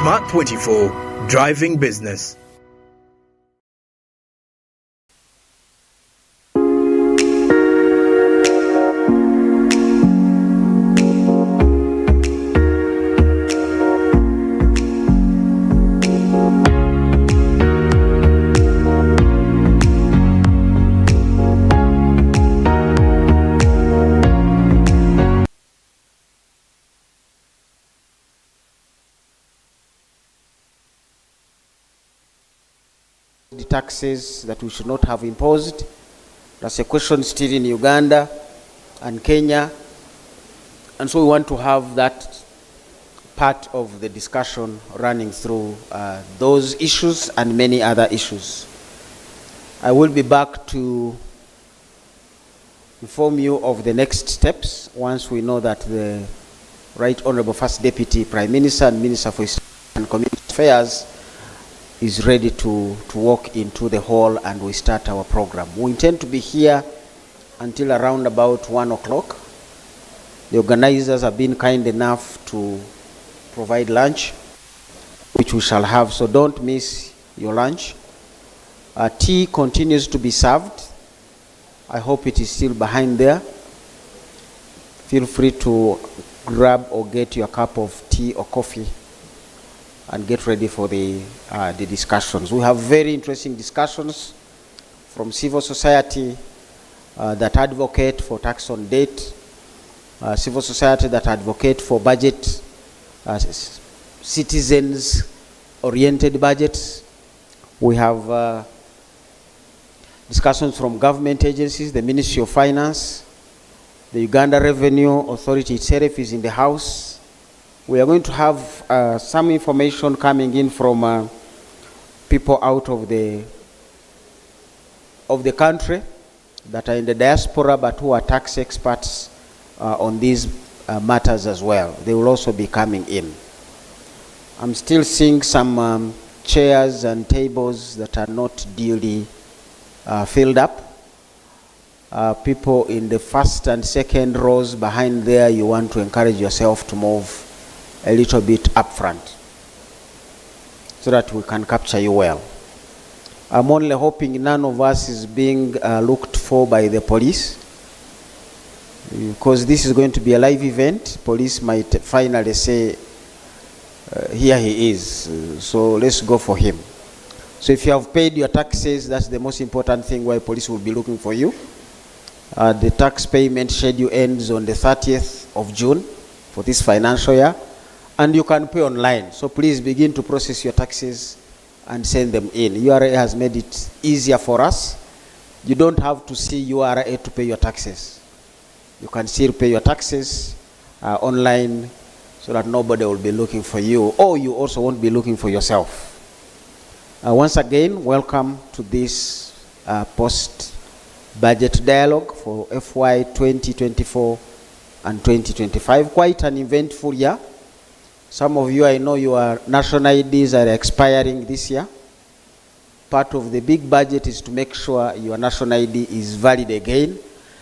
Smart 24, driving business. The taxes that we should not have imposed. That's a question still in Uganda and Kenya, and so we want to have that part of the discussion running through those issues and many other issues. I will be back to inform you of the next steps once we know that the Right Honorable First Deputy Prime Minister and Minister for State and Community Affairs is ready to walk into the hall and we start our program. We intend to be here until around about 1 o'clock. The organizers have been kind enough to provide lunch, which we shall have, so don't miss your lunch. Tea continues to be served. I hope it is still behind there. Feel free to grab or get your cup of tea or coffee and get ready for the discussions. We have very interesting discussions from civil society that advocate for tax on debt, civil society that advocate for budget, citizens-oriented budgets. We have discussions from government agencies, the Ministry of Finance, the Uganda Revenue Authority itself is in the house. We are going to have some information coming in from people out of the country that are in the diaspora but who are tax experts on these matters as well. They will also be coming in. I'm still seeing some chairs and tables that are not duly filled up. People in the first and second rows behind there, you want to encourage yourself to move a little bit up front so that we can capture you well. I'm only hoping none of us is being looked for by the police, because this is going to be a live event. Police might finally say, here he is, so let's go for him. So if you have paid your taxes, that's the most important thing why police will be looking for you. The tax payment schedule ends on the 30th of June for this financial year, and you can pay online. So please begin to process your taxes and send them in. URA has made it easier for us. You don't have to see URA to pay your taxes. You can still pay your taxes online so that nobody will be looking for you, or you also won't be looking for yourself. Once again, welcome to this post-budget dialogue for FY 2024 and 2025. Quite an eventful year. Some of you, I know your national IDs are expiring this year. Part of the big budget is to make sure your national ID is valid again.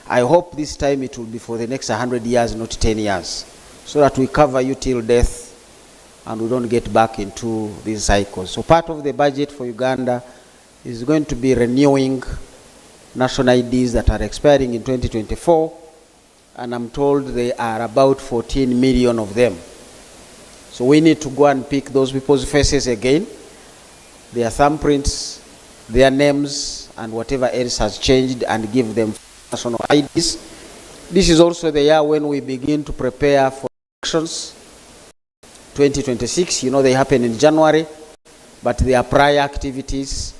I hope this time it will be for the next 100 years, not 10 years, so that we cover you till death and we don't get back into these cycles. So part of the budget for Uganda is going to be renewing national IDs that are expiring in 2024, and I'm told there are about 14 million of them. So we need to go and pick those people's faces again, their thumbprints, their names, and whatever else has changed, and give them national IDs. This is also the year when we begin to prepare for elections. 2026, you know, they happen in January, but there are prior activities.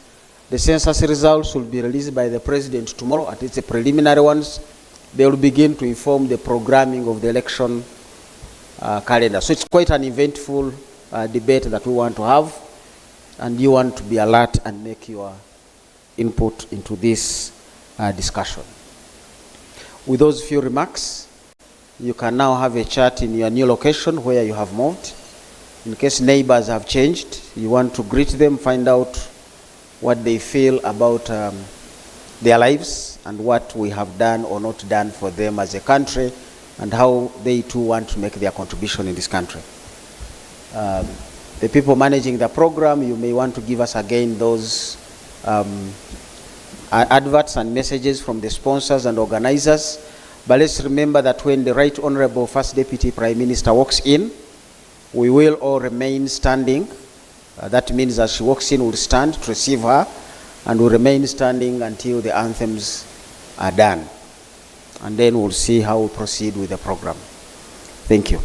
The census results will be released by the president tomorrow, at least the preliminary ones. They will begin to inform the programming of the election calendar. So it's quite an eventful debate that we want to have, and you want to be alert and make your input into this discussion. With those few remarks, you can now have a chat in your new location where you have moved. In case neighbors have changed, you want to greet them, find out what they feel about their lives and what we have done or not done for them as a country, and how they too want to make their contribution in this country. The people managing the program, you may want to give us again those adverts and messages from the sponsors and organizers. But let's remember that when the Right Honorable First Deputy Prime Minister walks in, we will all remain standing. That means as she walks in, we'll stand to receive her, and we'll remain standing until the anthems are done. And then we'll see how we proceed with the program. Thank you.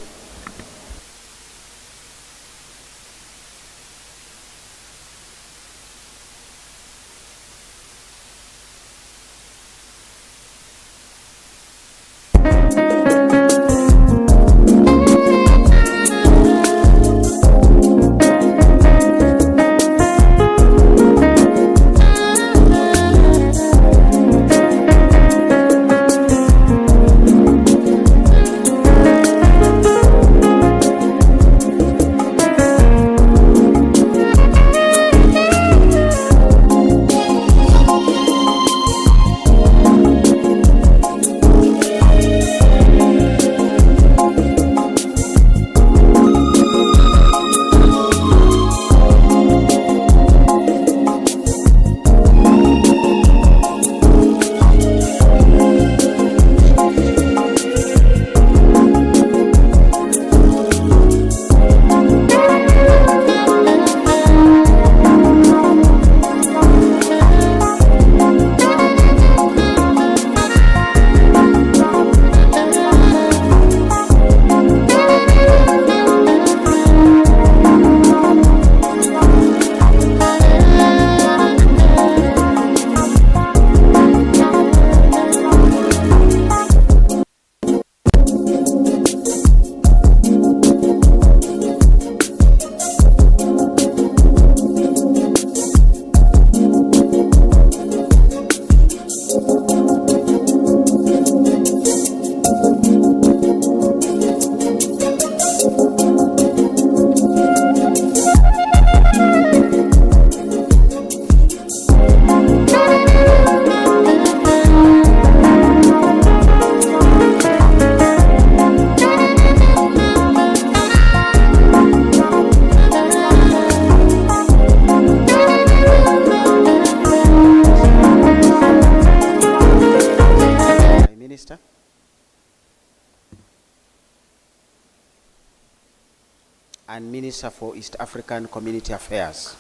And Minister for East African Community Affairs.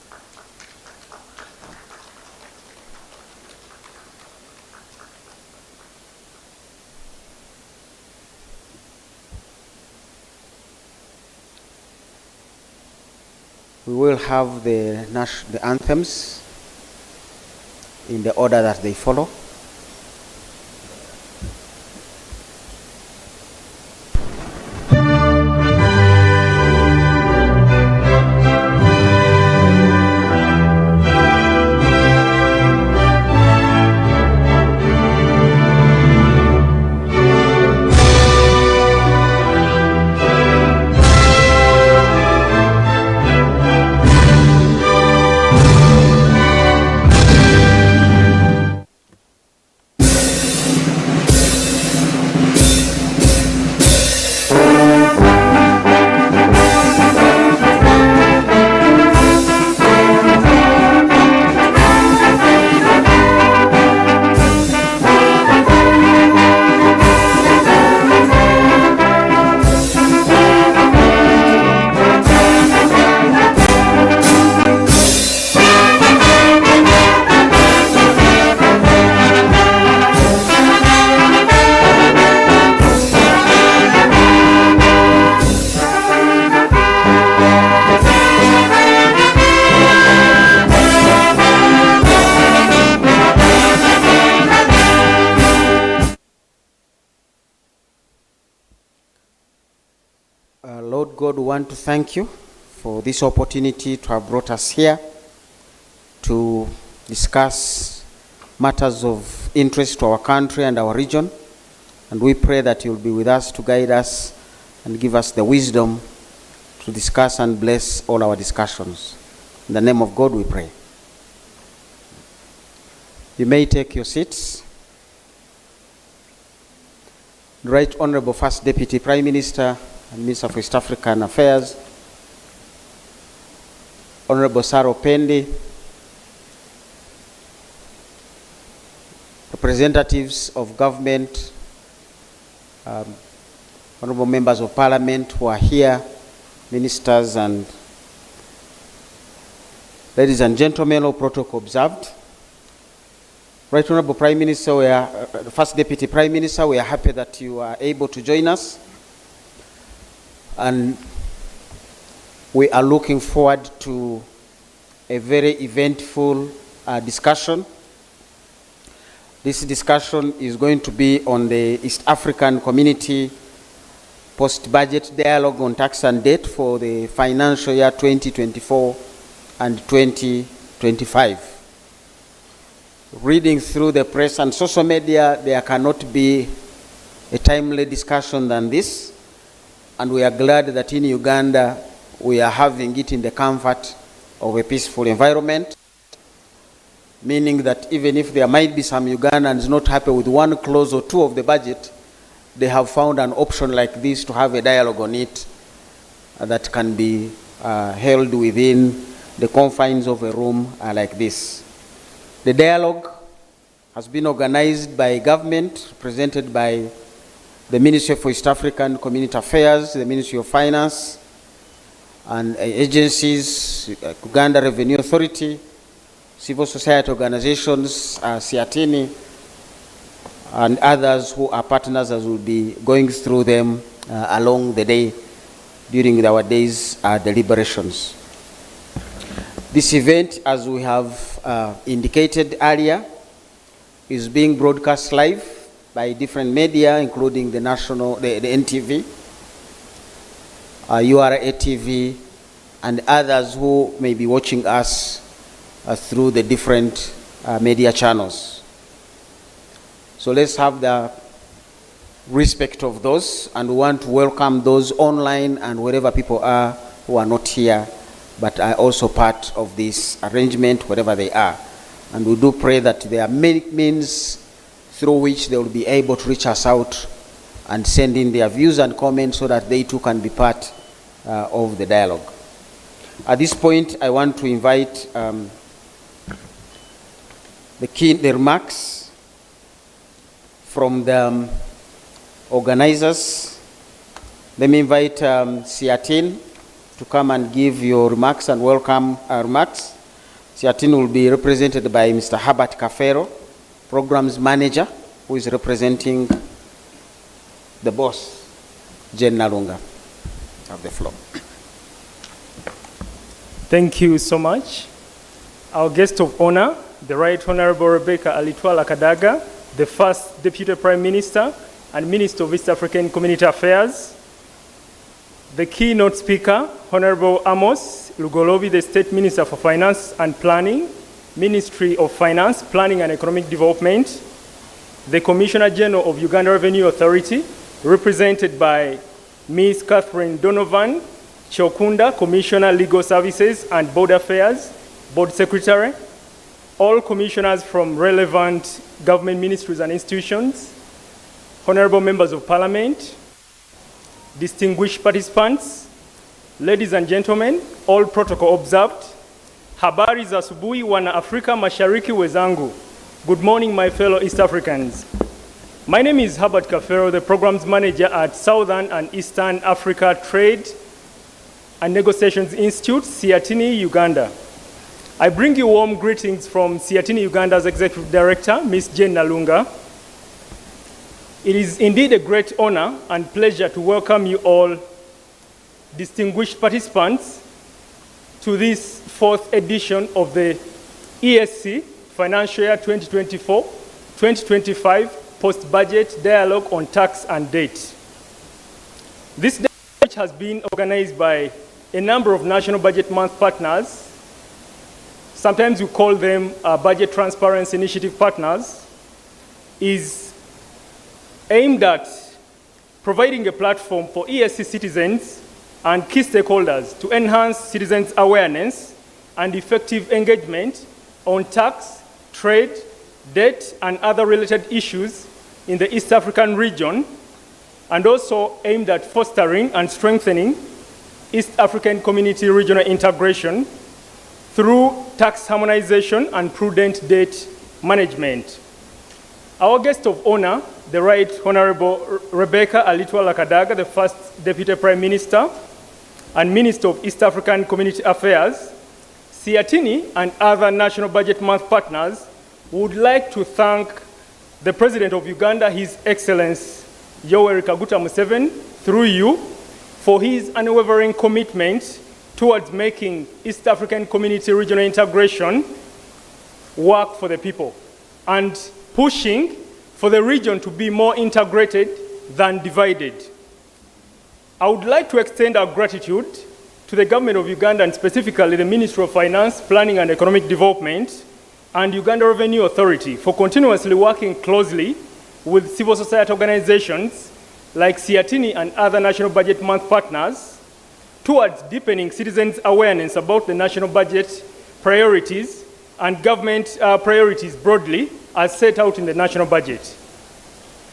We will have the anthems in the order that they follow. Lord God, we want to thank you for this opportunity to have brought us here to discuss matters of interest to our country and our region. And we pray that you'll be with us to guide us and give us the wisdom to discuss and bless all our discussions. In the name of God we pray. You may take your seats. The Right Honorable First Deputy Prime Minister and Minister for East African Affairs Honorable Saro Pendi, representatives of government, honorable members of parliament who are here, ministers, and ladies and gentlemen, all protocol observed. Right Honorable Prime Minister, First Deputy Prime Minister, we are happy that you are able to join us. And we are looking forward to a very eventful discussion. This discussion is going to be on the East African Community Post-Budget Dialogue on Tax and Debt for the financial year 2024 and 2025. Reading through the press and social media, there cannot be a timely discussion than this. And we are glad that in Uganda, we are having it in the comfort of a peaceful environment, meaning that even if there might be some Ugandans not happy with one clause or two of the budget, they have found an option like this to have a dialogue on it that can be held within the confines of a room like this. The dialogue has been organized by government, represented by the Ministry for East African Community Affairs, the Ministry of Finance, and agencies, Uganda Revenue Authority, civil society organizations, Siatini, and others who are partners, as will be going through them along the day during our day's deliberations. This event, as we have indicated earlier, is being broadcast live by different media, including the NTV, URA TV, and others who may be watching us through the different media channels. So let's have the respect of those, and we want to welcome those online and wherever people are who are not here, but are also part of this arrangement, wherever they are. And we do pray that there are many means through which they will be able to reach us out and send in their views and comments so that they too can be part of the dialogue. At this point, I want to invite the remarks from the organizers. Let me invite Siatin to come and give your remarks and welcome our remarks. Siatin will be represented by Mr. Herbert Kafero, Programs Manager, who is representing the boss, Jen Nalunga. Have the floor. Thank you so much. Our guest of honor, the Right Honorable Rebecca Alitwala Kadaga, the First Deputy Prime Minister and Minister of East African Community Affairs, the keynote speaker, Honorable Amos Lugolobi, the State Minister for Finance and Planning, Ministry of Finance, Planning and Economic Development, the Commissioner General of Uganda Revenue Authority, represented by Ms. Catherine Donovan Chokunda, Commissioner Legal Services and Board Affairs, Board Secretary, all commissioners from relevant government ministries and institutions, honorable members of parliament, distinguished participants, ladies and gentlemen, all protocol observed. Habari za asubuhi wana Afrika Mashariki wezangu. Good morning, my fellow East Africans. My name is Herbert Kafero, the Programs Manager at Southern and Eastern Africa Trade and Negotiations Institute, Siatini, Uganda. I bring you warm greetings from Siatini, Uganda's Executive Director, Ms. Jen Nalunga. It is indeed a great honor and pleasure to welcome you all, distinguished participants, to this fourth edition of the ESC Financial Year 2024-2025 Post-Budget Dialogue on Tax and Debt. This dialogue, which has been organized by a number of National Budget Month partners, sometimes we call them Budget Transparency Initiative partners, is aimed at providing a platform for ESC citizens and key stakeholders to enhance citizens' awareness and effective engagement on tax, trade, debt, and other related issues in the East African region, and also aimed at fostering and strengthening East African community regional integration through tax harmonization and prudent debt management. Our guest of honor, the Right Honorable Rebecca Alitwala-Kadaga, the first Deputy Prime Minister and Minister of East African Community Affairs, Siatini and other National Budget Month partners would like to thank the President of Uganda, His Excellency Yoweri Kaguta Museveni, through you, for his unwavering commitment towards making East African community regional integration work for the people and pushing for the region to be more integrated than divided. I would like to extend our gratitude to the government of Uganda and specifically the Ministry of Finance, Planning and Economic Development and Uganda Revenue Authority for continuously working closely with civil society organizations like Siatini and other National Budget Month partners towards deepening citizens' awareness about the national budget priorities and government priorities broadly as set out in the national budget.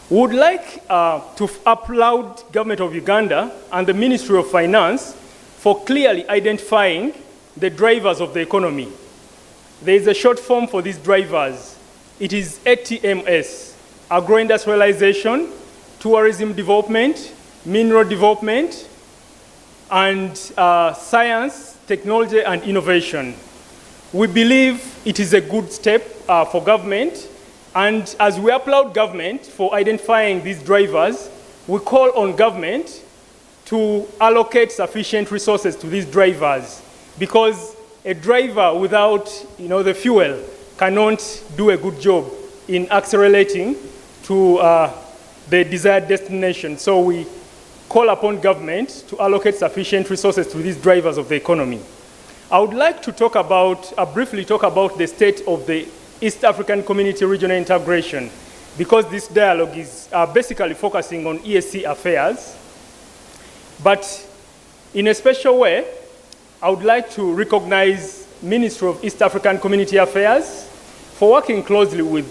We would like to applaud Government of Uganda and the Ministry of Finance for clearly identifying the drivers of the economy. There is a short form for these drivers. It is ATMS, agro-industrialization, tourism development, mineral development, and science, technology, and innovation. We believe it is a good step for government, and as we applaud government for identifying these drivers, we call on government to allocate sufficient resources to these drivers, because a driver without the fuel cannot do a good job in accelerating to the desired destination. So we call upon government to allocate sufficient resources to these drivers of the economy. I would like to briefly talk about the state of the East African Community Regional Integration, because this dialogue is basically focusing on EAC affairs. But in a special way, I would like to recognize Ministry of East African Community Affairs for working closely with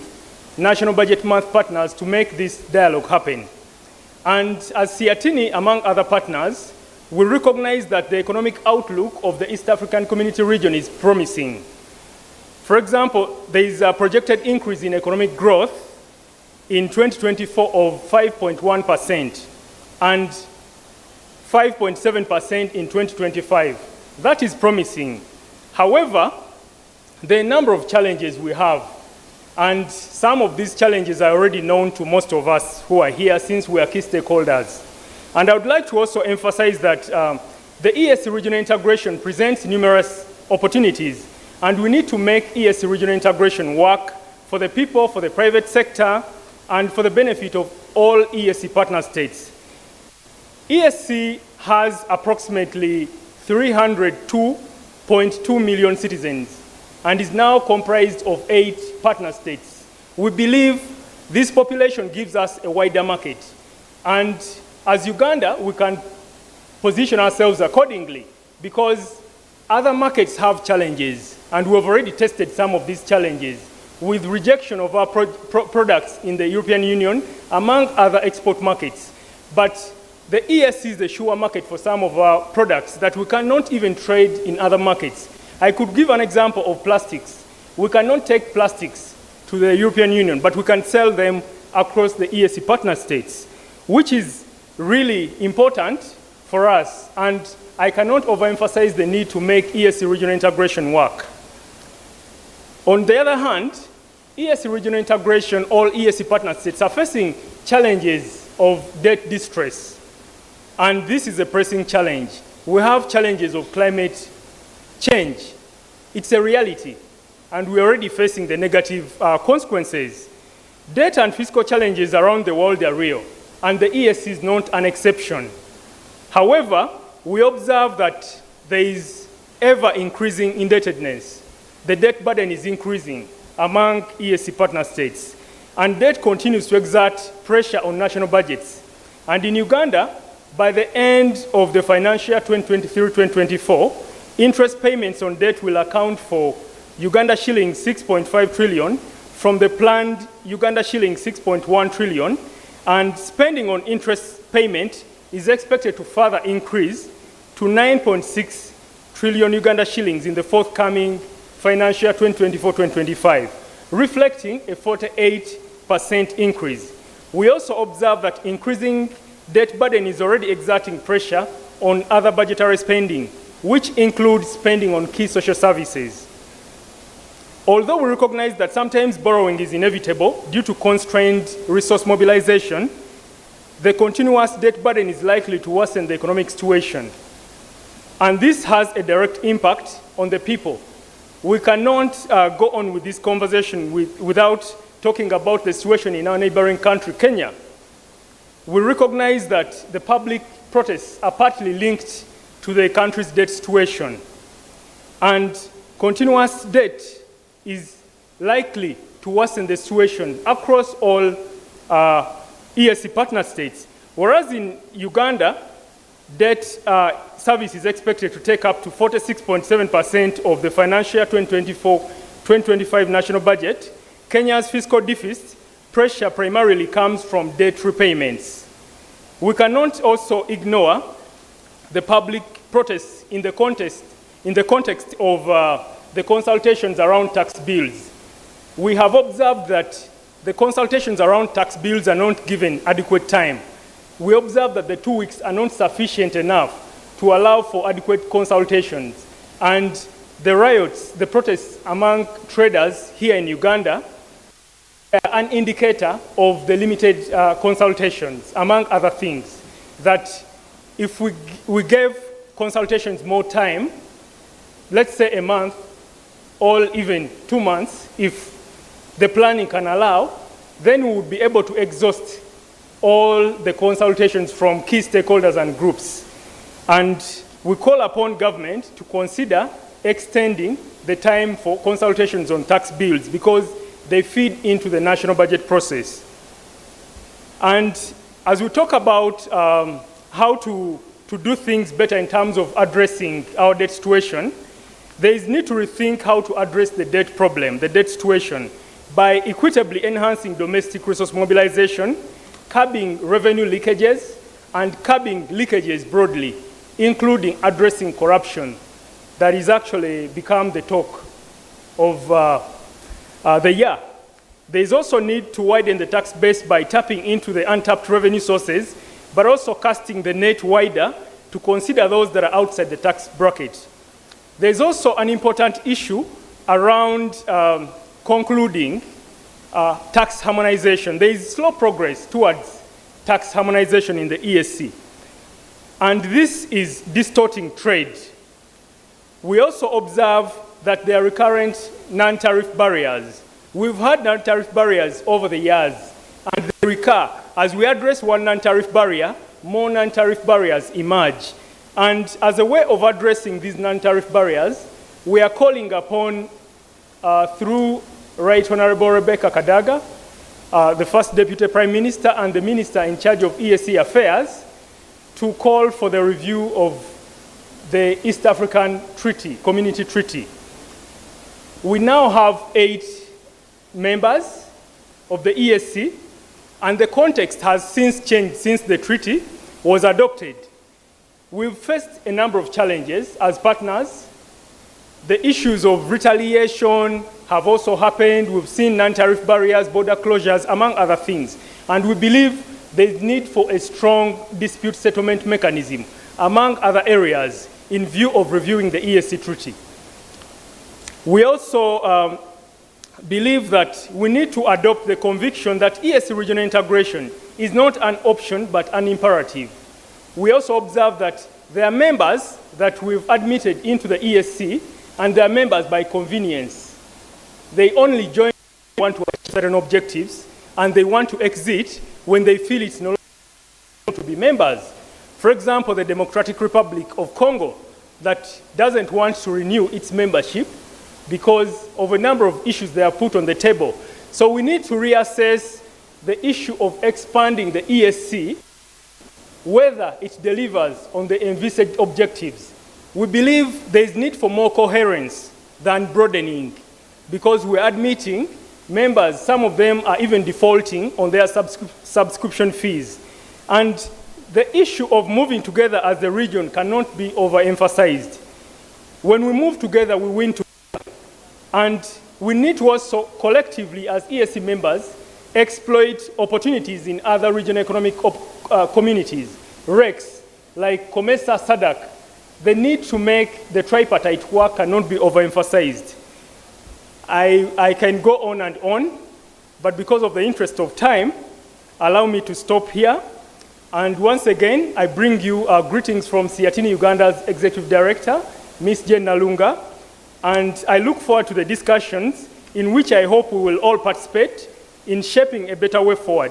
National Budget Month partners to make this dialogue happen. And as Siatini, among other partners, we recognize that the economic outlook of the East African Community region is promising. For example, there is a projected increase in economic growth in 2024 of 5.1% and 5.7% in 2025. That is promising. However, there are a number of challenges we have, and some of these challenges are already known to most of us who are here since we are key stakeholders. And I would like to also emphasize that the EAC regional integration presents numerous opportunities, and we need to make EAC regional integration work for the people, for the private sector, and for the benefit of all EAC partner states. EAC has approximately 302.2 million citizens and is now comprised of 8 partner states. We believe this population gives us a wider market, and as Uganda, we can position ourselves accordingly because other markets have challenges, and we have already tested some of these challenges with rejection of our products in the European Union, among other export markets. But the EAC is the sure market for some of our products that we cannot even trade in other markets. I could give an example of plastics. We cannot take plastics to the European Union, but we can sell them across the EAC partner states, which is really important for us. And I cannot overemphasize the need to make EAC regional integration work. On the other hand, EAC regional integration, all EAC partner states are facing challenges of debt distress. And this is a pressing challenge. We have challenges of climate change. It's a reality, and we're already facing the negative consequences. Debt and fiscal challenges around the world are real, and the EAC is not an exception. However, we observe that there is ever-increasing indebtedness. The debt burden is increasing among EAC partner states, and debt continues to exert pressure on national budgets. And in Uganda, by the end of the financial year 2023-2024, interest payments on debt will account for Uganda shilling 6.5 trillion from the planned Uganda shilling 6.1 trillion, and spending on interest payment is expected to further increase to 9.6 trillion Uganda shillings in the forthcoming financial year 2024-2025, reflecting a 48% increase. We also observe that increasing debt burden is already exerting pressure on other budgetary spending, which includes spending on key social services. Although we recognize that sometimes borrowing is inevitable due to constrained resource mobilization, the continuous debt burden is likely to worsen the economic situation. And this has a direct impact on the people. We cannot go on with this conversation without talking about the situation in our neighboring country, Kenya. We recognize that the public protests are partly linked to the country's debt situation. And continuous debt is likely to worsen the situation across all EAC partner states. Whereas in Uganda, debt service is expected to take up to 46.7% of the financial year 2024-2025 national budget, Kenya's fiscal deficit pressure primarily comes from debt repayments. We cannot also ignore the public protests in the context of the consultations around tax bills. We have observed that the consultations around tax bills are not given adequate time. We observe that the 2 weeks are not sufficient enough to allow for adequate consultations. And the riots, the protests among traders here in Uganda, are an indicator of the limited consultations, among other things. That if we gave consultations more time, let's say a month, or even 2 months, if the planning can allow, then we would be able to exhaust all the consultations from key stakeholders and groups. And we call upon government to consider extending the time for consultations on tax bills because they feed into the national budget process. And as we talk about how to do things better in terms of addressing our debt situation, there is need to rethink how to address the debt problem, the debt situation, by equitably enhancing domestic resource mobilization, curbing revenue leakages, and curbing leakages broadly, including addressing corruption that is actually become the talk of the year. There is also need to widen the tax base by tapping into the untapped revenue sources, but also casting the net wider to consider those that are outside the tax bracket. There is also an important issue around concluding tax harmonization. There is slow progress towards tax harmonization in the EAC, and this is distorting trade. We also observe that there are recurrent non-tariff barriers. We've had non-tariff barriers over the years, and they recur. As we address one non-tariff barrier, more non-tariff barriers emerge. And as a way of addressing these non-tariff barriers, we are calling upon, through Right Honorable Rebecca Kadaga, the First Deputy Prime Minister and the Minister in charge of EAC Affairs, to call for the review of the East African Treaty, Community Treaty. We now have 8 members of the EAC, and the context has since changed since the treaty was adopted. We've faced a number of challenges as partners. The issues of retaliation have also happened. We've seen non-tariff barriers, border closures, among other things. And we believe there's need for a strong dispute settlement mechanism, among other areas, in view of reviewing the EAC treaty. We also believe that we need to adopt the conviction that EAC regional integration is not an option, but an imperative. We also observe that there are members that we've admitted into the EAC, and they are members by convenience. They only join when they want to achieve certain objectives, and they want to exit when they feel it's no longer to be members. For example, the Democratic Republic of Congo that doesn't want to renew its membership because of a number of issues they have put on the table. So we need to reassess the issue of expanding the EAC, whether it delivers on the envisaged objectives. We believe there is need for more coherence than broadening, because we're admitting members, some of them are even defaulting on their subscription fees. And the issue of moving together as a region cannot be overemphasized. When we move together, we win together. And we need to also collectively, as EAC members, exploit opportunities in other regional economic communities, RECs, like COMESA, SADC. The need to make the tripartite work cannot be overemphasized. I can go on, but because of the interest of time, allow me to stop here. And once again, I bring you greetings from Siatini Uganda's Executive Director, Ms. Jen Nalunga, and I look forward to the discussions in which I hope we will all participate in shaping a better way forward.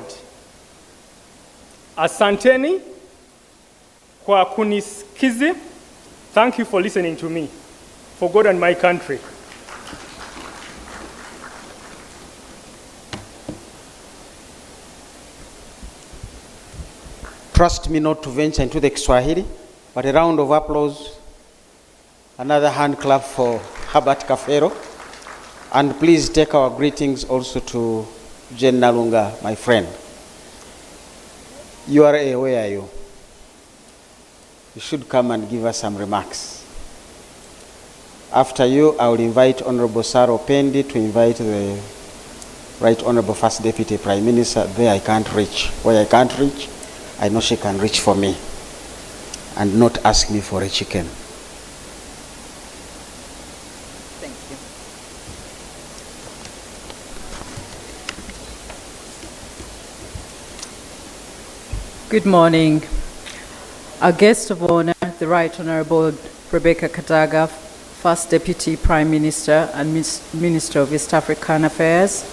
Asanteni kwa kunisikiza. Thank you for listening to me, for God and my country. Trust me not to venture into the Kiswahili, but a round of applause, another hand clap for Herbert Kafero. And please take our greetings also to Jen Nalunga, my friend. URA, where are you? You should come and give us some remarks. After you, I will invite Honorable Saro Pendi to invite the Right Honorable First Deputy Prime Minister. There I can't reach. Where I can't reach, I know she can reach for me and not ask me for a chicken. Thank you. Good morning. Our guest of honor, the Right Honorable Rebecca Kadaga, First Deputy Prime Minister and Minister of East African Affairs,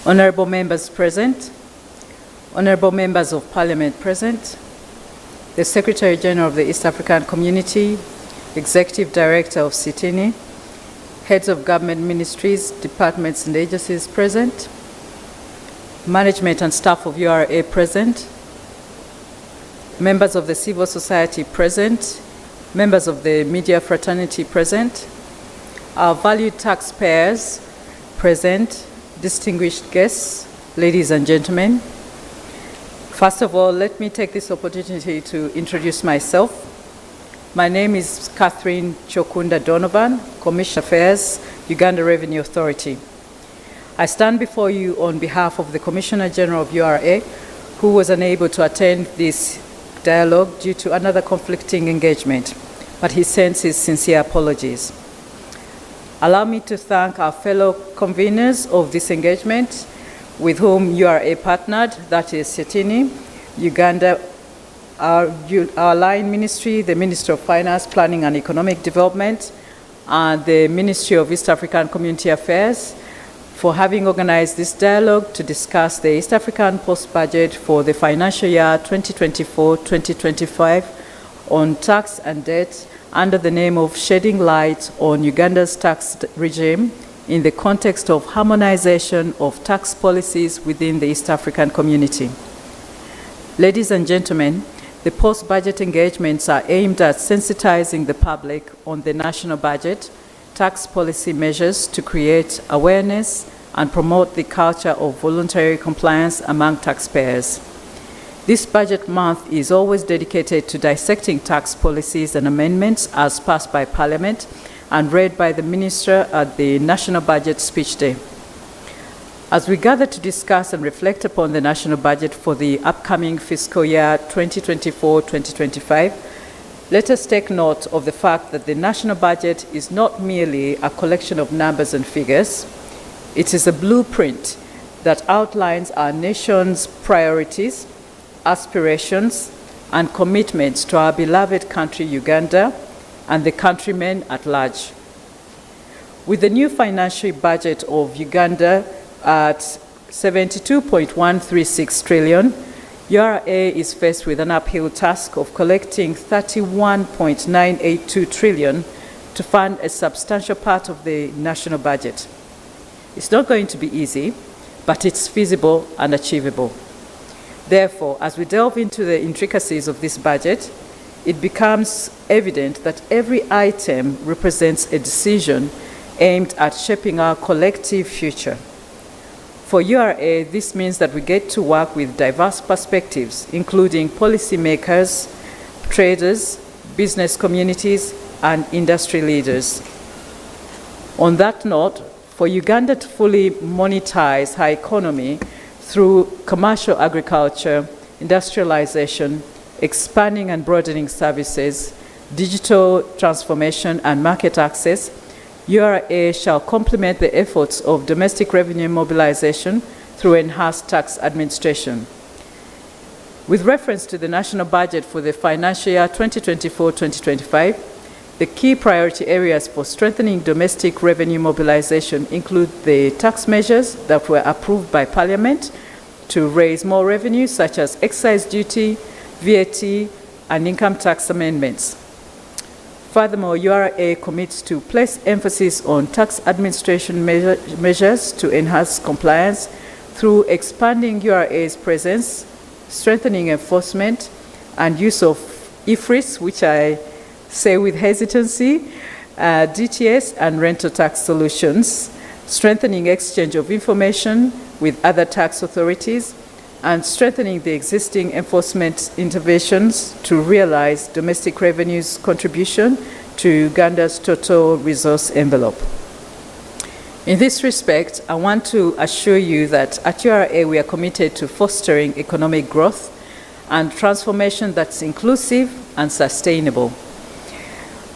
honorable members present, honorable members of Parliament present, the Secretary General of the East African Community, Executive Director of Sitini, heads of government ministries, departments and agencies present, management and staff of URA present, members of the civil society present, members of the media fraternity present, our valued taxpayers present, distinguished guests, ladies and gentlemen. First of all, let me take this opportunity to introduce myself. My name is Catherine Chokunda Donovan, Commissioner Affairs, Uganda Revenue Authority. I stand before you on behalf of the Commissioner General of URA, who was unable to attend this dialogue due to another conflicting engagement, but he sends his sincere apologies. Allow me to thank our fellow conveners of this engagement with whom URA partnered, that is Sitini, Uganda, our line ministry, the Ministry of Finance, Planning and Economic Development, and the Ministry of East African Community Affairs for having organized this dialogue to discuss the East African post-budget for the financial year 2024-2025 on tax and debt under the name of Shedding Light on Uganda's Tax Regime in the context of harmonization of tax policies within the East African community. Ladies and gentlemen, the post-budget engagements are aimed at sensitizing the public on the national budget, tax policy measures to create awareness and promote the culture of voluntary compliance among taxpayers. This budget month is always dedicated to dissecting tax policies and amendments as passed by Parliament and read by the Minister at the National Budget Speech Day. As we gather to discuss and reflect upon the national budget for the upcoming fiscal year 2024-2025, let us take note of the fact that the national budget is not merely a collection of numbers and figures. It is a blueprint that outlines our nation's priorities, aspirations, and commitments to our beloved country, Uganda, and the countrymen at large. With the new financial budget of Uganda at 72.136 trillion, URA is faced with an uphill task of collecting 31.982 trillion to fund a substantial part of the national budget. It's not going to be easy, but it's feasible and achievable. Therefore, as we delve into the intricacies of this budget, it becomes evident that every item represents a decision aimed at shaping our collective future. For URA, this means that we get to work with diverse perspectives, including policymakers, traders, business communities, and industry leaders. On that note, for Uganda to fully monetize her economy through commercial agriculture, industrialization, expanding and broadening services, digital transformation, and market access, URA shall complement the efforts of domestic revenue mobilization through enhanced tax administration. With reference to the national budget for the financial year 2024-2025, the key priority areas for strengthening domestic revenue mobilization include the tax measures that were approved by Parliament to raise more revenue, such as excise duty, VAT, and income tax amendments. Furthermore, URA commits to place emphasis on tax administration measures to enhance compliance through expanding URA's presence, strengthening enforcement, and use of IFRIS, which I say with hesitancy, DTS, and rental tax solutions, strengthening exchange of information with other tax authorities, and strengthening the existing enforcement interventions to realize domestic revenue's contribution to Uganda's total resource envelope. In this respect, I want to assure you that at URA we are committed to fostering economic growth and transformation that's inclusive and sustainable.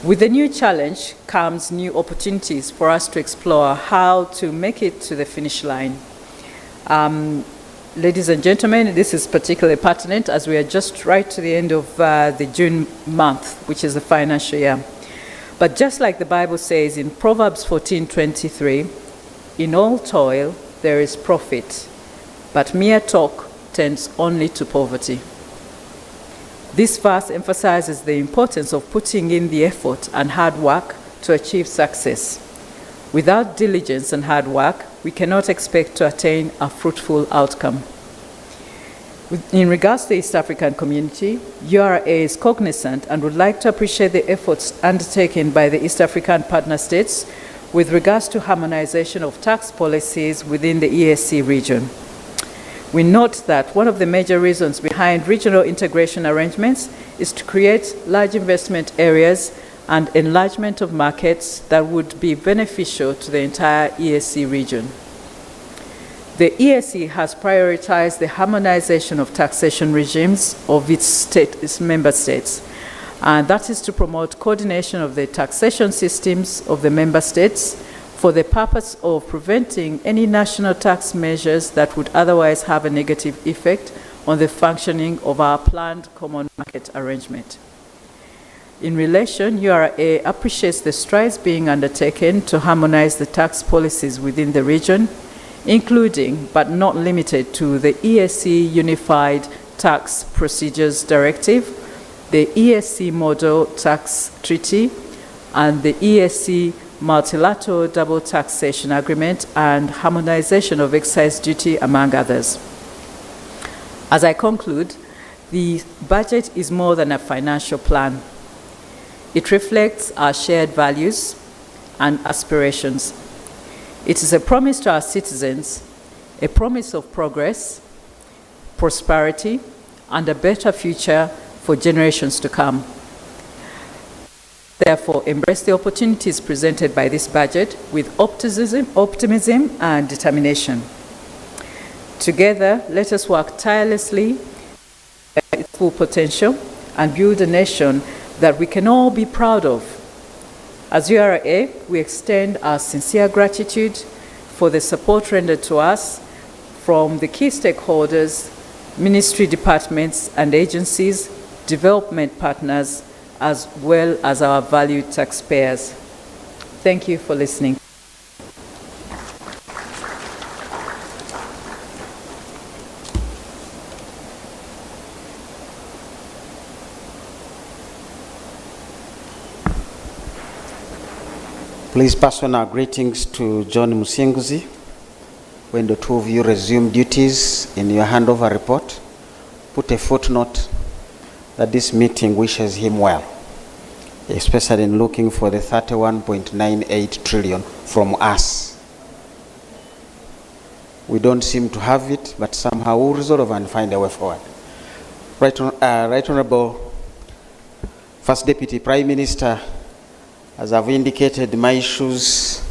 With the new challenge comes new opportunities for us to explore how to make it to the finish line. Ladies and gentlemen, this is particularly pertinent as we are just right to the end of the June month, which is the financial year. But just like the Bible says in Proverbs 14:23, in all toil there is profit, but mere talk tends only to poverty. This verse emphasizes the importance of putting in the effort and hard work to achieve success. Without diligence and hard work, we cannot expect to attain a fruitful outcome. In regards to the East African community, URA is cognizant and would like to appreciate the efforts undertaken by the East African partner states with regards to harmonization of tax policies within the EAC region. We note that one of the major reasons behind regional integration arrangements is to create large investment areas and enlargement of markets that would be beneficial to the entire EAC region. The EAC has prioritized the harmonization of taxation regimes of its member states, and that is to promote coordination of the taxation systems of the member states for the purpose of preventing any national tax measures that would otherwise have a negative effect on the functioning of our planned common market arrangement. In relation, URA appreciates the strides being undertaken to harmonize the tax policies within the region, including but not limited to the EAC Unified Tax Procedures Directive, the EAC Model Tax Treaty, and the EAC Multilateral Double Taxation Agreement and harmonization of excise duty, among others. As I conclude, the budget is more than a financial plan. It reflects our shared values and aspirations. It is a promise to our citizens, a promise of progress, prosperity, and a better future for generations to come. Therefore, embrace the opportunities presented by this budget with optimism and determination. Together, let us work tirelessly at its full potential and build a nation that we can all be proud of. As URA, we extend our sincere gratitude for the support rendered to us from the key stakeholders, ministry departments and agencies, development partners, as well as our valued taxpayers. Thank you for listening. Please pass on our greetings to John Musinguzi. When the two of you resume duties in your handover report, put a footnote that this meeting wishes him well, especially in looking for the 31.98 trillion from us. We don't seem to have it, but somehow we'll resolve and find a way forward. Right Honorable First Deputy Prime Minister, as I've indicated, my shoes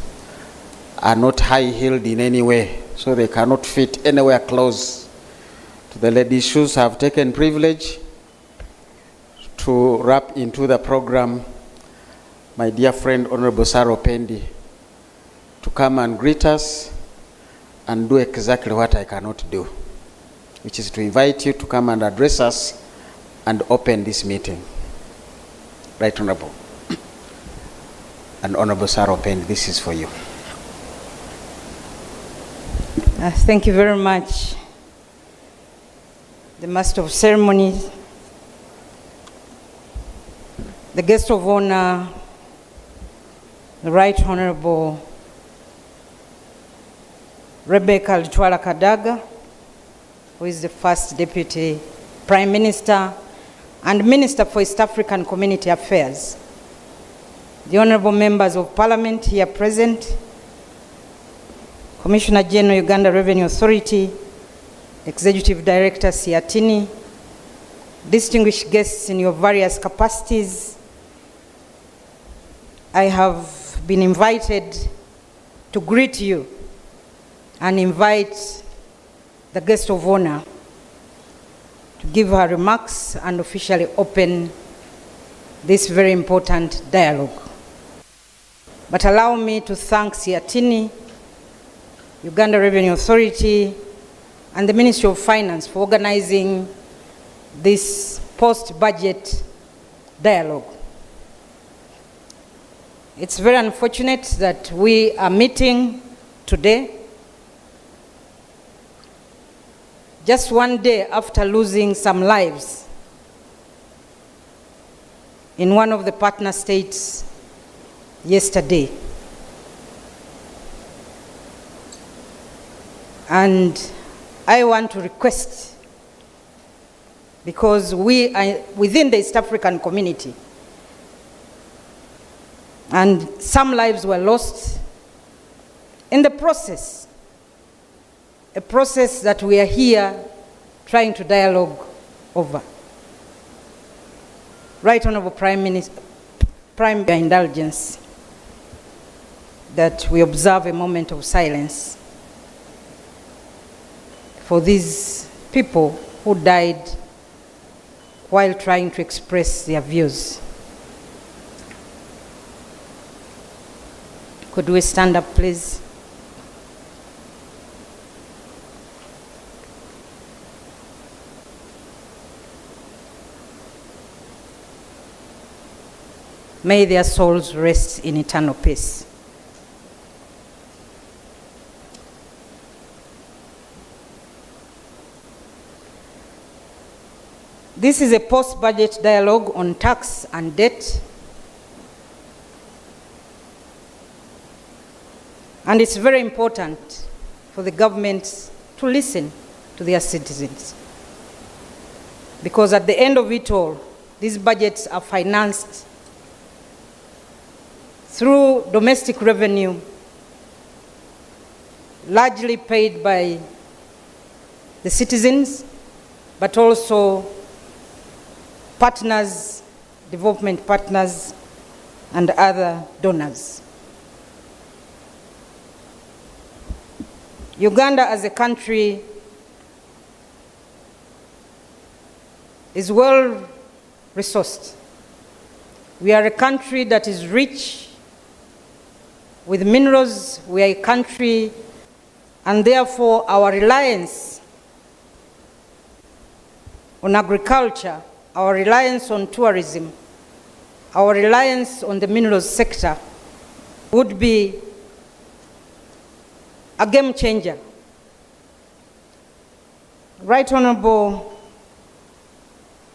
are not high-heeled in any way, so they cannot fit anywhere close to the lady's shoes. I've taken privilege to wrap into the program my dear friend Honorable Saro Pendi to come and greet us and do exactly what I cannot do, which is to invite you to come and address us and open this meeting. Right Honorable. And Honorable Saro Pendi, this is for you. Thank you very much, the Master of Ceremonies, the guest of honor, the Right Honorable Rebecca Alitwala Kadaga, who is the First Deputy Prime Minister and Minister for East African Community Affairs, the honorable members of Parliament here present, Commissioner General, Uganda Revenue Authority, Executive Director Siatini, distinguished guests in your various capacities, I have been invited to greet you and invite the guest of honor to give her remarks and officially open this very important dialogue. But allow me to thank Siatini, Uganda Revenue Authority, and the Ministry of Finance for organizing this post-budget dialogue. It's very unfortunate that we are meeting today, just one day after losing some lives in one of the partner states yesterday. And I want to request, because we are within the East African community, and some lives were lost in the process, a process that we are here trying to dialogue over. Right Honorable Prime Minister, Prime indulgence, that we observe a moment of silence for these people who died while trying to express their views. Could we stand up, please? May their souls rest in eternal peace. This is a post-budget dialogue on tax and debt. And it's very important for the government to listen to their citizens. Because at the end of it all, these budgets are financed through domestic revenue, largely paid by the citizens, but also partners, development partners, and other donors. Uganda as a country is well resourced. We are a country that is rich with minerals. We are a country, and therefore our reliance on agriculture, our reliance on tourism, our reliance on the minerals sector would be a game changer. Right Honorable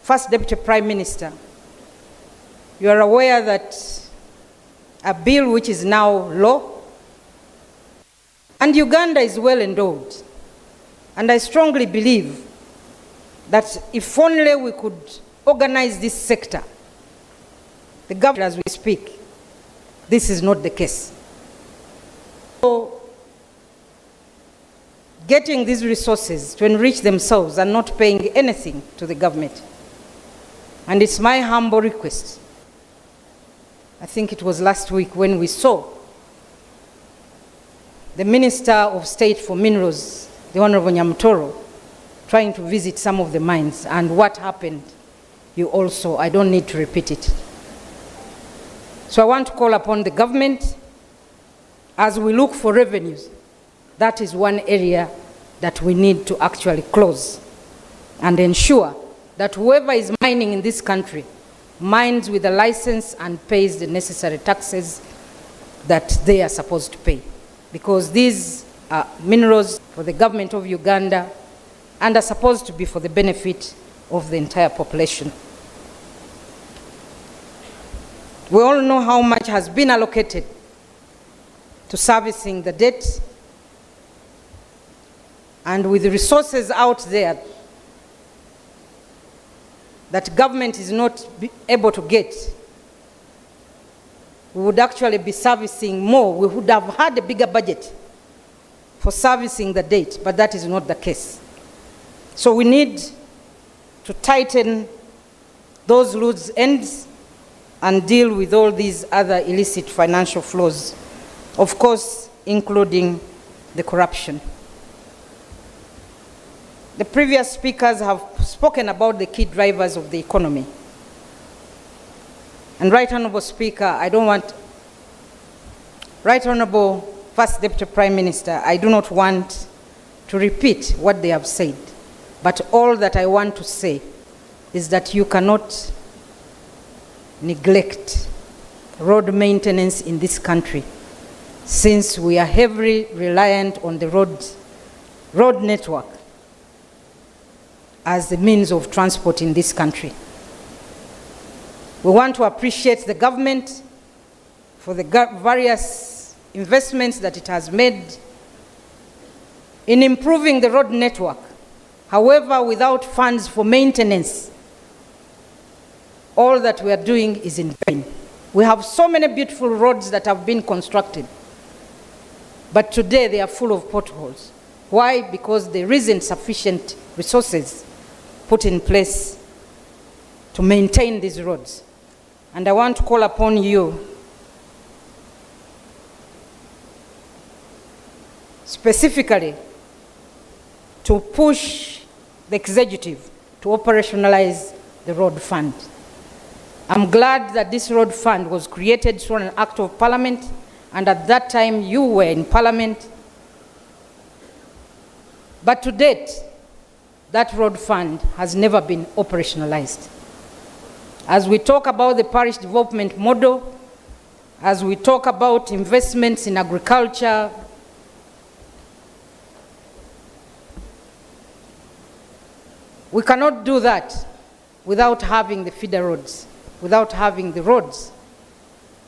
First Deputy Prime Minister, you are aware that a bill which is now law, and Uganda is well endowed. And I strongly believe that if only we could organize this sector, the government as we speak, this is not the case. So, getting these resources to enrich themselves and not paying anything to the government. And it's my humble request I think it was last week, when we saw the Minister of State for Minerals, the Honorable Nyamutoro, trying to visit some of the mines, and what happened, you also, I don't need to repeat it. So I want to call upon the government, as we look for revenues, that is one area that we need to actually close and ensure that whoever is mining in this country mines with a license and pays the necessary taxes that they are supposed to pay. Because these are minerals for the government of Uganda and are supposed to be for the benefit of the entire population. We all know how much has been allocated to servicing the debt, and with the resources out there that government is not able to get, we would actually be servicing more. We would have had a bigger budget for servicing the debt, but that is not the case. So we need to tighten those loose ends and deal with all these other illicit financial flows, of course, including the corruption. The previous speakers have spoken about the key drivers of the economy. And Right Honourable Speaker, Right Honourable First Deputy Prime Minister, I do not want to repeat what they have said, but all that I want to say is that you cannot neglect road maintenance in this country, since we are heavily reliant on the road network as the means of transport in this country. We want to appreciate the government for the various investments that it has made in improving the road network. However, without funds for maintenance, all that we are doing is in vain. We have so many beautiful roads that have been constructed, but today they are full of potholes. Why? Because there isn't sufficient resources put in place to maintain these roads. And I want to call upon you specifically to push the executive to operationalize the road fund. I'm glad that this road fund was created through an act of parliament, and at that time you were in parliament. But to date, that road fund has never been operationalized. As we talk about the parish development model, as we talk about investments in agriculture, we cannot do that without having the feeder roads, without having the roads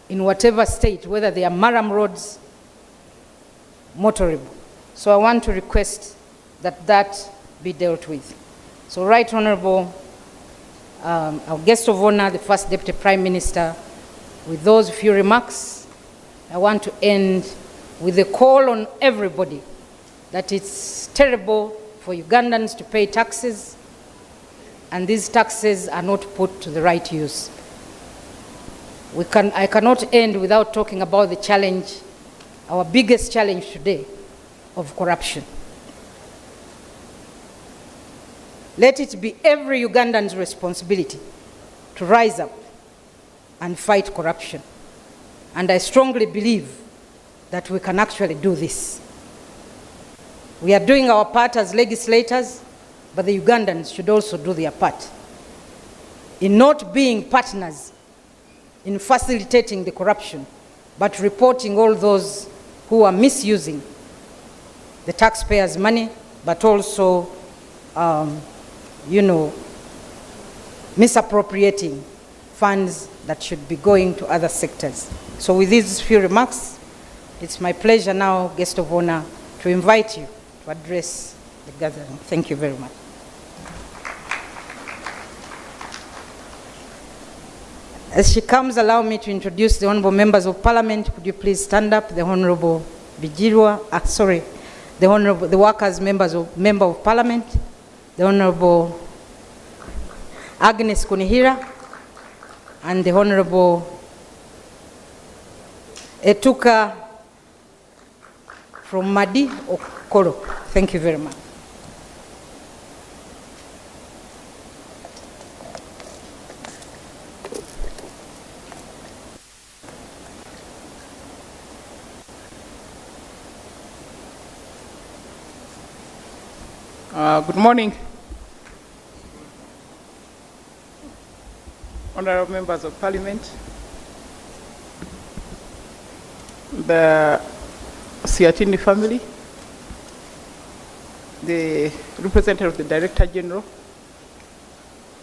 in whatever state, whether they are Maram roads, motorable. So I want to request that that be dealt with. So Right Honourable, our guest of honor, the First Deputy Prime Minister, with those few remarks, I want to end with a call on everybody that it's terrible for Ugandans to pay taxes, and these taxes are not put to the right use. I cannot end without talking about the challenge, our biggest challenge today, of corruption. Let it be every Ugandan's responsibility to rise up and fight corruption. And I strongly believe that we can actually do this. We are doing our part as legislators, but the Ugandans should also do their part in not being partners in facilitating the corruption, but reporting all those who are misusing the taxpayers' money, but also misappropriating funds that should be going to other sectors. So with these few remarks, it's my pleasure now, guest of honor, to invite you to address the gathering. Thank you very much. As she comes, allow me to introduce the honorable members of parliament. Could you please stand up? The Honorable Bijirwa, the workers' member of parliament, the Honorable Agnes Kunihira, and the Honorable Etuka from Madi Okoro. Thank you very much. Good morning, honorable members of parliament, the Siatini family, the representative of the Director General,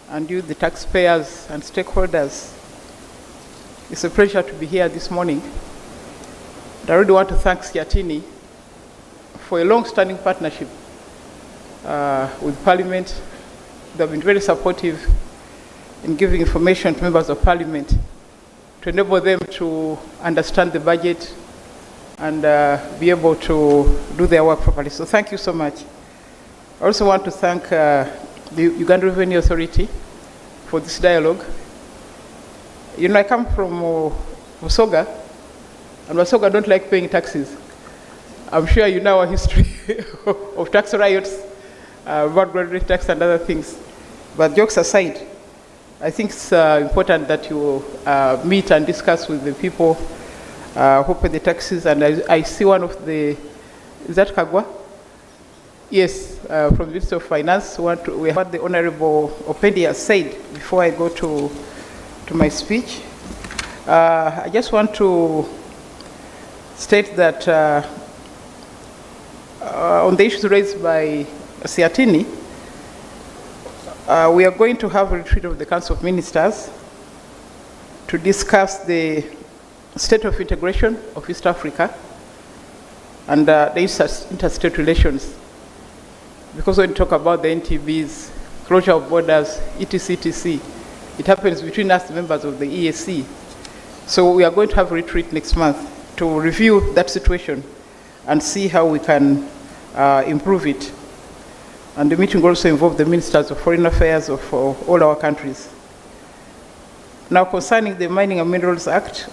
and you, the taxpayers and stakeholders. It's a pleasure to be here this morning. I really want to thank Siatini for a long-standing partnership with Parliament. They have been very supportive in giving information to members of Parliament to enable them to understand the budget and be able to do their work properly. So thank you so much. I also want to thank the Uganda Revenue Authority for this dialogue. You know, I come from Musoga, and Musoga don't like paying taxes. I'm sure you know our history of tax riots, about graduate tax and other things. But jokes aside, I think it's important that you meet and discuss with the people who pay the taxes. And I see one of the, is that Kagwa? Yes, from the Ministry of Finance. We have the Honorable Opedia said before I go to my speech. I just want to state that on the issues raised by Siatini, we are going to have a retreat of the Council of Ministers to discuss the state of integration of East Africa and the interstate relations. Because when you talk about the NTBs, closure of borders, etc., it happens between us, the members of the EAC. So we are going to have a retreat next month to review that situation and see how we can improve it. And the meeting also involved the ministers of foreign affairs of all our countries. Now, concerning the Mining and Minerals Act,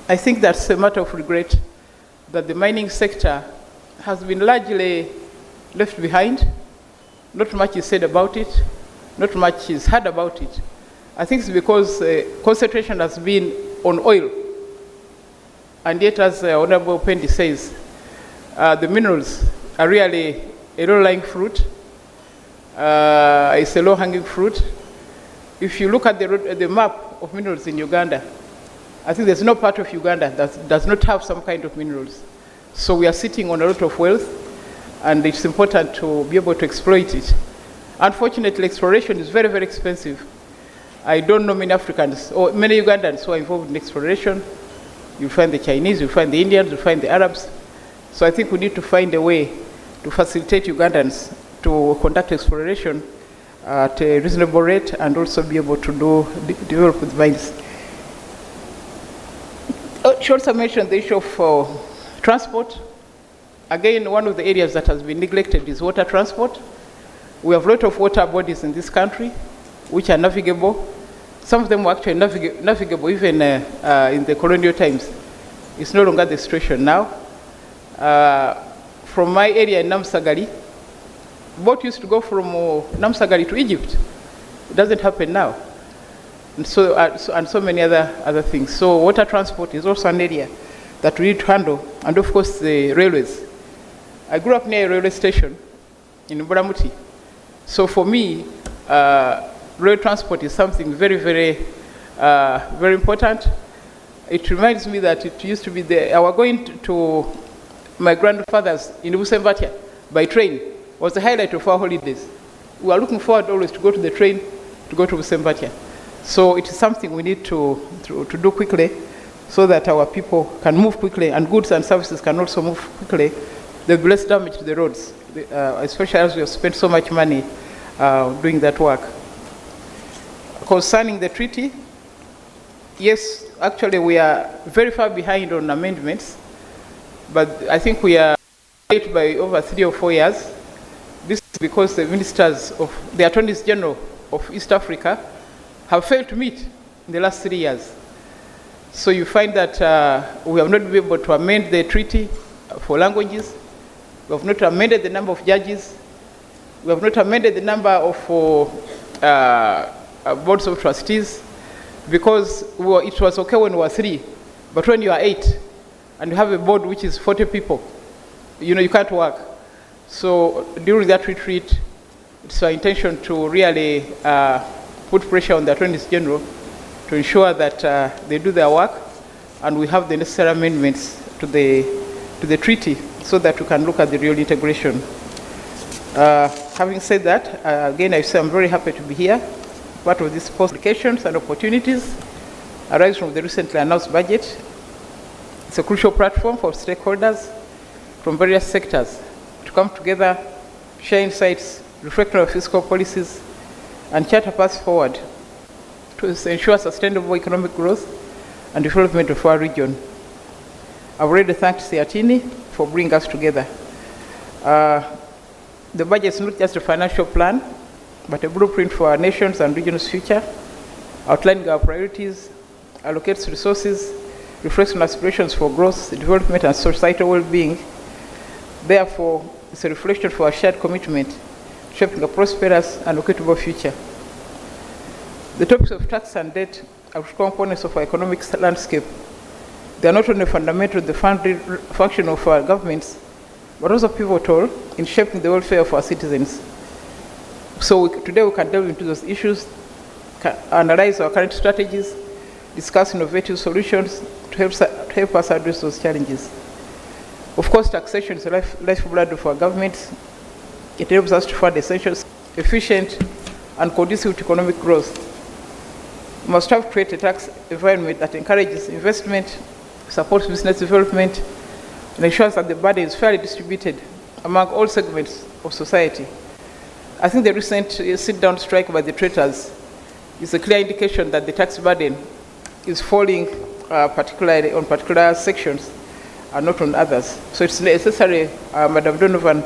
I think that's a matter of regret that the mining sector has been largely left behind. Not much is said about it, not much is heard about it. I think it's because concentration has been on oil. And yet, as Honorable Pendi says, the minerals are really a low-lying fruit. It's a low-hanging fruit. If you look at the map of minerals in Uganda, I think there's no part of Uganda that does not have some kind of minerals. So we are sitting on a lot of wealth, and it's important to be able to exploit it. Unfortunately, exploration is very, very expensive. I don't know many Africans or many Ugandans who are involved in exploration. You'll find the Chinese, you'll find the Indians, you'll find the Arabs. So I think we need to find a way to facilitate Ugandans to conduct exploration at a reasonable rate and also be able to develop with mines. She also mentioned the issue of transport. Again, one of the areas that has been neglected is water transport. We have a lot of water bodies in this country which are navigable. Some of them were actually navigable even in the colonial times. It's no longer the situation now. From my area in Namsagari, boat used to go from Namsagari to Egypt. It doesn't happen now. And so many other things. So water transport is also an area that we need to handle. And of course, the railways. I grew up near a railway station in Buramuti. So for me, rail transport is something very, very, very important. It reminds me that it used to be there. I was going to my grandfather's in Busembatia by train. Was the highlight of our holidays. We are looking forward always to go to the train to go to Busembatia. So it is something we need to do quickly so that our people can move quickly and goods and services can also move quickly. There will be less damage to the roads, especially as we have spent so much money doing that work. Concerning the treaty, yes, actually we are very far behind on amendments, but I think we are late by over 3 or 4 years. This is because the ministers of the attorneys general of East Africa have failed to meet in the last 3 years. So you find that we have not been able to amend the treaty for languages. We have not amended the number of judges. We have not amended the number of boards of trustees, because it was okay when we were 3, but when you are 8 and you have a board which is 40 people, you can't work. So during that retreat, it's our intention to really put pressure on the Attorneys General to ensure that they do their work and we have the necessary amendments to the treaty so that we can look at the real integration. Having said that, again, I say I'm very happy to be here. Part of these complications and opportunities arise from the recently announced budget. It's a crucial platform for stakeholders from various sectors to come together, share insights, reflect on our fiscal policies, and chart a path forward to ensure sustainable economic growth and development of our region. I've already thanked Siatini for bringing us together. The budget is not just a financial plan, but a blueprint for our nation's and region's future, outlining our priorities, allocates resources, reflects on aspirations for growth, development, and societal well-being. Therefore, it's a reflection for our shared commitment, shaping a prosperous and equitable future. The topics of tax and debt are components of our economic landscape. They are not only fundamental to the function of our governments, but also pivotal in shaping the welfare of our citizens. So today we can delve into those issues, analyze our current strategies, discuss innovative solutions to help us address those challenges. Of course, taxation is the lifeblood of our government. It helps us to fund essential, efficient, and conducive to economic growth. We must have created a tax environment that encourages investment, supports business development, and ensures that the burden is fairly distributed among all segments of society. I think the recent sit-down strike by the traders is a clear indication that the tax burden is falling particularly on particular sections and not on others. So it's necessary, Madam Donovan,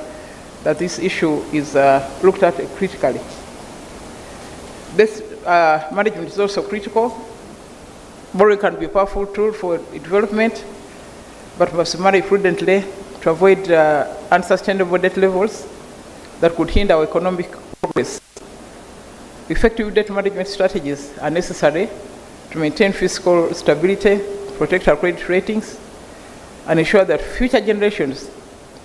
that this issue is looked at critically. This management is also critical. Borrowing can be a powerful tool for development, but must manage prudently to avoid unsustainable debt levels that could hinder our economic progress. Effective debt management strategies are necessary to maintain fiscal stability, protect our credit ratings, and ensure that future generations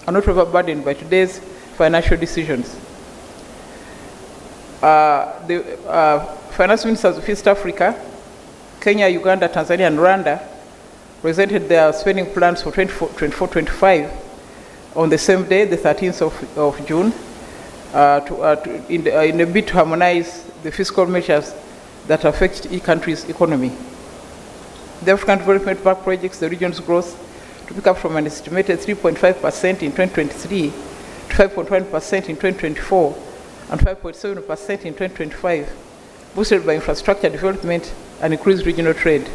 are not overburdened by today's financial decisions. The finance ministers of East Africa, Kenya, Uganda, Tanzania, and Rwanda presented their spending plans for 24-25 on the same day, the 13th of June, in a bid to harmonize the fiscal measures that affect each country's economy. The African Development Bank projects the region's growth to pick up from an estimated 3.5% in 2023 to 5.1% in 2024 and 5.7% in 2025, boosted by infrastructure development and increased regional trade.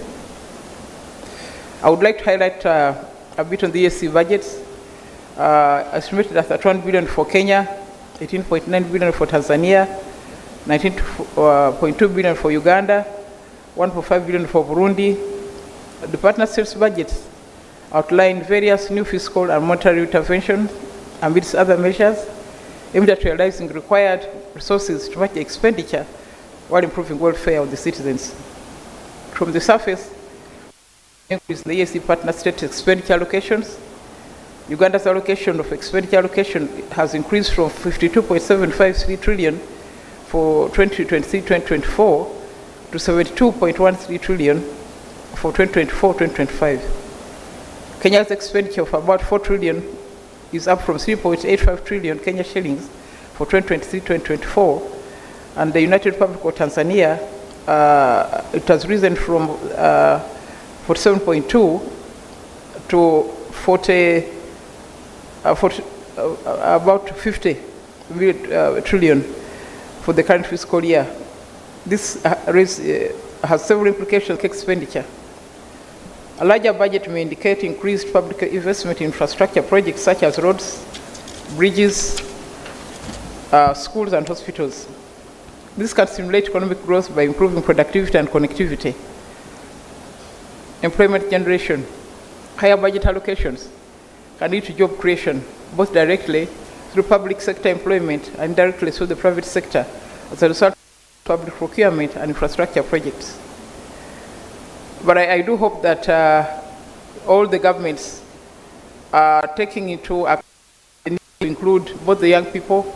I would like to highlight a bit on the ESC budgets, estimated at 31 billion for Kenya, 18.9 billion for Tanzania, 19.2 billion for Uganda, 1.5 billion for Burundi. The partner states budgets outline various new fiscal and monetary interventions amidst other measures aimed at realizing required resources to match the expenditure while improving welfare of the citizens. From the surface, increase the ESC partner state expenditure allocations. Uganda's allocation of expenditure allocation has increased from 52.753 trillion for 2023-2024 to 72.13 trillion for 2024-2025. Kenya's expenditure of about 4 trillion is up from 3.85 trillion Kenya shillings for 2023-2024, and the United Republic of Tanzania, it has risen from 47.2 to about 50 trillion for the current fiscal year. This has several implications for expenditure. A larger budget may indicate increased public investment in infrastructure projects such as roads, bridges, schools, and hospitals. This can stimulate economic growth by improving productivity and connectivity. employment generation. Higher budget allocations can lead to job creation, both directly through public sector employment and indirectly through the private sector as a result of public procurement and infrastructure projects. But I do hope that all the governments are taking into account the need to include both the young people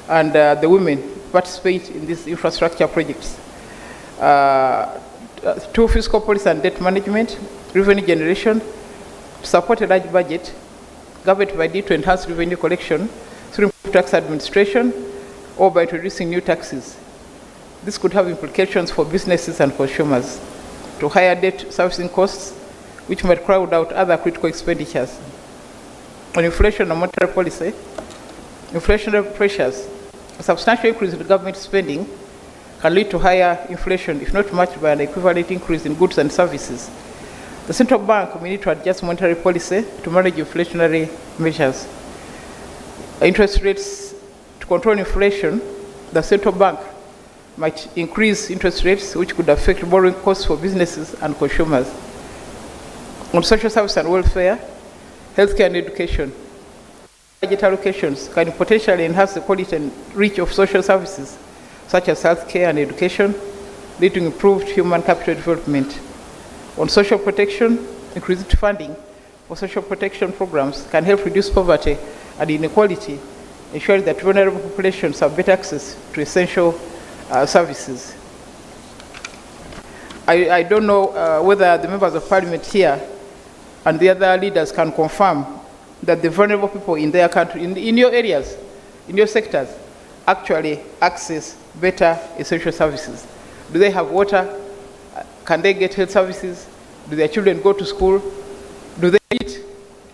and the women participate in these infrastructure projects. To fiscal policy and debt management, revenue generation, to support a large budget, government by need to enhance revenue collection through improved tax administration or by introducing new taxes. This could have implications for businesses and consumers, to higher debt servicing costs, which might crowd out other critical expenditures. On inflation and monetary policy, inflationary pressures, a substantial increase in government spending can lead to higher inflation, if not matched by an equivalent increase in goods and services. The central bank may need to adjust monetary policy to manage inflationary measures. Interest rates, to control inflation, the central bank might increase interest rates, which could affect borrowing costs for businesses and consumers. On social service and welfare, healthcare and education, budget allocations can potentially enhance the quality and reach of social services, such as healthcare and education, leading to improved human capital development. On social protection, increased funding for social protection programs can help reduce poverty and inequality, ensuring that vulnerable populations have better access to essential services. I don't know whether the members of parliament here and the other leaders can confirm that the vulnerable people in their country, in your areas, in your sectors, actually access better essential services. Do they have water? Can they get health services? Do their children go to school? Do they eat?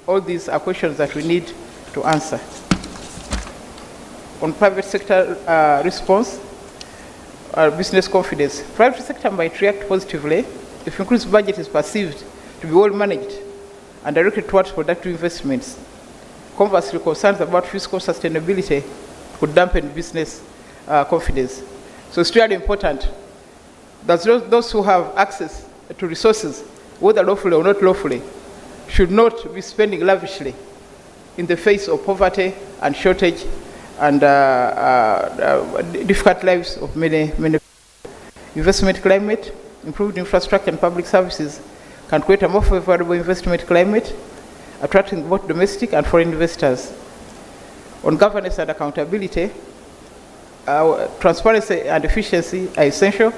All these are questions that we need to answer. On private sector response, business confidence. Private sector might react positively if increased budget is perceived to be well managed and directed towards productive investments. Conversely, concerns about fiscal sustainability could dampen business confidence. So it's really important that those who have access to resources, whether lawfully or not lawfully, should not be spending lavishly in the face of poverty and shortage and difficult lives of many people. Investment climate, improved infrastructure and public services can create a more favorable investment climate, attracting both domestic and foreign investors. On governance and accountability, transparency and efficiency are essential.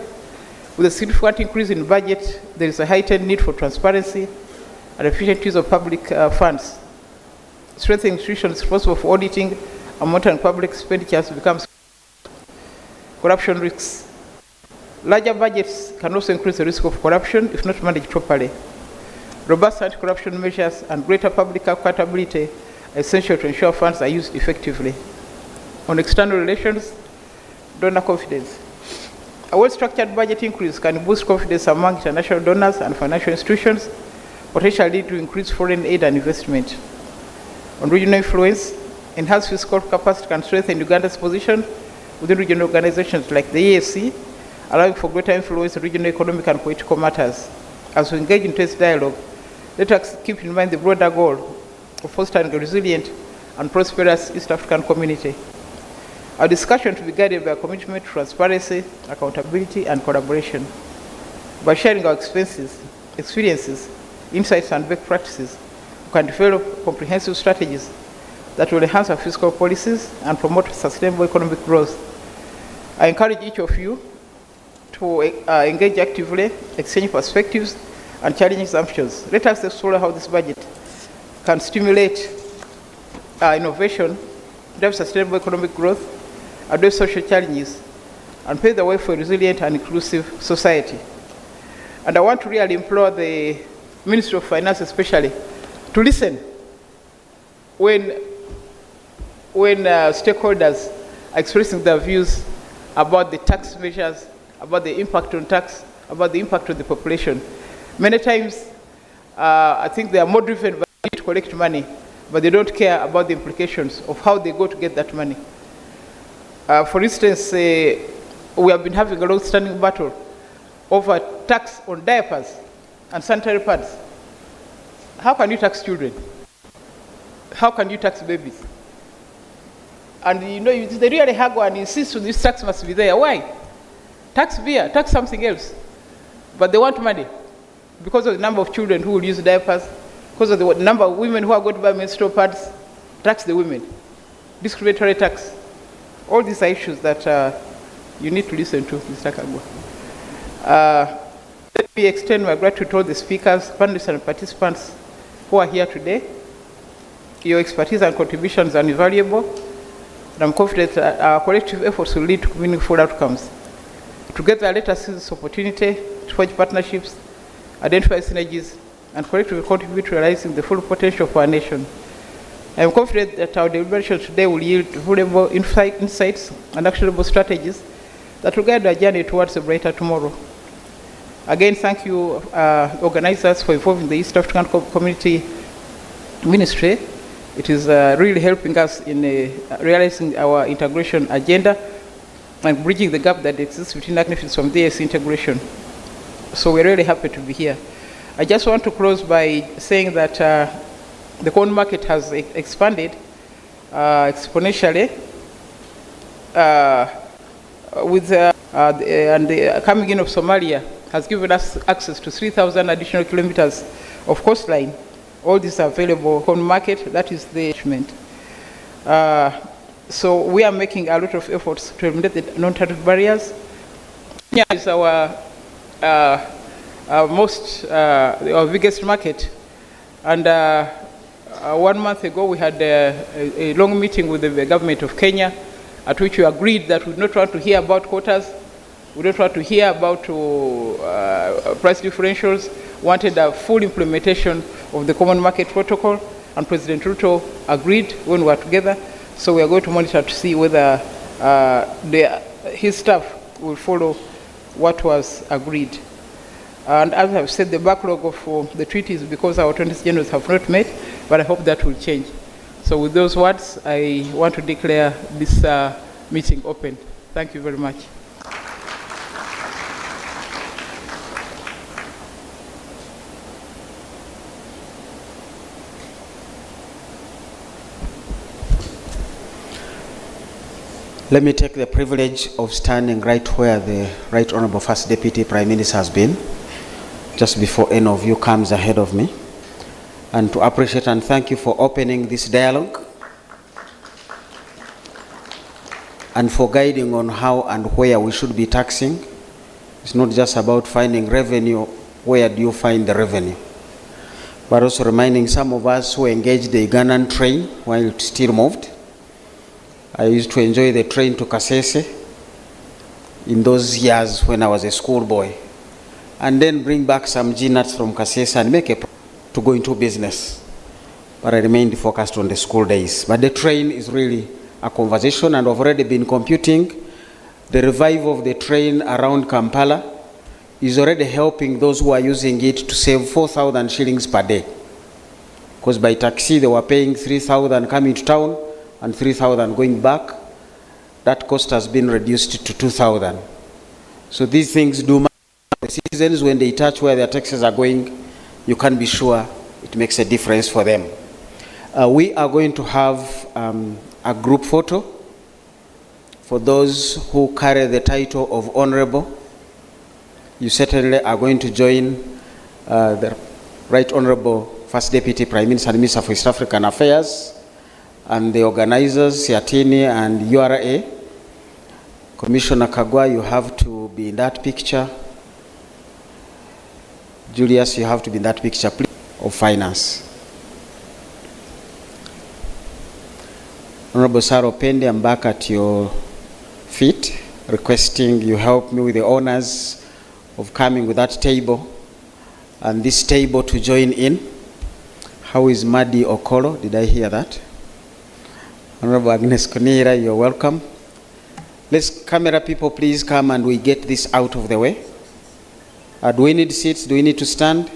With a significant increase in budget, there is a heightened need for transparency and efficient use of public funds. Strengthening institutions responsible for auditing and monitoring public expenditures becomes corruption risks. Larger budgets can also increase the risk of corruption if not managed properly. Robust anti-corruption measures and greater public accountability are essential to ensure funds are used effectively. On external relations, donor confidence. A well-structured budget increase can boost confidence among international donors and financial institutions, potentially lead to increased foreign aid and investment. On regional influence, enhanced fiscal capacity can strengthen Uganda's position within regional organizations like the EAC, allowing for greater influence in regional economic and political matters. As we engage in this dialogue, let us keep in mind the broader goal of fostering a resilient and prosperous East African community. Our discussion to be guided by a commitment to transparency, accountability, and collaboration. By sharing our experiences, insights, and best practices, we can develop comprehensive strategies that will enhance our fiscal policies and promote sustainable economic growth. I encourage each of you to engage actively, exchange perspectives, and challenge assumptions. Let us explore how this budget can stimulate innovation, drive sustainable economic growth, address social challenges, and pave the way for a resilient and inclusive society. And I want to really implore the Ministry of Finance especially to listen when stakeholders are expressing their views about the tax measures, about the impact on tax, about the impact on the population. Many times, I think they are more driven by the need to collect money, but they don't care about the implications of how they go to get that money. For instance, we have been having a long-standing battle over tax on diapers and sanitary pads. How can you tax children? How can you tax babies? And you know, they really haggle and insist on this tax must be there. Why? Tax beer, tax something else. But they want money because of the number of children who will use diapers, because of the number of women who are going to buy menstrual pads. Tax the women. Discriminatory tax. All these are issues that you need to listen to, Mr. Kagwa. Let me extend my gratitude to all the speakers, panelists, and participants who are here today. Your expertise and contributions are invaluable, and I'm confident that our collective efforts will lead to meaningful outcomes. Together, let us seize this opportunity to forge partnerships, identify synergies, and collectively contribute to realizing the full potential of our nation. I am confident that our deliberations today will yield valuable insights and actionable strategies that will guide our journey towards a brighter tomorrow. Again, thank you, organizers, for involving the East African Community Ministry. It is really helping us in realizing our integration agenda and bridging the gap that exists between activities from DS integration. So we're really happy to be here. I just want to close by saying that the corn market has expanded exponentially and the coming in of Somalia has given us access to 3,000 additional kilometers of coastline. All these are available on market. That is the achievement. So we are making a lot of efforts to eliminate the non-tariff barriers. Kenya is our biggest market. And 1 month ago, we had a long meeting with the government of Kenya, at which we agreed that we do not want to hear about quotas. We don't want to hear about price differentials. Wanted a full implementation of the Common Market Protocol, and President Ruto agreed when we were together. So we are going to monitor to see whether his staff will follow what was agreed. And as I've said, the backlog of the treaties because our attorneys generals have not met, but I hope that will change. So with those words, I want to declare this meeting open. Thank you very much. Let me take the privilege of standing right where the Right Honorable First Deputy Prime Minister has been, just before any of you comes ahead of me, and to appreciate and thank you for opening this dialogue and for guiding on how and where we should be taxing. It's not just about finding revenue, where do you find the revenue, but also reminding some of us who engaged the Ugandan train while it still moved. I used to enjoy the train to Kasese in those years when I was a schoolboy, and then bring back some G-nuts from Kasese and make a to go into business. But I remained focused on the school days. But the train is really a conversation, and I've already been computing the revival of the train around Kampala is already helping those who are using it to save 4,000 shillings per day. Because by taxi they were paying 3,000 coming to town and 3,000 going back. That cost has been reduced to 2,000. So these things do matter. The citizens, when they touch where their taxes are going, you can be sure it makes a difference for them. We are going to have a group photo for those who carry the title of Honorable. You certainly are going to join the Right Honorable First Deputy Prime Minister and Minister for East African Affairs, and the organizers, Siatini and URA. Commissioner Kagwa, you have to be in that picture. Julius, you have to be in that picture, please, of finance. Honorable Saro Pende, I'm back at your feet, requesting you help me with the honors of coming with that table and this table to join in. How is Madi Okolo? Did I hear that? Honorable Agnes Konira, you're welcome. Let's, camera people, please come and we get this out of the way. Do we need seats? Do we need to stand?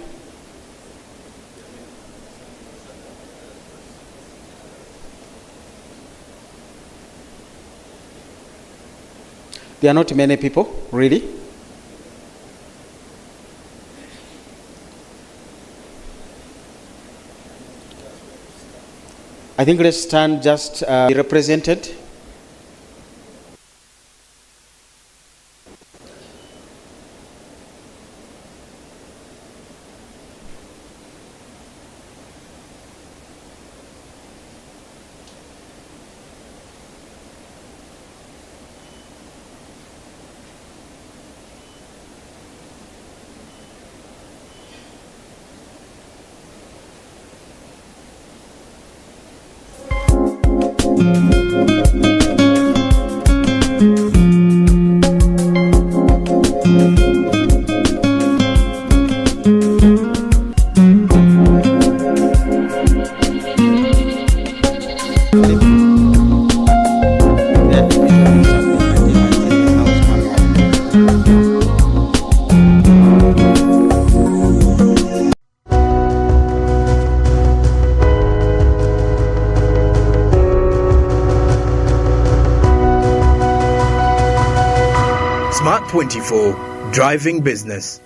There are not many people, really. I think let's stand just be represented. Smart 24, driving business.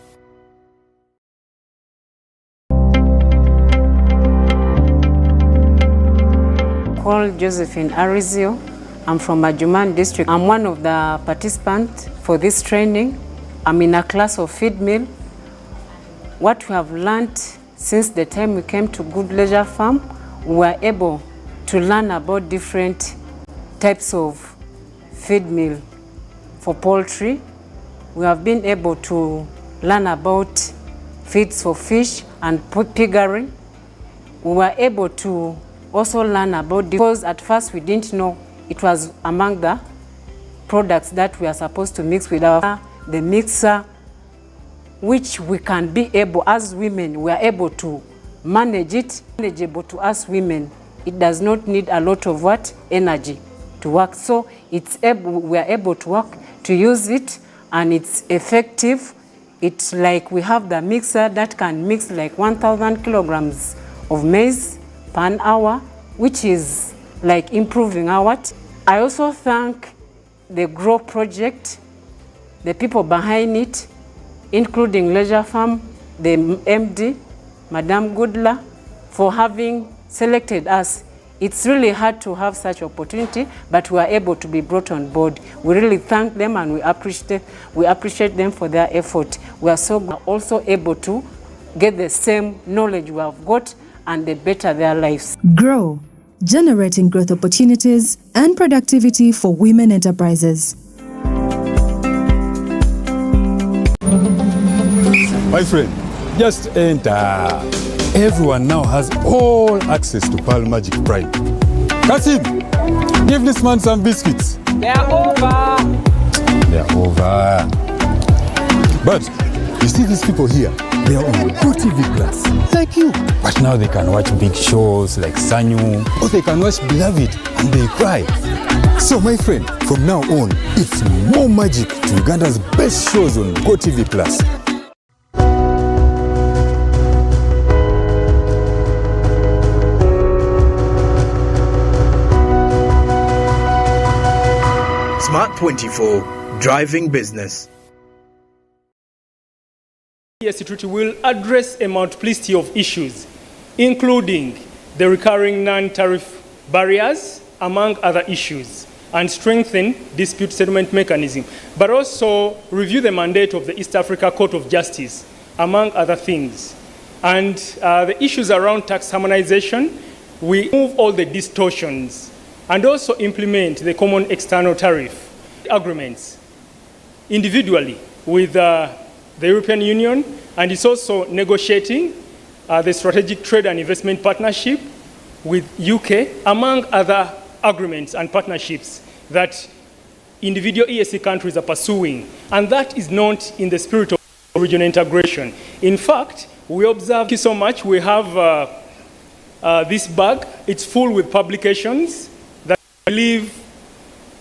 Called Josephine Arizio. I'm from Ajuman district. I'm one of the participants for this training. I'm in a class of feed mill. What we have learned since the time we came to Good Leisure Farm, we were able to learn about different types of feed mill for poultry. We have been able to learn about feeds for fish and piggery. We were able to also learn about, because at first we didn't know it was among the products that we are supposed to mix with the mixer, which we can be able, as women, we are able to manage it. Manageable to us women. It does not need a lot of energy to work. So it's we are able to work, to use it, and it's effective. It's like we have the mixer that can mix like 1,000 kilograms of maize per hour, which is like improving our. I also thank the Grow project, the people behind it, including Leisure Farm, the MD, Madam Goodla, for having selected us. It's really hard to have such opportunity, but we are able to be brought on board. We really thank them and we appreciate them for their effort. We are also able to get the same knowledge we have got and they better their lives. Grow, generating growth opportunities and productivity for women enterprises. My friend, just enter. Everyone now has all access to Pearl Magic Prime. Kasim, give this man some biscuits. They're over. They're over. But you see these people here, they are on GOTV Plus, like you. But now they can watch big shows like Sanyu, or they can watch Beloved and they cry. So my friend, from now on, it's more magic to Uganda's best shows on GOTV Plus. Smart 24, driving business. DSTV will address a multiplicity of issues, including the recurring non-tariff barriers, among other issues, and strengthen dispute settlement mechanism, but also review the mandate of the East Africa Court of Justice, among other things. And the issues around tax harmonization, we remove all the distortions and also implement the common external tariff agreements individually with the European Union, and it's also negotiating the strategic trade and investment partnership with UK, among other agreements and partnerships that individual EAC countries are pursuing. And that is not in the spirit of regional integration. In fact, we observe, thank you so much, we have this bag. It's full with publications that I believe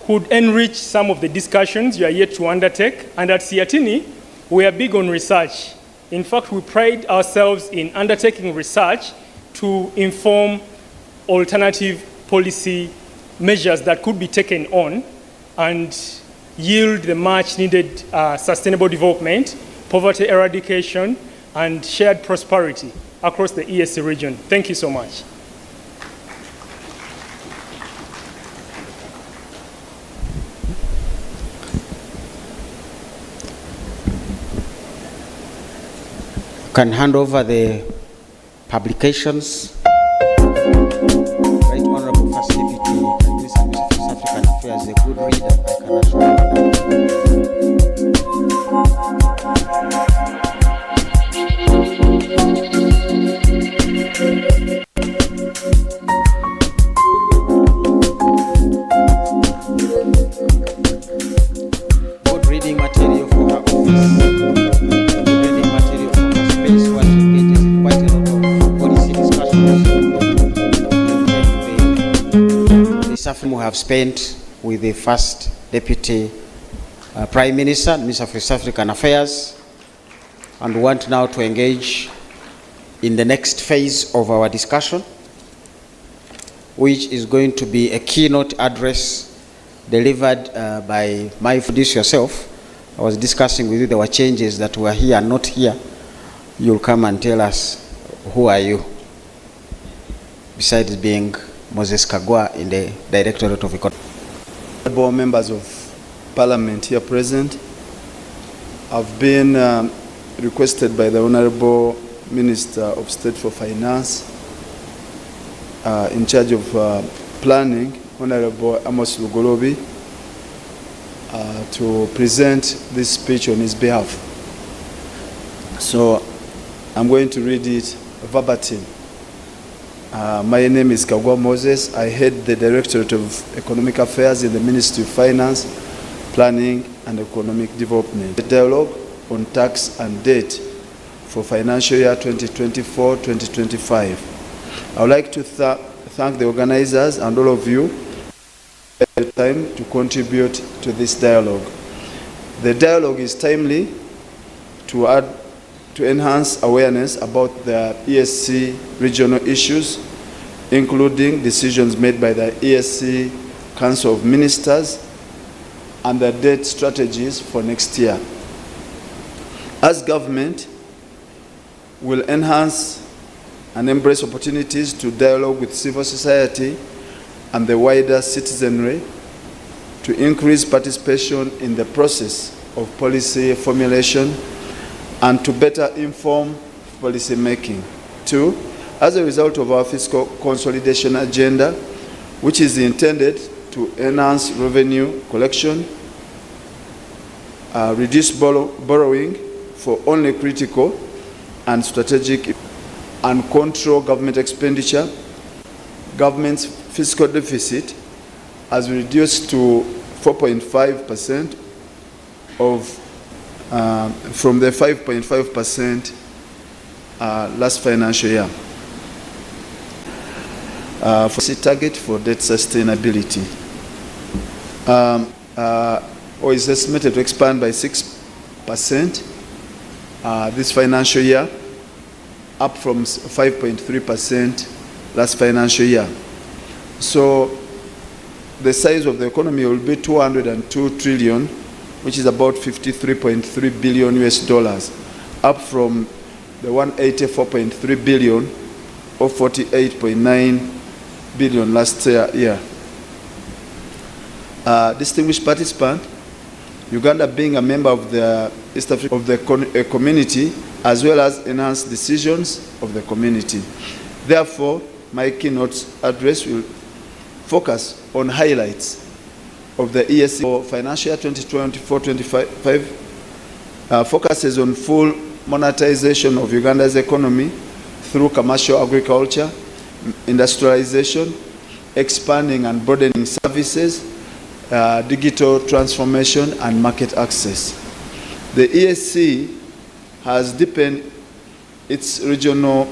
could enrich some of the discussions you are yet to undertake. And at Siatini, we are big on research. In fact, we pride ourselves in undertaking research to inform alternative policy measures that could be taken on and yield the much needed sustainable development, poverty eradication, and shared prosperity across the EAC region. Thank you so much. can hand over the publications. Right Honorable First Deputy Prime Minister, Minister of African Affairs, a good reader, I can assure you good reading material for her office. We have spent with the First Deputy Prime Minister and Minister of East African Affairs, and want now to engage in the next phase of our discussion, which is going to be a keynote address delivered by my this yourself. I was discussing with you, there were changes that were here and not here. You'll come and tell us, who are you? Besides being Moses Kagwa in the Directorate of Economy. Honorable members of Parliament here present, I've been requested by the Honorable Minister of State for Finance in charge of planning, Honorable Amos Lugolobi, to present this speech on his behalf. So I'm going to read it verbatim. My name is Kagwa Moses. I head the Directorate of Economic Affairs in the Ministry of Finance, Planning and Economic Development. The dialogue on tax and debt for financial year 2024-2025. I would like to thank the organizers and all of you for the time to contribute to this dialogue. The dialogue is timely to enhance awareness about the ESC regional issues, including decisions made by the ESC Council of Ministers and the debt strategies for next year. As government will enhance and embrace opportunities to dialogue with civil society and the wider citizenry to increase participation in the process of policy formulation and to better inform policy making. 2, as a result of our fiscal consolidation agenda, which is intended to enhance revenue collection, reduce borrowing for only critical and strategic, and control government expenditure, government's fiscal deficit has reduced to 4.5% of from the 5.5% last financial year. For the target for debt sustainability, or is estimated to expand by 6% this financial year, up from 5.3% last financial year. So the size of the economy will be 202 trillion, which is about 53.3 billion US dollars, up from the 184.3 billion or 48.9 billion last year. Distinguished participant, Uganda being a member of the East Africa of the community, as well as enhanced decisions of the community. Therefore, my keynote address will focus on highlights of the ESC for financial year 2024-25, focuses on full monetization of Uganda's economy through commercial agriculture, industrialization, expanding and broadening services, digital transformation, and market access. The ESC has deepened its regional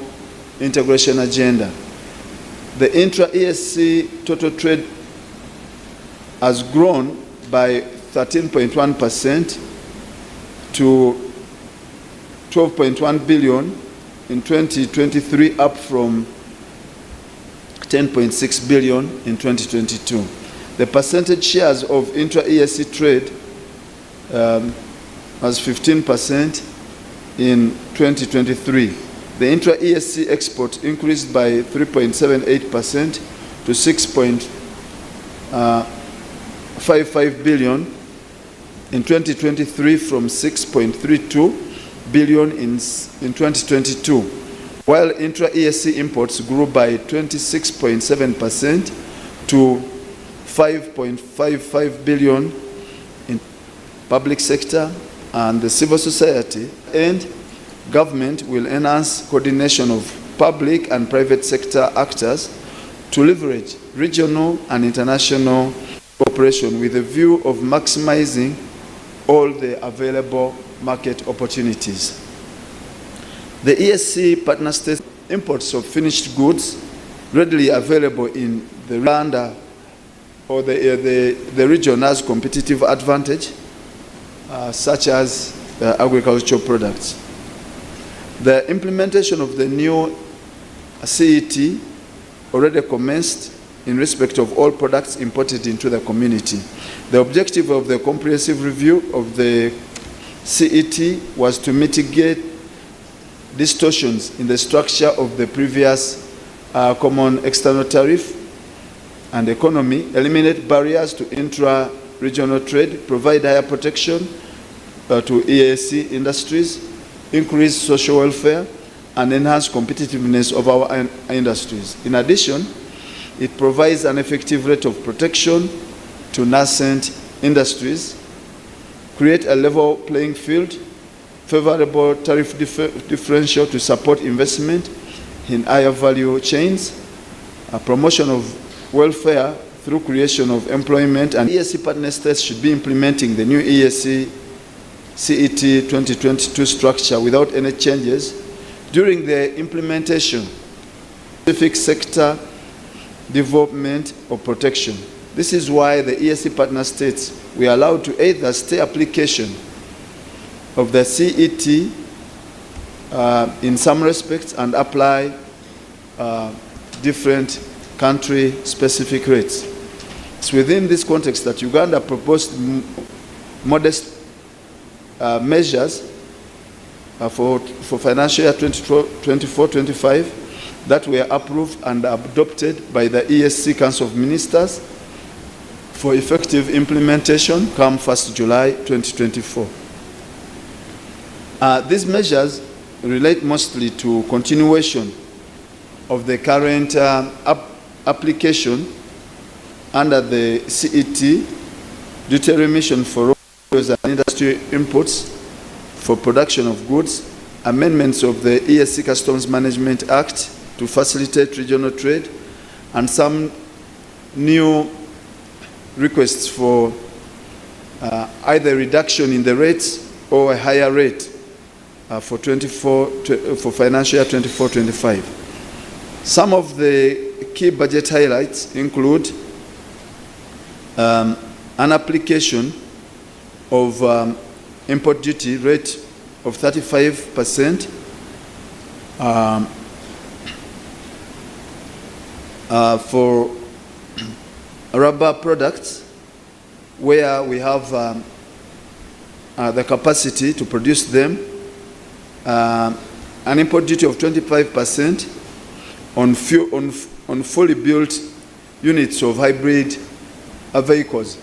integration agenda. The intra-ESC total trade has grown by 13.1% to 12.1 billion in 2023, up from 10.6 billion in 2022. The percentage shares of intra-ESC trade was 15% in 2023. The intra-ESC export increased by 3.78% to 6.55 billion in 2023 from 6.32 billion in 2022, while intra-ESC imports grew by 26.7% to 5.55 billion in public sector and the civil society, and government will enhance coordination of public and private sector actors to leverage regional and international cooperation with a view of maximizing all the available market opportunities. The ESC partner states imports of finished goods readily available in the Rwanda or the region has competitive advantage, such as agricultural products. The implementation of the new CET already commenced in respect of all products imported into the community. The objective of the comprehensive review of the CET was to mitigate distortions in the structure of the previous common external tariff and economy, eliminate barriers to intra-regional trade, provide higher protection to EAC industries, increase social welfare, and enhance competitiveness of our industries. In addition, it provides an effective rate of protection to nascent industries, create a level playing field, favorable tariff differential to support investment in higher value chains, a promotion of welfare through creation of employment, and ESC partner states should be implementing the new ESC CET 2022 structure without any changes during the implementation, specific sector development or protection. This is why the ESC partner states we are allowed to either stay application of the CET in some respects and apply different country-specific rates. It's within this context that Uganda proposed modest measures for financial year 24-25 that were approved and adopted by the ESC Council of Ministers for effective implementation come 1st July 2024. These measures relate mostly to continuation of the current application under the CET duty remission for raw materials and industry inputs for production of goods, amendments of the ESC Customs Management Act to facilitate regional trade, and some new requests for either reduction in the rates or a higher rate for financial year 24-25. Some of the key budget highlights include an application of import duty rate of 35% for rubber products where we have the capacity to produce them, an import duty of 25% on fully built units of hybrid vehicles,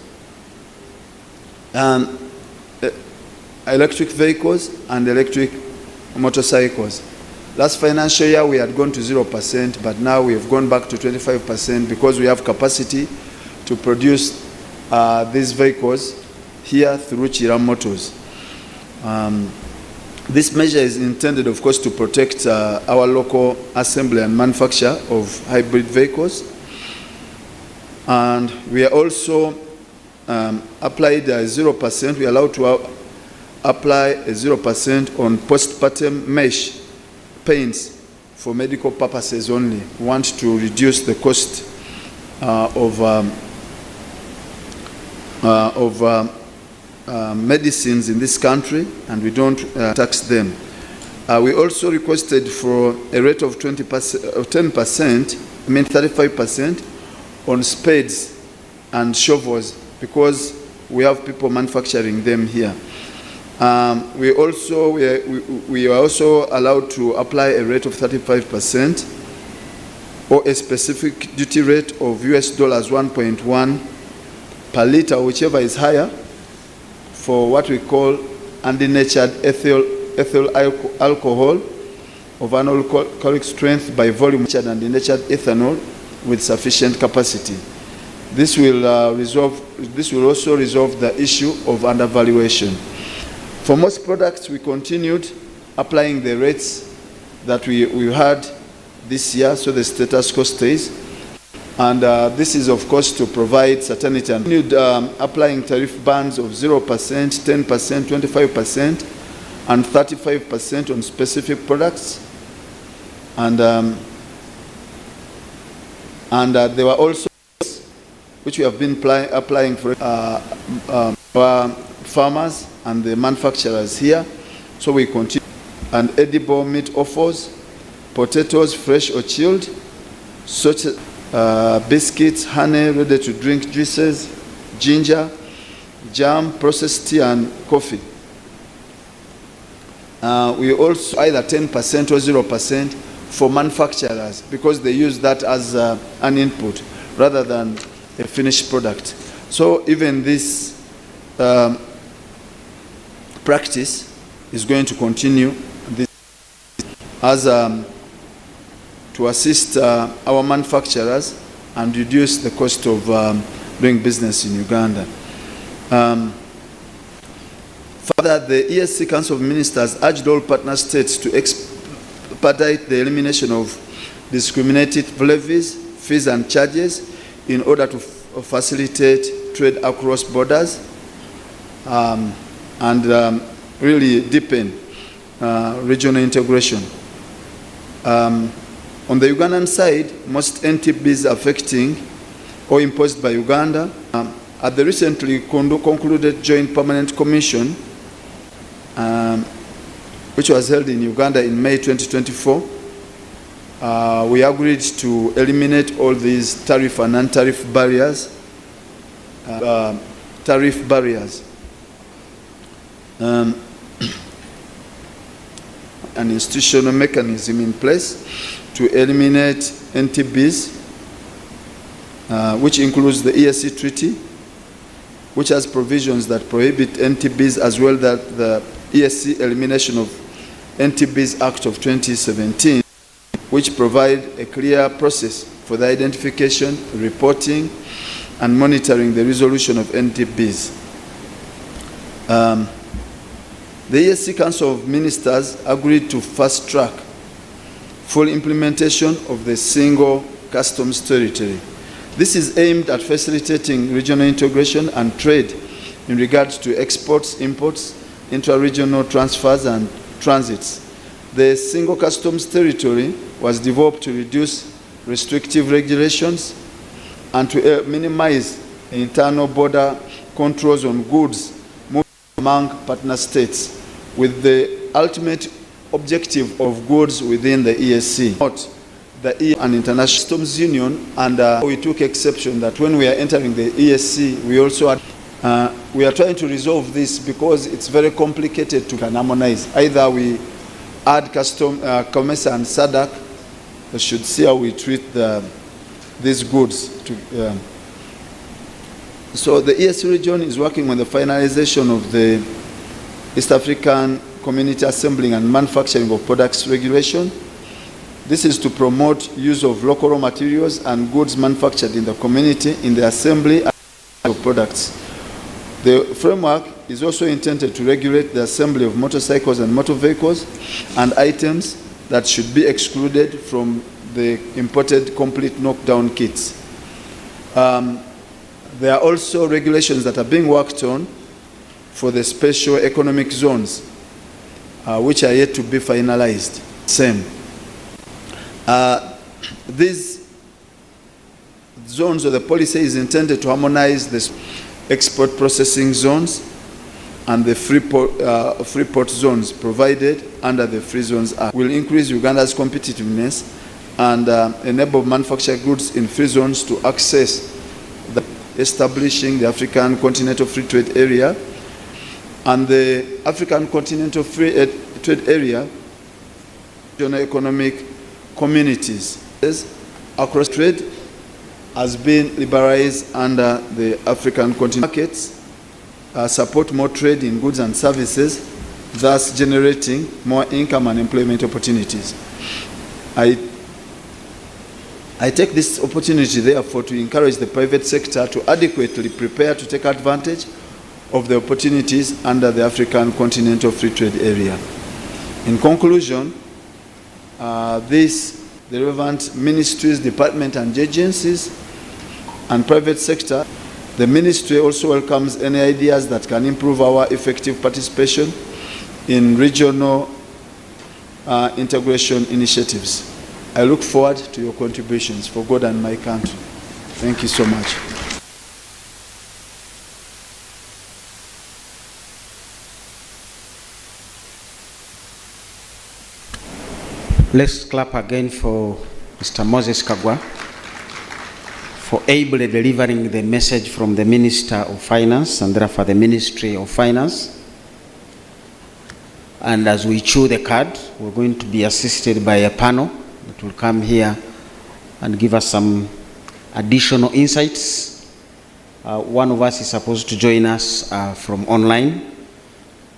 electric vehicles and electric motorcycles. Last financial year we had gone to 0%, but now we have gone back to 25% because we have capacity to produce these vehicles here through Chiram Motors. This measure is intended, of course, to protect our local assembly and manufacture of hybrid vehicles. And we are also applied 0%. We are allowed to apply a 0% on postpartum mesh paints for medical purposes only. We want to reduce the cost of medicines in this country, and we don't tax them. We also requested for a rate of 10%, 35% on spades and shovels because we have people manufacturing them here. We are also allowed to apply a rate of 35% or a specific duty rate of US dollars 1.1 per liter, whichever is higher, for what we call undenatured ethyl ethyl alcohol of an alcoholic strength by volume and denatured ethanol with sufficient capacity. This will also resolve the issue of undervaluation. For most products, we continued applying the rates that we had this year, so the status quo stays. And this is, of course, to provide certainty and continued applying tariff bands of 0%, 10%, 25%, and 35% on specific products. And there were also which we have been applying for our farmers and the manufacturers here. So we continue. And edible meat offers, potatoes, fresh or chilled, such as biscuits, honey, ready-to-drink juices, ginger, jam, processed tea, and coffee. We also either 10% or 0% for manufacturers because they use that as an input rather than a finished product. So even this practice is going to continue as to assist our manufacturers and reduce the cost of doing business in Uganda. Further, the ESC Council of Ministers urged all partner states to expedite the elimination of discriminated levies, fees and charges in order to facilitate trade across borders and really deepen regional integration. On the Ugandan side, most NTBs affecting or imposed by Uganda at the recently concluded Joint Permanent Commission, which was held in Uganda in May 2024, we agreed to eliminate all these tariff and non-tariff barriers. An institutional mechanism in place to eliminate NTBs, which includes the ESC Treaty, which has provisions that prohibit NTBs, as well as the ESC Elimination of NTBs Act of 2017, which provide a clear process for the identification, reporting, and monitoring the resolution of NTBs. The ESC Council of Ministers agreed to fast-track full implementation of the single customs territory. This is aimed at facilitating regional integration and trade in regards to exports, imports, intra-regional transfers, and transits. The single customs territory was developed to reduce restrictive regulations and to minimize internal border controls on goods moving among partner states, with the ultimate objective of goods within the ESC. The EU and International Customs Union, and we took exception that when we are entering the ESC, we also had, we are trying to resolve this because it's very complicated to harmonize. Either we add commerce and SADC, we should see how we treat these goods. So the ESC region is working on the finalization of the East African Community Assembling and Manufacturing of Products Regulation. This is to promote use of local raw materials and goods manufactured in the community in the assembly of products. The framework is also intended to regulate the assembly of motorcycles and motor vehicles and items that should be excluded from the imported complete knockdown kits. There are also regulations that are being worked on for the special economic zones, which are yet to be finalized. These zones, or the policy, is intended to harmonize the export processing zones and the free port zones provided under the Free Zones Act. Will increase Uganda's competitiveness and enable manufactured goods in free zones to access establishing the African Continental Free Trade Area and the African Continental Free Trade Area regional economic communities. Across trade has been liberalized under the African continent. Markets support more trade in goods and services thus generating more income and employment opportunities. I take this opportunity, therefore, to encourage the private sector to adequately prepare to take advantage of the opportunities under the African Continental Free Trade Area. In conclusion, the relevant ministries, departments, and agencies and private sector, the ministry also welcomes any ideas that can improve our effective participation in regional integration initiatives. I look forward to your contributions for God and my country. Thank you so much. Let's clap again for Mr. Moses Kagwa for ably delivering the message from the Minister of Finance and therefore the Ministry of Finance. And as we chew the card, we're going to be assisted by a panel that will come here and give us some additional insights. One of us is supposed to join us from online.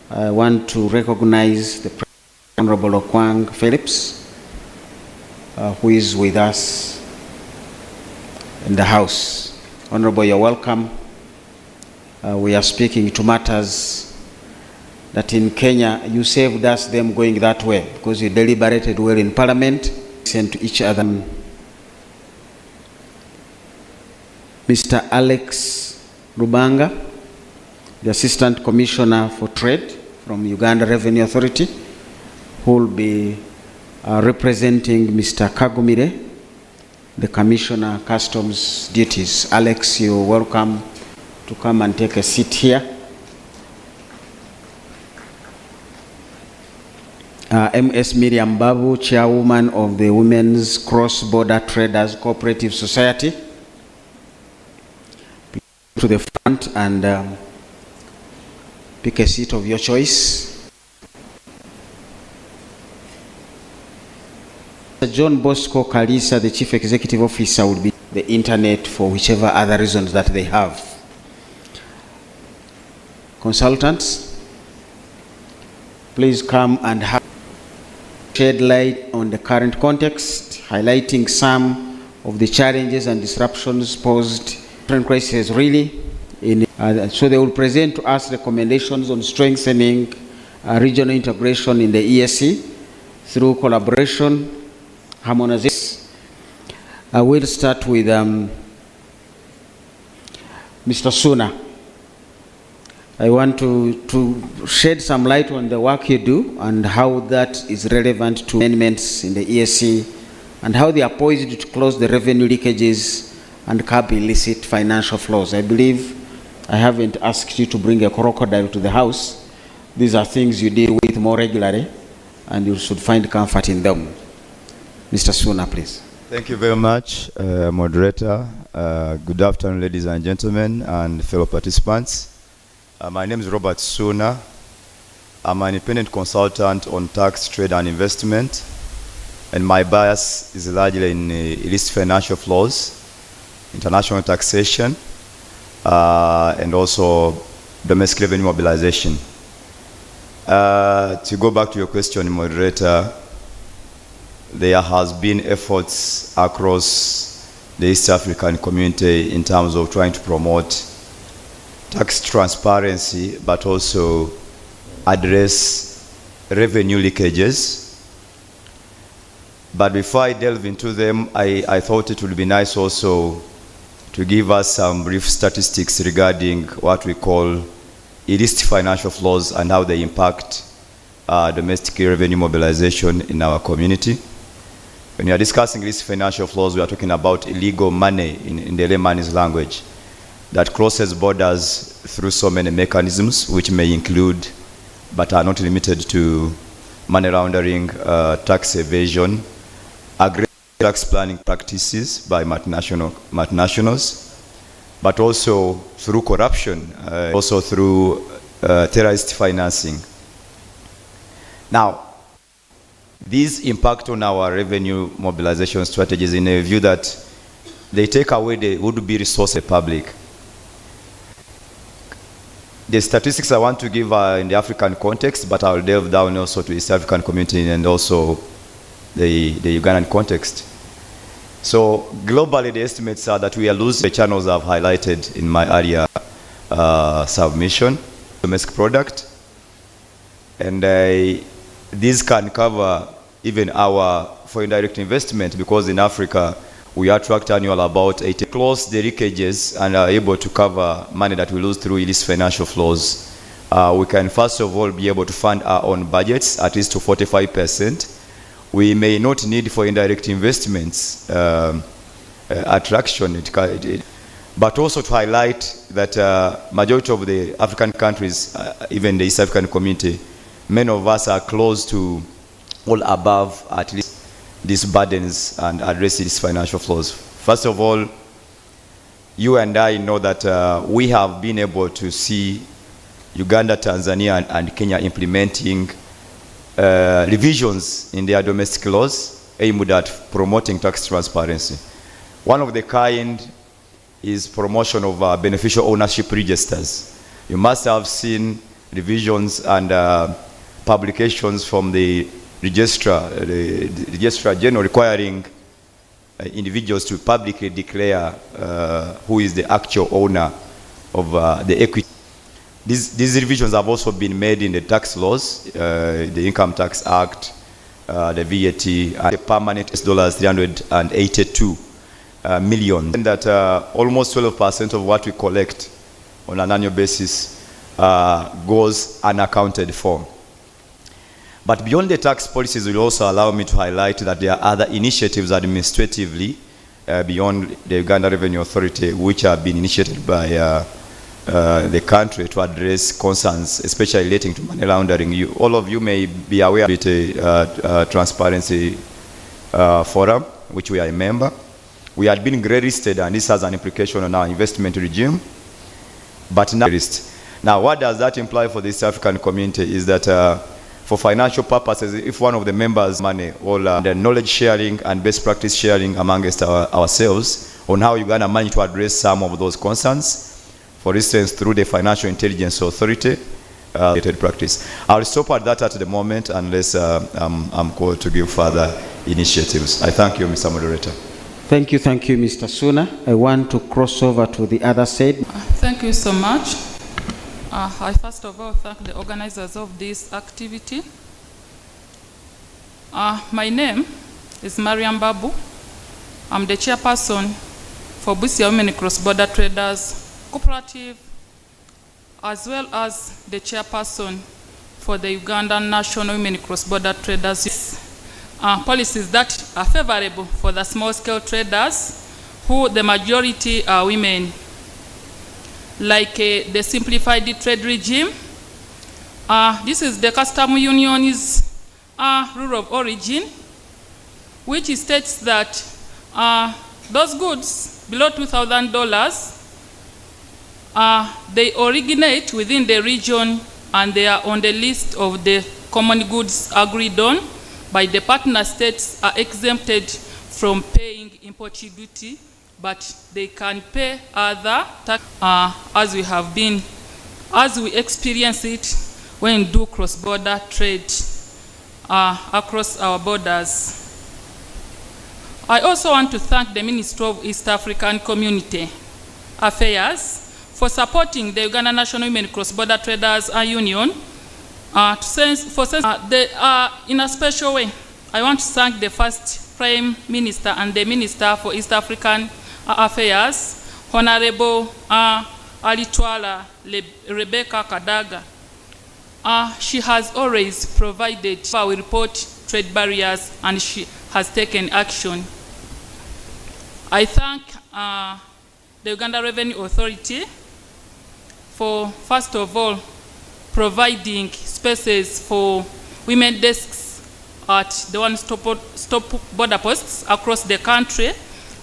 I want to recognize the Honorable Okwang Phillips, who is with us in the House. Honorable, you're welcome. We are speaking to matters that in Kenya you saved us them going that way because you deliberated well in Parliament, listened to each other. Mr. Alex Rubanga, the Assistant Commissioner for Trade from Uganda Revenue Authority, who will be representing Mr. Kagumire, the Commissioner Customs Duties. Alex, you're welcome to come and take a seat here. MS Miriam Babu, Chairwoman of the Women's Cross-Border Traders Cooperative Society. To the front and pick a seat of your choice. John Bosco Kalisa, the Chief Executive Officer, will be the internet for whichever other reasons that they have. Consultants, please come and shed light on the current context, highlighting some of the challenges and disruptions posed different crises really. So they will present to us recommendations on strengthening regional integration in the EAC through collaboration, harmonization. I will start with Mr. Suna. I want to shed some light on the work you do and how that is relevant to amendments in the EAC and how they are poised to close the revenue leakages and curb illicit financial flows. I believe I haven't asked you to bring a crocodile to the House. These are things you deal with more regularly and you should find comfort in them. Mr. Suna, please. Thank you very much, Moderator. Good afternoon, ladies and gentlemen, and fellow participants. My name is Robert Suna. I'm an independent consultant on tax, trade, and investment, and my bias is largely in illicit financial flows, international taxation, and also domestic revenue mobilization. To go back to your question, Moderator, there has been efforts across the East African community in terms of trying to promote tax transparency, but also address revenue leakages. But before I delve into them, I thought it would be nice also to give us some brief statistics regarding what we call illicit financial flows and how they impact domestic revenue mobilization in our community. When we are discussing illicit financial flows, we are talking about illegal money in the layman's language that crosses borders through so many mechanisms, which may include, but are not limited to, money laundering, tax evasion, aggressive tax planning practices by multinationals, but also through corruption, also through terrorist financing. Now, these impact on our revenue mobilization strategies in a view that they take away the would-be resource of the public. The statistics I want to give are in the African context, but I'll delve down also to the East African community and also the Ugandan context. So globally, the estimates are that we are losing the channels I've highlighted in my earlier submission, domestic product. And these can cover even our foreign direct investment, because in Africa, we attract annual about 80 close the leakages and are able to cover money that we lose through illicit financial flows. We can first of all be able to fund our own budgets at least to 45%. We may not need for indirect investments attraction, but also to highlight that majority of the African countries, even the East African community, many of us are close to all above at least these burdens and address these financial flows. First of all, you and I know that we have been able to see Uganda, Tanzania, and Kenya implementing revisions in their domestic laws aimed at promoting tax transparency. One of the kind is promotion of beneficial ownership registers. You must have seen revisions and publications from the Registrar General requiring individuals to publicly declare who is the actual owner of the equity. These revisions have also been made in the tax laws, the Income Tax Act, the VAT, and the permanent $382 million. And that almost 12% of what we collect on an annual basis goes unaccounted for. But beyond the tax policies will also allow me to highlight that there are other initiatives administratively beyond the Uganda Revenue Authority, which have been initiated by the country to address concerns, especially relating to money laundering. All of you may be aware of the Transparency Forum, which we are a member. We had been grey-listed, and this has an implication on our investment regime. But now, what does that imply for the East African community is that for financial purposes, if one of the members money, all the knowledge sharing and best practice sharing amongst ourselves on how Uganda managed to address some of those concerns, for instance, through the Financial Intelligence Authority, related practice. I'll stop at that at the moment unless I'm called to give further initiatives. I thank you, Mr. Moderator. Thank you, Mr. Suna. I want to cross over to the other side. Thank you so much. I first of all thank the organizers of this activity. My name is Mariam Babu. I'm the chairperson for Busia Women Cross-Border Traders Cooperative, as well as the chairperson for the Ugandan National Women Cross-Border Traders. Policies that are favorable for the small-scale traders, who the majority are women, like the simplified trade regime. This is the custom union's rule of origin, which states that those goods below $2,000, they originate within the region and they are on the list of the common goods agreed on by the partner states, are exempted from paying import duty, but they can pay other tax as we experience it when we do cross-border trade across our borders. I also want to thank the Ministry of East African Community Affairs for supporting the Uganda National Women Cross-Border Traders Union. In a special way, I want to thank the first Prime Minister and the Minister for East African Affairs, Honorable Alitwala Rebecca Kadaga. She has always provided our report trade barriers, and she has taken action. I thank the Uganda Revenue Authority for, first of all, providing spaces for women desks at the one-stop border posts across the country,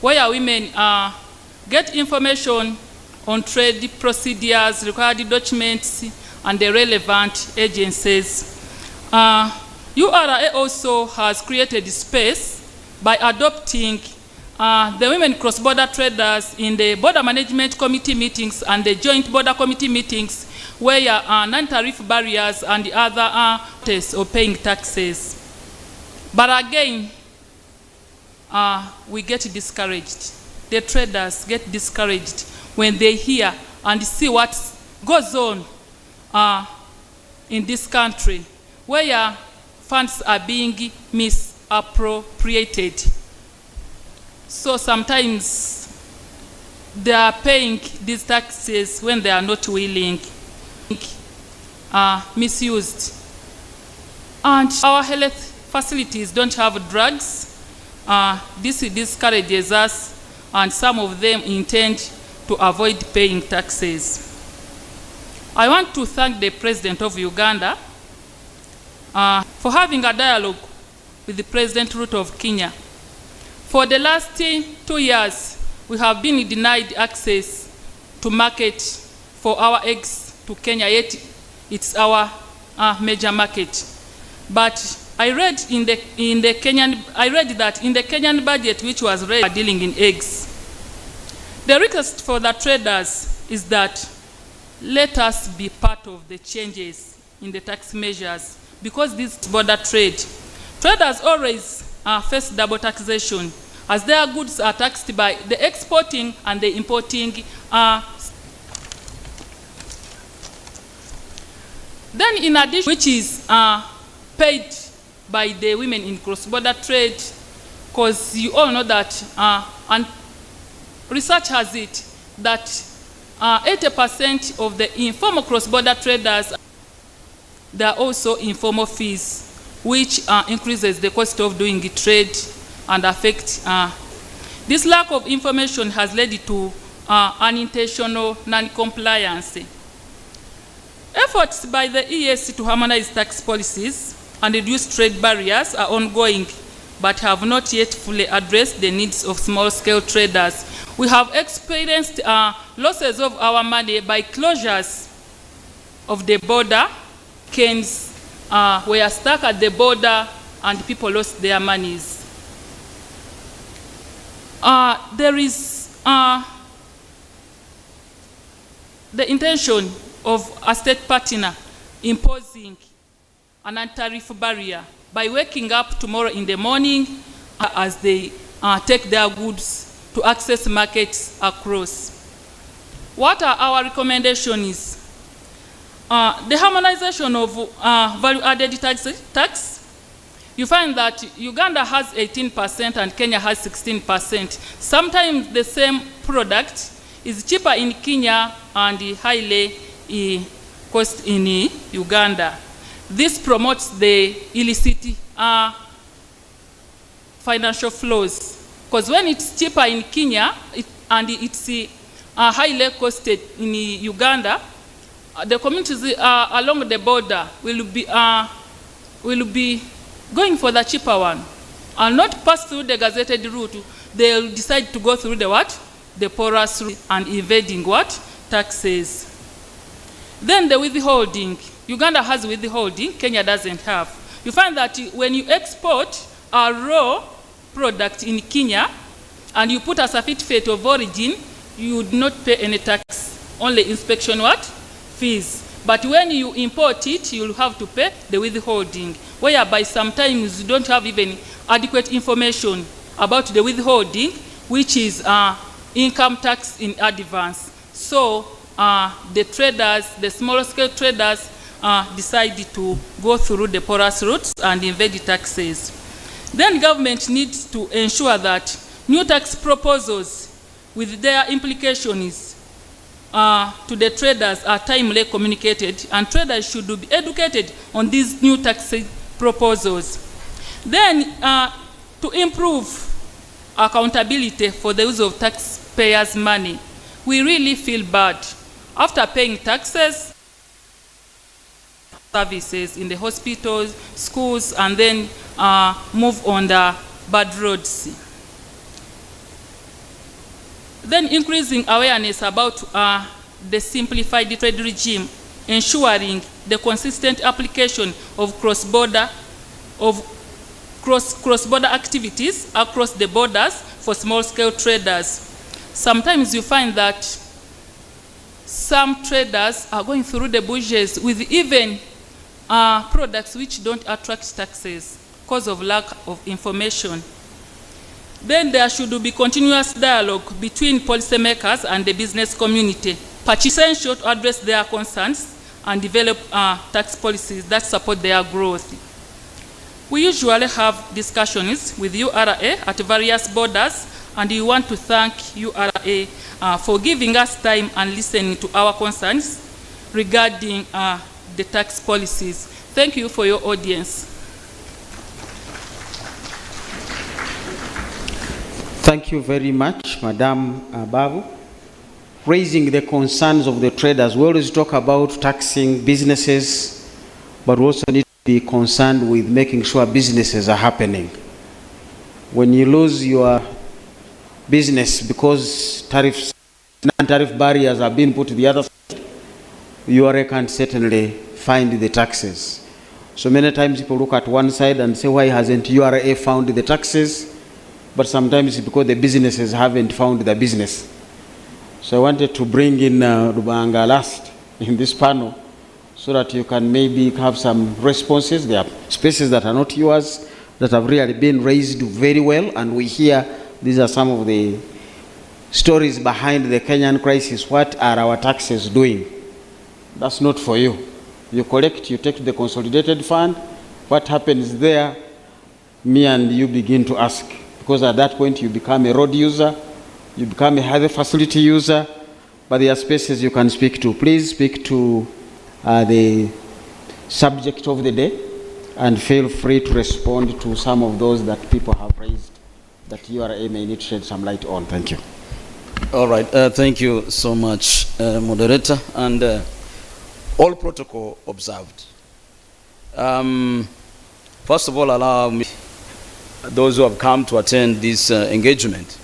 where women get information on trade procedures, required documents, and the relevant agencies. URA also has created space by adopting the women cross-border traders in the border management committee meetings and the joint border committee meetings, where non-tariff barriers and the other tests of paying taxes. But again, we get discouraged. The traders get discouraged when they hear and see what goes on in this country, where funds are being misappropriated. So sometimes they are paying these taxes when they are not willing, misused. And our health facilities don't have drugs. This discourages us, and some of them intend to avoid paying taxes. I want to thank the President of Uganda for having a dialogue with the President Ruto of Kenya. For the last 2 years, we have been denied access to market for our eggs to Kenya, yet it's our major market. But I read that in the Kenyan budget, which was raised dealing in eggs, the request for the traders is that let us be part of the changes in the tax measures, because this border trade, traders always face double taxation, as their goods are taxed by the exporting and the importing. Then in addition, which is paid by the women in cross-border trade, because you all know that, and research has it, that 80% of the informal cross-border traders, there are also informal fees, which increases the cost of doing trade and affect. This lack of information has led to unintentional non-compliance. Efforts by the EAC to harmonize tax policies and reduce trade barriers are ongoing, but have not yet fully addressed the needs of small-scale traders. We have experienced losses of our money by closures of the border. Canes were stuck at the border and people lost their monies. There is the intention of a state partner imposing an non-tariff barrier by waking up tomorrow in the morning as they take their goods to access markets across. What are our recommendations? The harmonization of value-added tax. You find that Uganda has 18% and Kenya has 16%. Sometimes the same product is cheaper in Kenya and highly cost in Uganda. This promotes the illicit financial flows, because when it's cheaper in Kenya and it's highly costed in Uganda, the communities along the border will be going for the cheaper one and not pass through the gazetted route. They'll decide to go through the what? The porous route and evading what? Taxes. Then the withholding. Uganda has withholding, Kenya doesn't have. You find that when you export a raw product in Kenya and you put a certificate of origin, you would not pay any tax, only inspection what? Fees. But when you import it, you'll have to pay the withholding, whereby sometimes you don't have even adequate information about the withholding, which is income tax in advance. So the traders, the smaller scale traders, decided to go through the porous routes and evade taxes. Then government needs to ensure that new tax proposals with their implications to the traders are timely communicated, and traders should be educated on these new tax proposals. Then to improve accountability for the use of taxpayers' money, we really feel bad. After paying taxes, services in the hospitals, schools, and then move on the bad roads. Then increasing awareness about the simplified trade regime, ensuring the consistent application of cross-border activities across the borders for small-scale traders. Sometimes you find that some traders are going through the bushes with even products which don't attract taxes because of lack of information. Then there should be continuous dialogue between policymakers and the business community, essential to address their concerns and develop tax policies that support their growth. We usually have discussions with URA at various borders, and we want to thank URA for giving us time and listening to our concerns regarding the tax policies. Thank you for your audience. Thank you very much, Madam Babu. Raising the concerns of the traders. We always talk about taxing businesses, but we also need to be concerned with making sure businesses are happening. When you lose your business because tariffs, non-tariff barriers have been put to the other side, URA can certainly find the taxes. So many times people look at one side and say, why hasn't URA found the taxes? But sometimes it's because the businesses haven't found the business. So I wanted to bring in Rubanga last in this panel so that you can maybe have some responses. There are spaces that are not yours that have really been raised very well, and we hear these are some of the stories behind the Kenyan crisis. What are our taxes doing? That's not for you. You collect, you take to the consolidated fund. What happens there, me and you begin to ask. Because at that point you become a road user, you become a highway facility user, but there are spaces you can speak to. Please speak to the subject of the day and feel free to respond to some of those that people have raised that URA may need to shed some light on. Thank you. All right, thank you so much, moderator, and all protocol observed. First of all, allow me, those who have come to attend this engagement,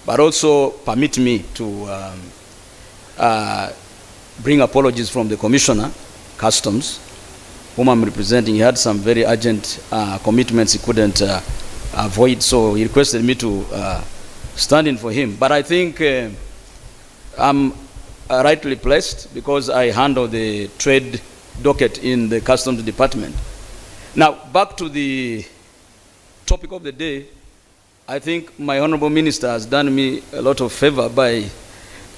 but also permit me to bring apologies from the Commissioner, Customs, whom I'm representing. He had some very urgent commitments he couldn't avoid, so he requested me to stand in for him. But I think I'm rightly placed because I handle the trade docket in the Customs Department. Now, back to the topic of the day. I think my Honorable Minister has done me a lot of favor by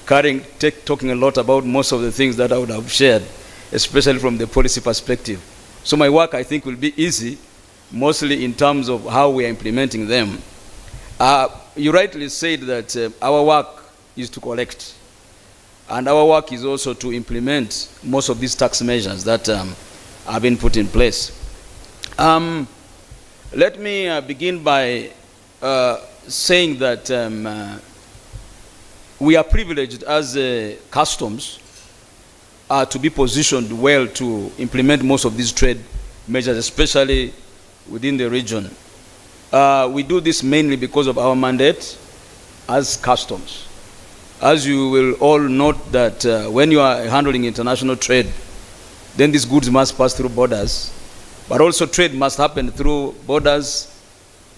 talking a lot about most of the things that I would have shared, especially from the policy perspective. So my work, I think, will be easy, mostly in terms of how we are implementing them. You rightly said that our work is to collect, and our work is also to implement most of these tax measures that have been put in place. Let me begin by saying that we are privileged as customs to be positioned well to implement most of these trade measures, especially within the region. We do this mainly because of our mandate as customs. As you will all note that when you are handling international trade, then these goods must pass through borders, but also trade must happen through borders.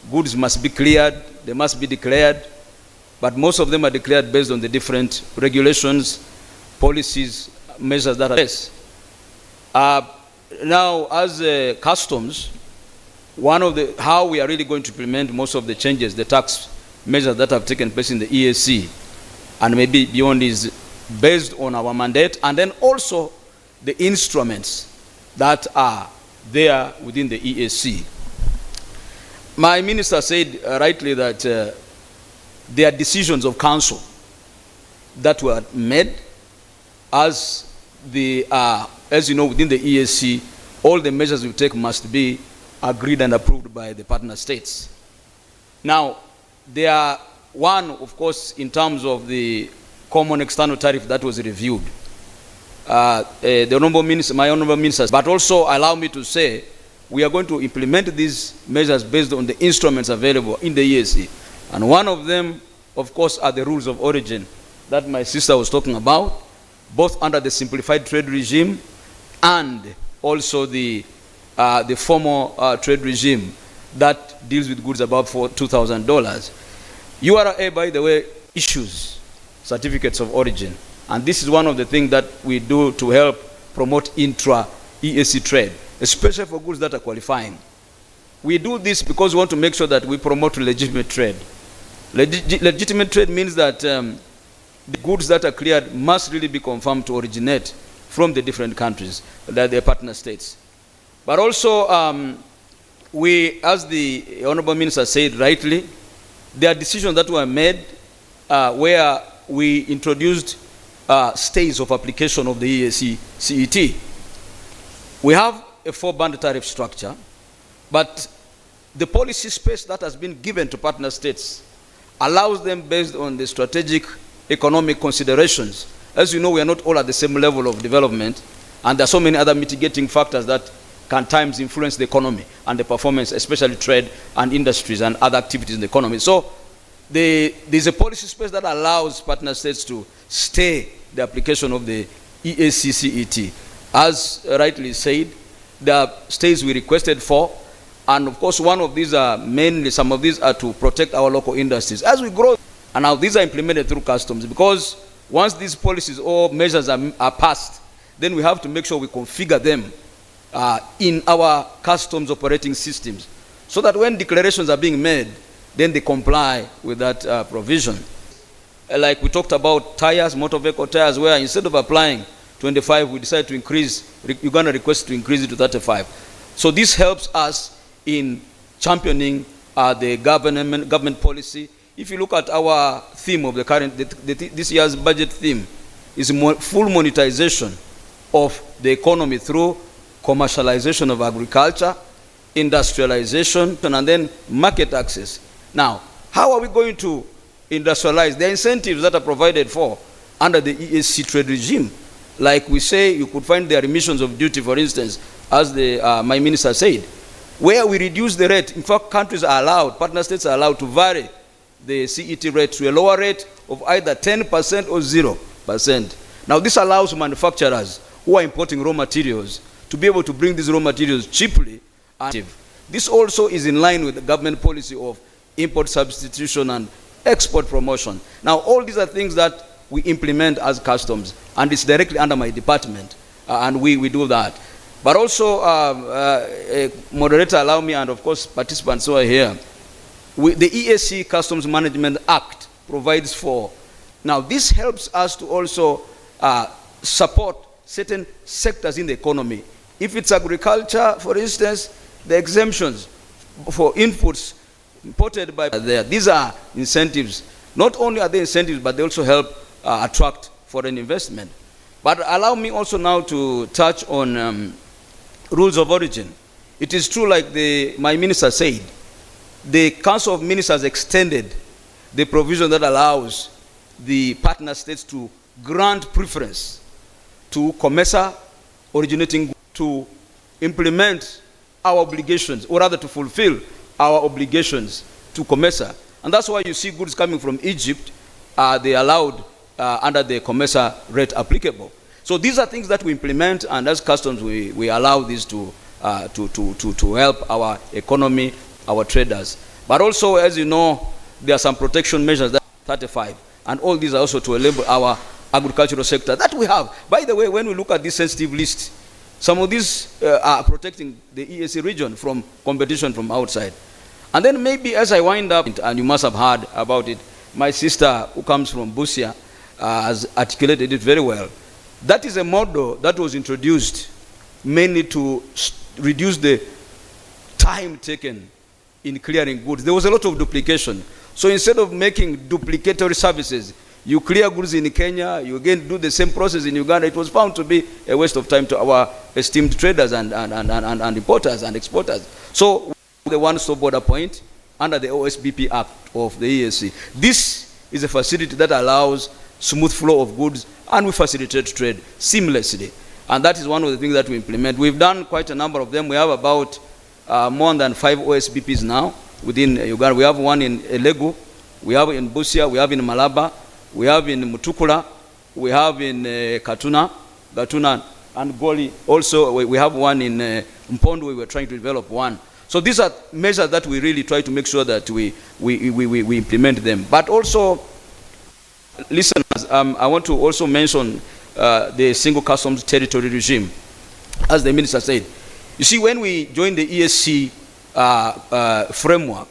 Goods must be cleared, they must be declared, but most of them are declared based on the different regulations, policies, measures that are placed. Now, as customs, one of the, how we are really going to implement most of the changes, the tax measures that have taken place in the EAC, and maybe beyond, is based on our mandate, and then also the instruments that are there within the EAC. My minister said rightly that there are decisions of council that were made as the, as you know, within the EAC, all the measures we take must be agreed and approved by the partner states. Now, there are one, of course, in terms of the common external tariff that was reviewed. The honorable minister, my honorable ministers, but also allow me to say, we are going to implement these measures based on the instruments available in the EAC. And one of them, of course, are the rules of origin that my sister was talking about, both under the simplified trade regime and also the formal trade regime that deals with goods above $2,000. URA, by the way, issues certificates of origin. And this is one of the things that we do to help promote intra-EAC trade, especially for goods that are qualifying. We do this because we want to make sure that we promote legitimate trade. Legitimate trade means that the goods that are cleared must really be confirmed to originate from the different countries, that they're partner states. But also, we, as the Honorable Minister said rightly, there are decisions that were made where we introduced stays of application of the EAC CET. We have a 4-band tariff structure, but the policy space that has been given to partner states allows them, based on the strategic economic considerations. As you know, we are not all at the same level of development, and there are so many other mitigating factors that can times influence the economy and the performance, especially trade and industries and other activities in the economy. So there's a policy space that allows partner states to stay the application of the EAC CET. As rightly said, there are stays we requested for, and of course one of these are mainly, some of these are to protect our local industries. As we grow, and now these are implemented through customs, because once these policies or measures are passed, then we have to make sure we configure them in our customs operating systems, so that when declarations are being made, then they comply with that provision. Like we talked about tires, motor vehicle tires, where instead of applying 25, we decide to increase, Uganda requests to increase it to 35. So this helps us in championing the government policy. If you look at our theme of the current, this year's budget theme is full monetization of the economy through commercialization of agriculture, industrialization, and then market access. Now, how are we going to industrialize? There are incentives that are provided for under the EAC trade regime. Like we say, you could find their remissions of duty, for instance, as my minister said, where we reduce the rate. In fact, countries are allowed, partner states are allowed to vary the CET rate to a lower rate of either 10% or 0%. Now, this allows manufacturers who are importing raw materials to be able to bring these raw materials cheaply. This also is in line with the government policy of import substitution and export promotion. Now, all these are things that we implement as customs, and it's directly under my department, and we do that. But also, moderator, allow me, and of course, participants who are here, the EAC Customs Management Act provides for. Now, this helps us to also support certain sectors in the economy. If it's agriculture, for instance, the exemptions for inputs imported by there. These are incentives. Not only are they incentives, but they also help attract foreign investment. But allow me also now to touch on rules of origin. It is true, like my minister said, the Council of Ministers extended the provision that allows the partner states to grant preference to COMESA originating to implement our obligations, or rather to fulfill our obligations to COMESA. And that's why you see goods coming from Egypt, they allowed under the COMESA rate applicable. So these are things that we implement, and as customs we allow this to help our economy, our traders. But also, as you know, there are some protection measures that 35, and all these are also to enable our agricultural sector that we have. By the way, when we look at this sensitive list, some of these are protecting the EAC region from competition from outside. And then maybe as I wind up, and you must have heard about it, my sister who comes from Busia has articulated it very well. That is a model that was introduced mainly to reduce the time taken in clearing goods. There was a lot of duplication. So instead of making duplicatory services, you clear goods in Kenya, you again do the same process in Uganda. It was found to be a waste of time to our esteemed traders and importers and exporters. So the one-stop border point under the OSBP Act of the EAC. This is a facility that allows smooth flow of goods, and we facilitate trade seamlessly. And that is one of the things that we implement. We've done quite a number of them. We have about more than 5 OSBPs now within Uganda. We have one in Elegu, we have in Busia, we have in Malaba, we have in Mutukula, we have in Gatuna, and Goli. Also, we have one in Mpondo. We were trying to develop one. So these are measures that we really try to make sure that we implement them. But also, listeners, I want to also mention the single customs territory regime, as the minister said. You see, when we joined the ESC framework,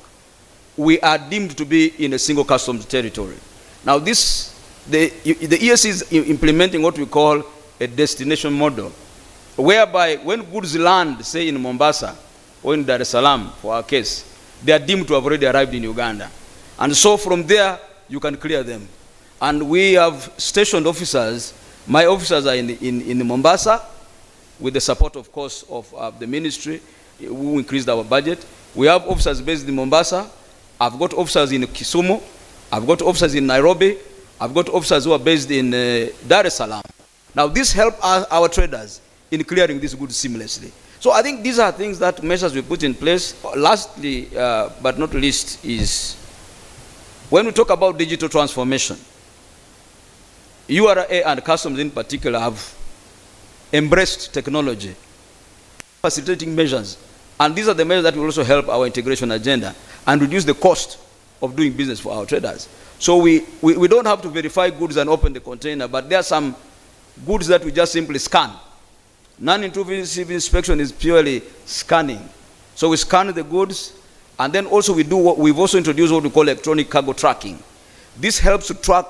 we are deemed to be in a single customs territory. Now, the ESC is implementing what we call a destination model, whereby when goods land, say in Mombasa or in Dar es Salaam, for our case, they are deemed to have already arrived in Uganda. And so from there, you can clear them. And we have stationed officers. My officers are in Mombasa, with the support, of course, of the ministry, who increased our budget. We have officers based in Mombasa. I've got officers in Kisumu. I've got officers in Nairobi. I've got officers who are based in Dar es Salaam. Now, this helps our traders in clearing these goods seamlessly. So I think these are things that measures we put in place. Lastly, but not least, is when we talk about digital transformation, URA and customs in particular have embraced technology, facilitating measures. And these are the measures that will also help our integration agenda and reduce the cost of doing business for our traders. So we don't have to verify goods and open the container, but there are some goods that we just simply scan. Non-intrusive inspection is purely scanning. So we scan the goods, and then also we've also introduced what we call electronic cargo tracking. This helps to track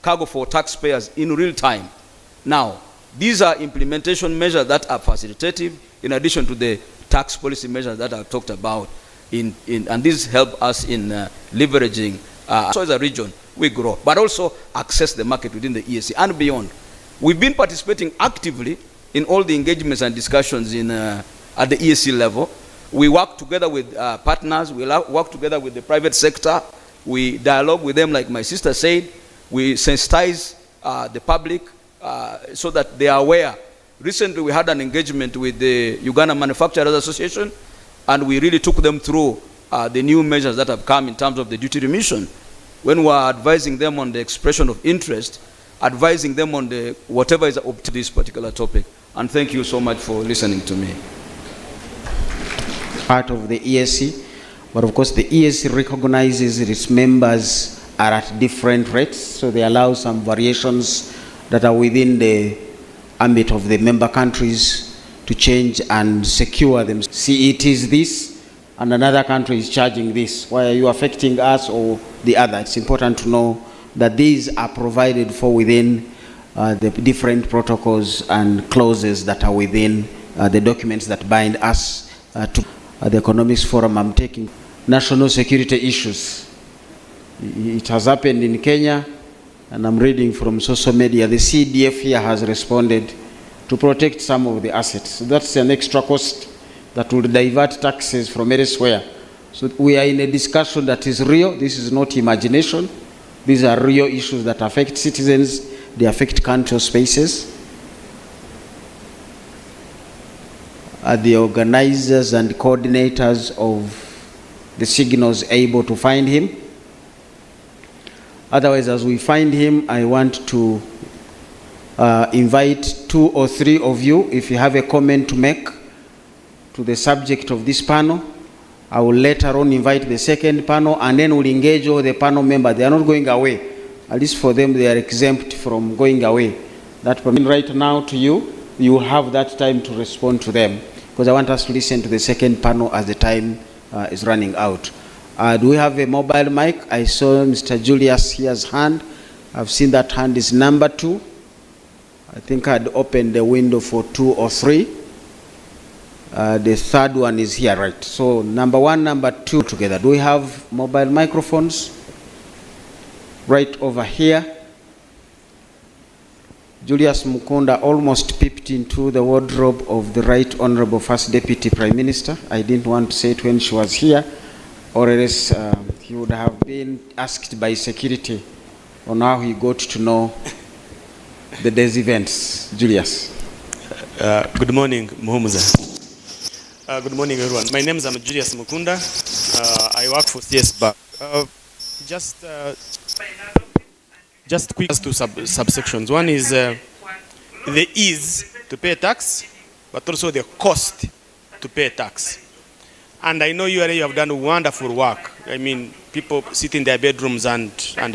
cargo for taxpayers in real time. Now, these are implementation measures that are facilitative in addition to the tax policy measures that I've talked about, and these help us in leveraging, so as a region, we grow, but also access the market within the ESC and beyond. We've been participating actively in all the engagements and discussions at the ESC level. We work together with partners, we work together with the private sector, we dialogue with them, like my sister said, we sensitize the public so that they are aware. Recently, we had an engagement with the Uganda Manufacturers Association, and we really took them through the new measures that have come in terms of the duty remission. When we are advising them on the expression of interest, advising them on the whatever is up to this particular topic. And thank you so much for listening to me. Part of the ESC, but of course the ESC recognizes its members are at different rates, so they allow some variations that are within the ambit of the member countries to change and secure them. See, it is this, and another country is charging this. Why are you affecting us or the other? It's important to know that these are provided for within the different protocols and clauses that are within the documents that bind us to the Economics Forum. I'm taking national security issues. It has happened in Kenya, and I'm reading from social media, the CDF here has responded to protect some of the assets. So that's an extra cost that will divert taxes from elsewhere. So we are in a discussion that is real. This is not imagination. These are real issues that affect citizens. They affect country spaces. Are the organizers and coordinators of the signals able to find him? Otherwise, as we find him, I want to invite 2 or 3 of you, if you have a comment to make to the subject of this panel. I will later on invite the second panel, and then we'll engage all the panel members. They are not going away. At least for them, they are exempt from going away. That permits right now to you. You have that time to respond to them, because I want us to listen to the second panel as the time is running out. Do we have a mobile mic? I saw Mr. Julius here's hand. I've seen that hand is number 2. I think I'd opened the window for 2 or 3. The third one is here, right? So number 1, number 2 together. Do we have mobile microphones? Right over here. Julius Mukunda almost peeped into the wardrobe of the Right Honorable First Deputy Prime Minister. I didn't want to say it when she was here, or else he would have been asked by security on how he got to know the day's events. Julius. Good morning, Muhumuza. Good morning, everyone. My name is Julius Mukunda. I work for CS Bank. Just quick to subsections. One is the ease to pay tax, but also the cost to pay tax. And I know you have done wonderful work. I mean, people sit in their bedrooms and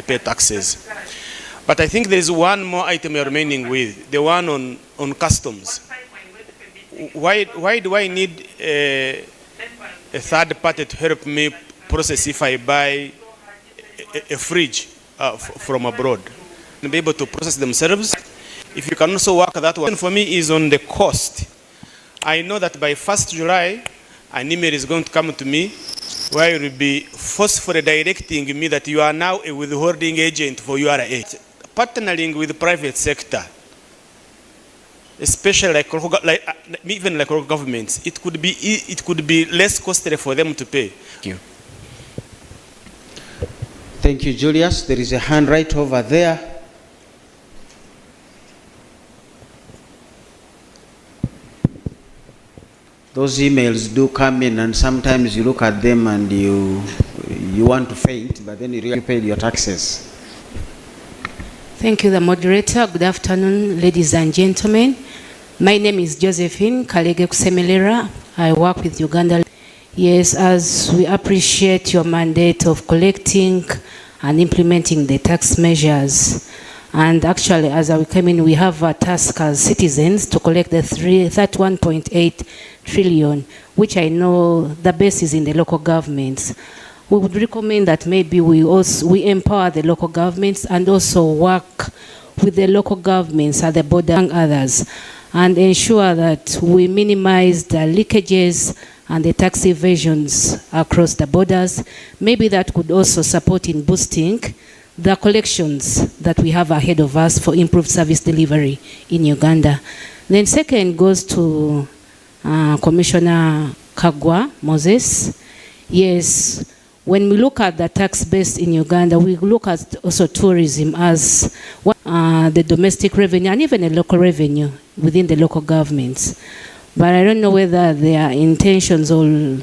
pay taxes. But I think there is one more item you're remaining with, the one on customs. Why do I need a third party to help me process if I buy a fridge from abroad? And be able to process themselves. If you can also work that one. For me is on the cost. I know that by 1st July, an email is going to come to me where it will be forcefully directing me that you are now a withholding agent for URA. Partnering with the private sector, especially even like local governments, it could be less costly for them to pay. Thank you. Thank you, Julius. There is a hand right over there. Those emails do come in, and sometimes you look at them and you want to faint, but then you really paid your taxes. Thank you, the moderator. Good afternoon, ladies and gentlemen. My name is Josephine Kalege Kusemelera. I work with Uganda. Yes, as we appreciate your mandate of collecting and implementing the tax measures. And actually, as we came in, we have a task as citizens to collect the 31.8 trillion, which I know the base is in the local governments. We would recommend that maybe we empower the local governments and also work with the local governments at the border and others, and ensure that we minimize the leakages and the tax evasions across the borders. Maybe that could also support in boosting the collections that we have ahead of us for improved service delivery in Uganda. Then second goes to Commissioner Kagwa Moses. Yes, when we look at the tax base in Uganda, we look at also tourism as the domestic revenue and even a local revenue within the local governments. But I don't know whether there are intentions or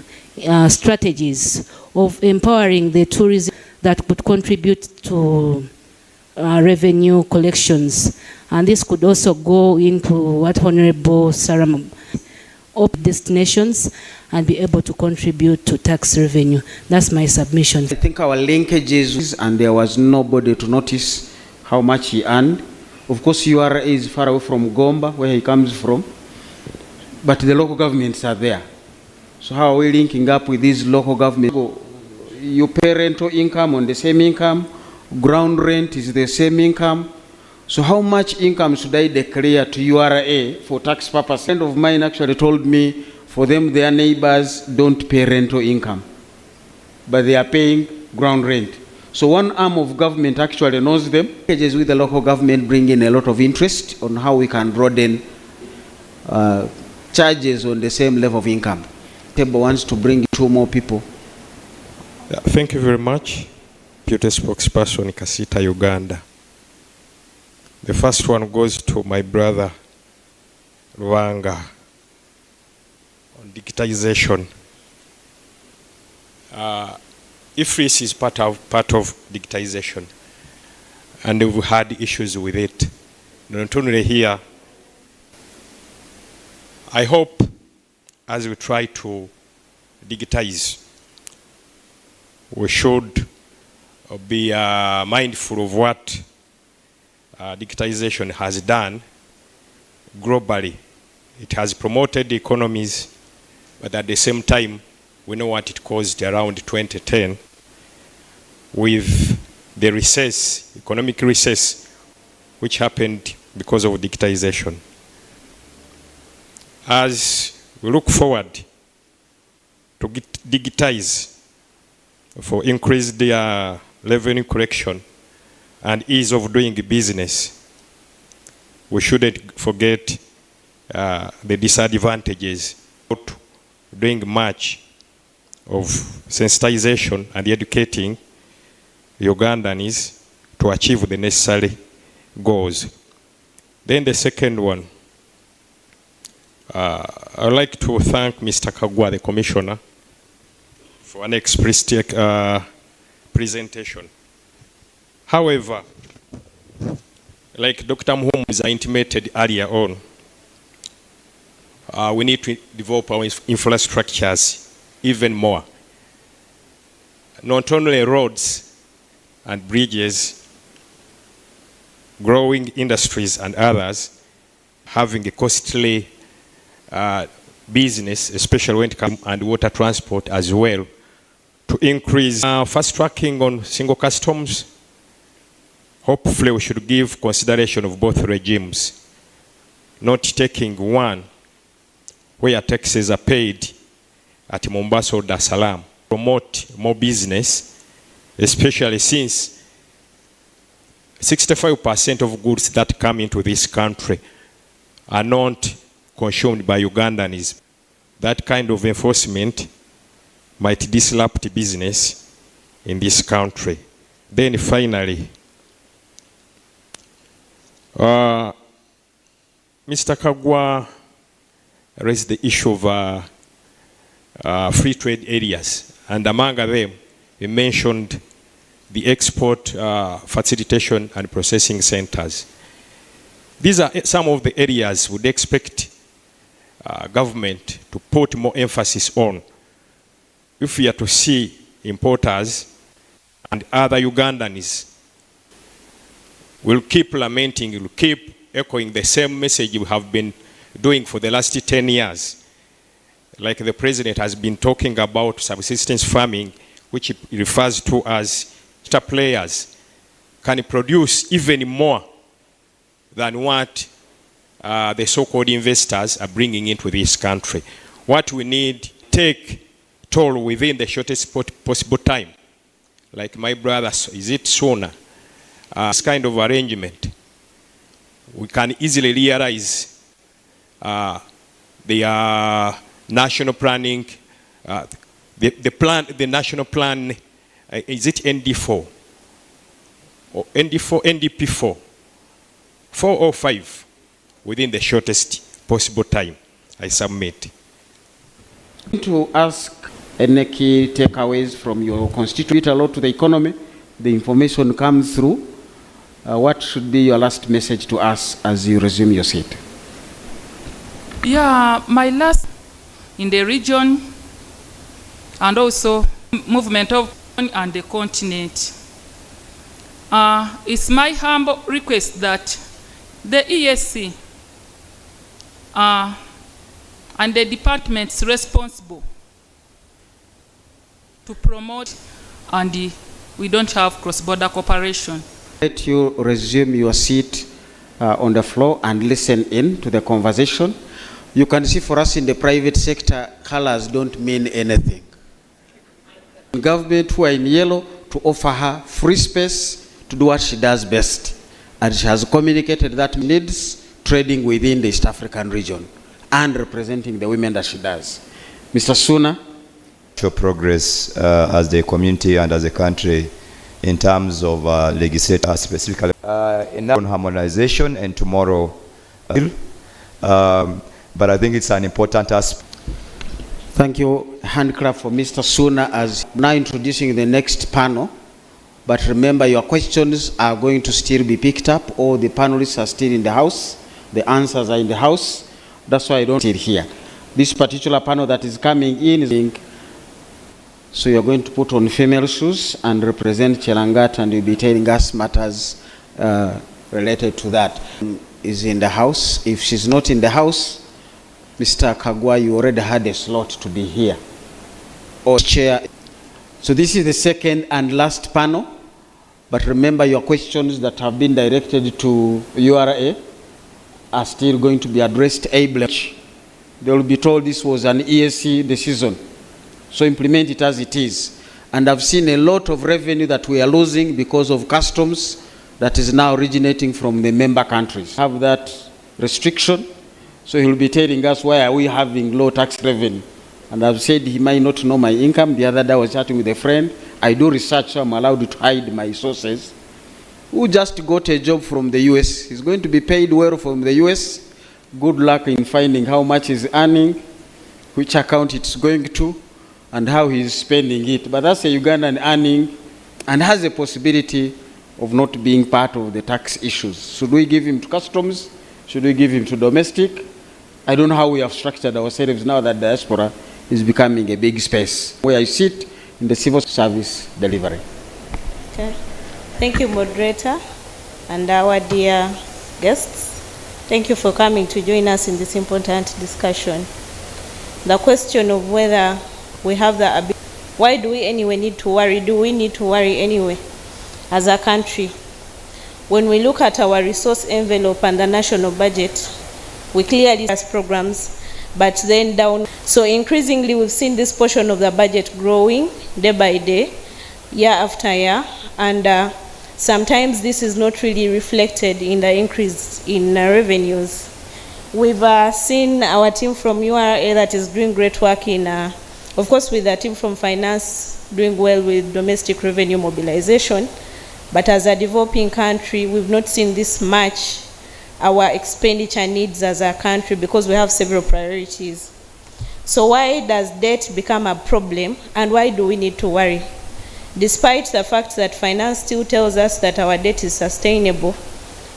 strategies of empowering the tourism that could contribute to revenue collections. And this could also go into what Honorable Saram up destinations and be able to contribute to tax revenue. That's my submission. I think our linkages, and there was nobody to notice how much he earned. Of course, URA is far away from Gomba, where he comes from, but the local governments are there. So how are we linking up with these local governments? You pay rental income on the same income, ground rent is the same income. So how much income should I declare to URA for tax purposes? A friend of mine actually told me for them, their neighbors don't pay rental income, but they are paying ground rent. So one arm of government actually knows them. Packages with the local government bring in a lot of interest on how we can broaden charges on the same level of income. Table wants to bring 2 more people. Thank you very much, Deputy Spokesperson Kasita, Uganda. The first one goes to my brother, Rwanga, on digitization. IFRIS is part of digitization, and we've had issues with it. Not only here, I hope as we try to digitize, we should be mindful of what digitization has done globally. It has promoted economies, but at the same time, we know what it caused around 2010 with the recess, economic recess, which happened because of digitization. As we look forward to digitize for increased revenue collection and ease of doing business, we shouldn't forget the disadvantages of doing much of sensitization and educating Ugandans to achieve the necessary goals. Then the second one, I'd like to thank Mr. Kagwa, the Commissioner, for an explicit presentation. However, like Dr. Muhumuza intimated earlier on, we need to develop our infrastructures even more. Not only roads and bridges, growing industries and others having a costly business, especially when it comes and water transport as well, to increase fast tracking on single customs. Hopefully we should give consideration of both regimes, not taking one where taxes are paid at Mombasa or Dar es Salaam. Promote more business, especially since 65% of goods that come into this country are not consumed by Ugandans. That kind of enforcement might disrupt business in this country. Then finally, Mr. Kagwa raised the issue of free trade areas, and among them, he mentioned the export facilitation and processing centers. These are some of the areas we'd expect government to put more emphasis on if we are to see importers and other Ugandans will keep lamenting, will keep echoing the same message we have been doing for the last 10 years. Like the president has been talking about subsistence farming, which he refers to as star players, can produce even more than what the so-called investors are bringing into this country. What we need, take toll within the shortest possible time. Like my brother, is it sooner? This kind of arrangement, we can easily realize the national planning, the national plan, is it ND4? Or ND4, NDP4? 4 or 5 within the shortest possible time. I submit. To ask any key takeaways from your constituent a lot to the economy, the information comes through. What should be your last message to us as you resume your seat? Yeah, my last in the region and also movement of and the continent. It's my humble request that the ESC and the departments responsible to promote and we don't have cross-border cooperation. Let you resume your seat on the floor and listen in to the conversation. You can see for us in the private sector, colors don't mean anything. Government who are in yellow to offer her free space to do what she does best. And she has communicated that needs trading within the East African region and representing the women that she does. Mr. Suna. Show progress as the community and as a country in terms of legislative, specifically in harmonization and tomorrow. But I think it's an important aspect. Thank you. Handcraft for Mr. Suna as now introducing the next panel. But remember, your questions are going to still be picked up. All the panelists are still in the house. The answers are in the house. That's why I don't sit here. This particular panel that is coming in is so you're going to put on female shoes and represent Chelangat, and you'll be telling us matters related to that. Is in the house. If she's not in the house, Mr. Kagwa, you already had a slot to be here. Or chair. So this is the second and last panel. But remember, your questions that have been directed to URA are still going to be addressed ably. They will be told this was an ESC decision. So implement it as it is. And I've seen a lot of revenue that we are losing because of customs that is now originating from the member countries. Have that restriction. So he will be telling us why are we having low tax revenue. And I've said he might not know my income. The other day I was chatting with a friend. I do research, so I'm allowed to hide my sources. Who just got a job from the US. He's going to be paid well from the US. Good luck in finding how much he's earning, which account it's going to, and how he's spending it. But that's a Ugandan earning and has a possibility of not being part of the tax issues. Should we give him to customs? Should we give him to domestic? I don't know how we have structured ourselves now that diaspora is becoming a big space where I sit in the civil service delivery. Okay. Thank you, moderator. and our dear guests. Thank you for coming to join us in this important discussion. The question of whether we have the ability, why do we anyway need to worry? Do we need to worry anyway as a country? When we look at our resource envelope and the national budget, we clearly has programs, but then down. So increasingly, we've seen this portion of the budget growing day by day, year after year, and sometimes this is not really reflected in the increase in revenues. We've seen our team from URA that is doing great work in, of course, with the team from finance doing well with domestic revenue mobilization. But as a developing country, we've not seen this much our expenditure needs as a country because we have several priorities. So why does debt become a problem, and why do we need to worry? Despite the fact that finance still tells us that our debt is sustainable,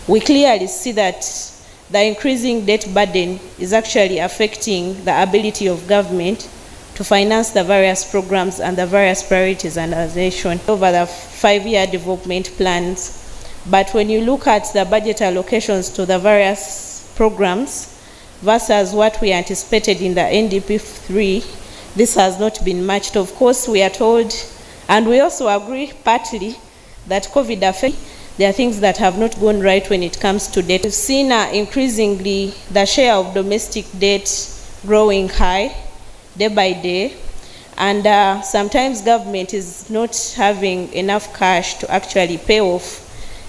we clearly see that the increasing debt burden is actually affecting the ability of government to finance the various programs and the various priorities under the nation over the 5-year development plans. But when you look at the budget allocations to the various programs versus what we anticipated in the NDP3, this has not been matched. Of course, we are told, and we also agree partly, that COVID affected. There are things that have not gone right when it comes to debt. We've seen increasingly the share of domestic debt growing high day by day, and sometimes government is not having enough cash to actually pay off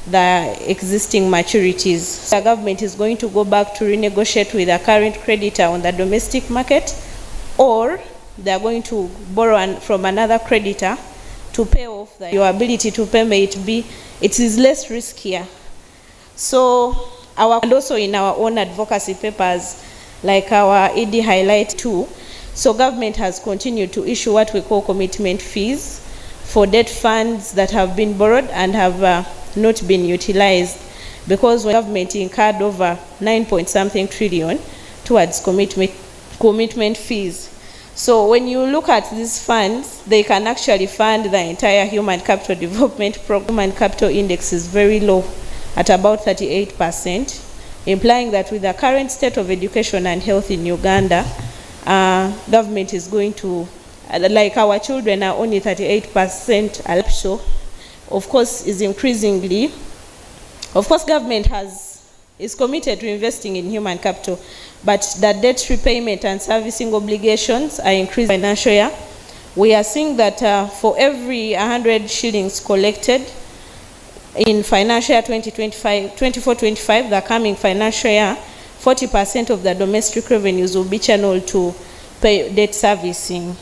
the existing maturities. The government is going to go back to renegotiate with the current creditor on the domestic market, or they are going to borrow from another creditor to pay off your ability to pay. May it is less riskier. So and also in our own advocacy papers, like our ED highlight too, so government has continued to issue what we call commitment fees for debt funds that have been borrowed and have not been utilized, because when government incurred over 9-point-something trillion towards commitment fees. So when you look at these funds, they can actually fund the entire human capital development program. Human capital index is very low at about 38%, implying that with the current state of education and health in Uganda, government is going to, like our children are only 38%, so of course is increasingly, of course government is committed to investing in human capital, but the debt repayment and servicing obligations are increasing financial year. We are seeing that for every 100 shillings collected in financial year 24-25, the coming financial year, 40% of the domestic revenues will be channeled to pay debt servicing.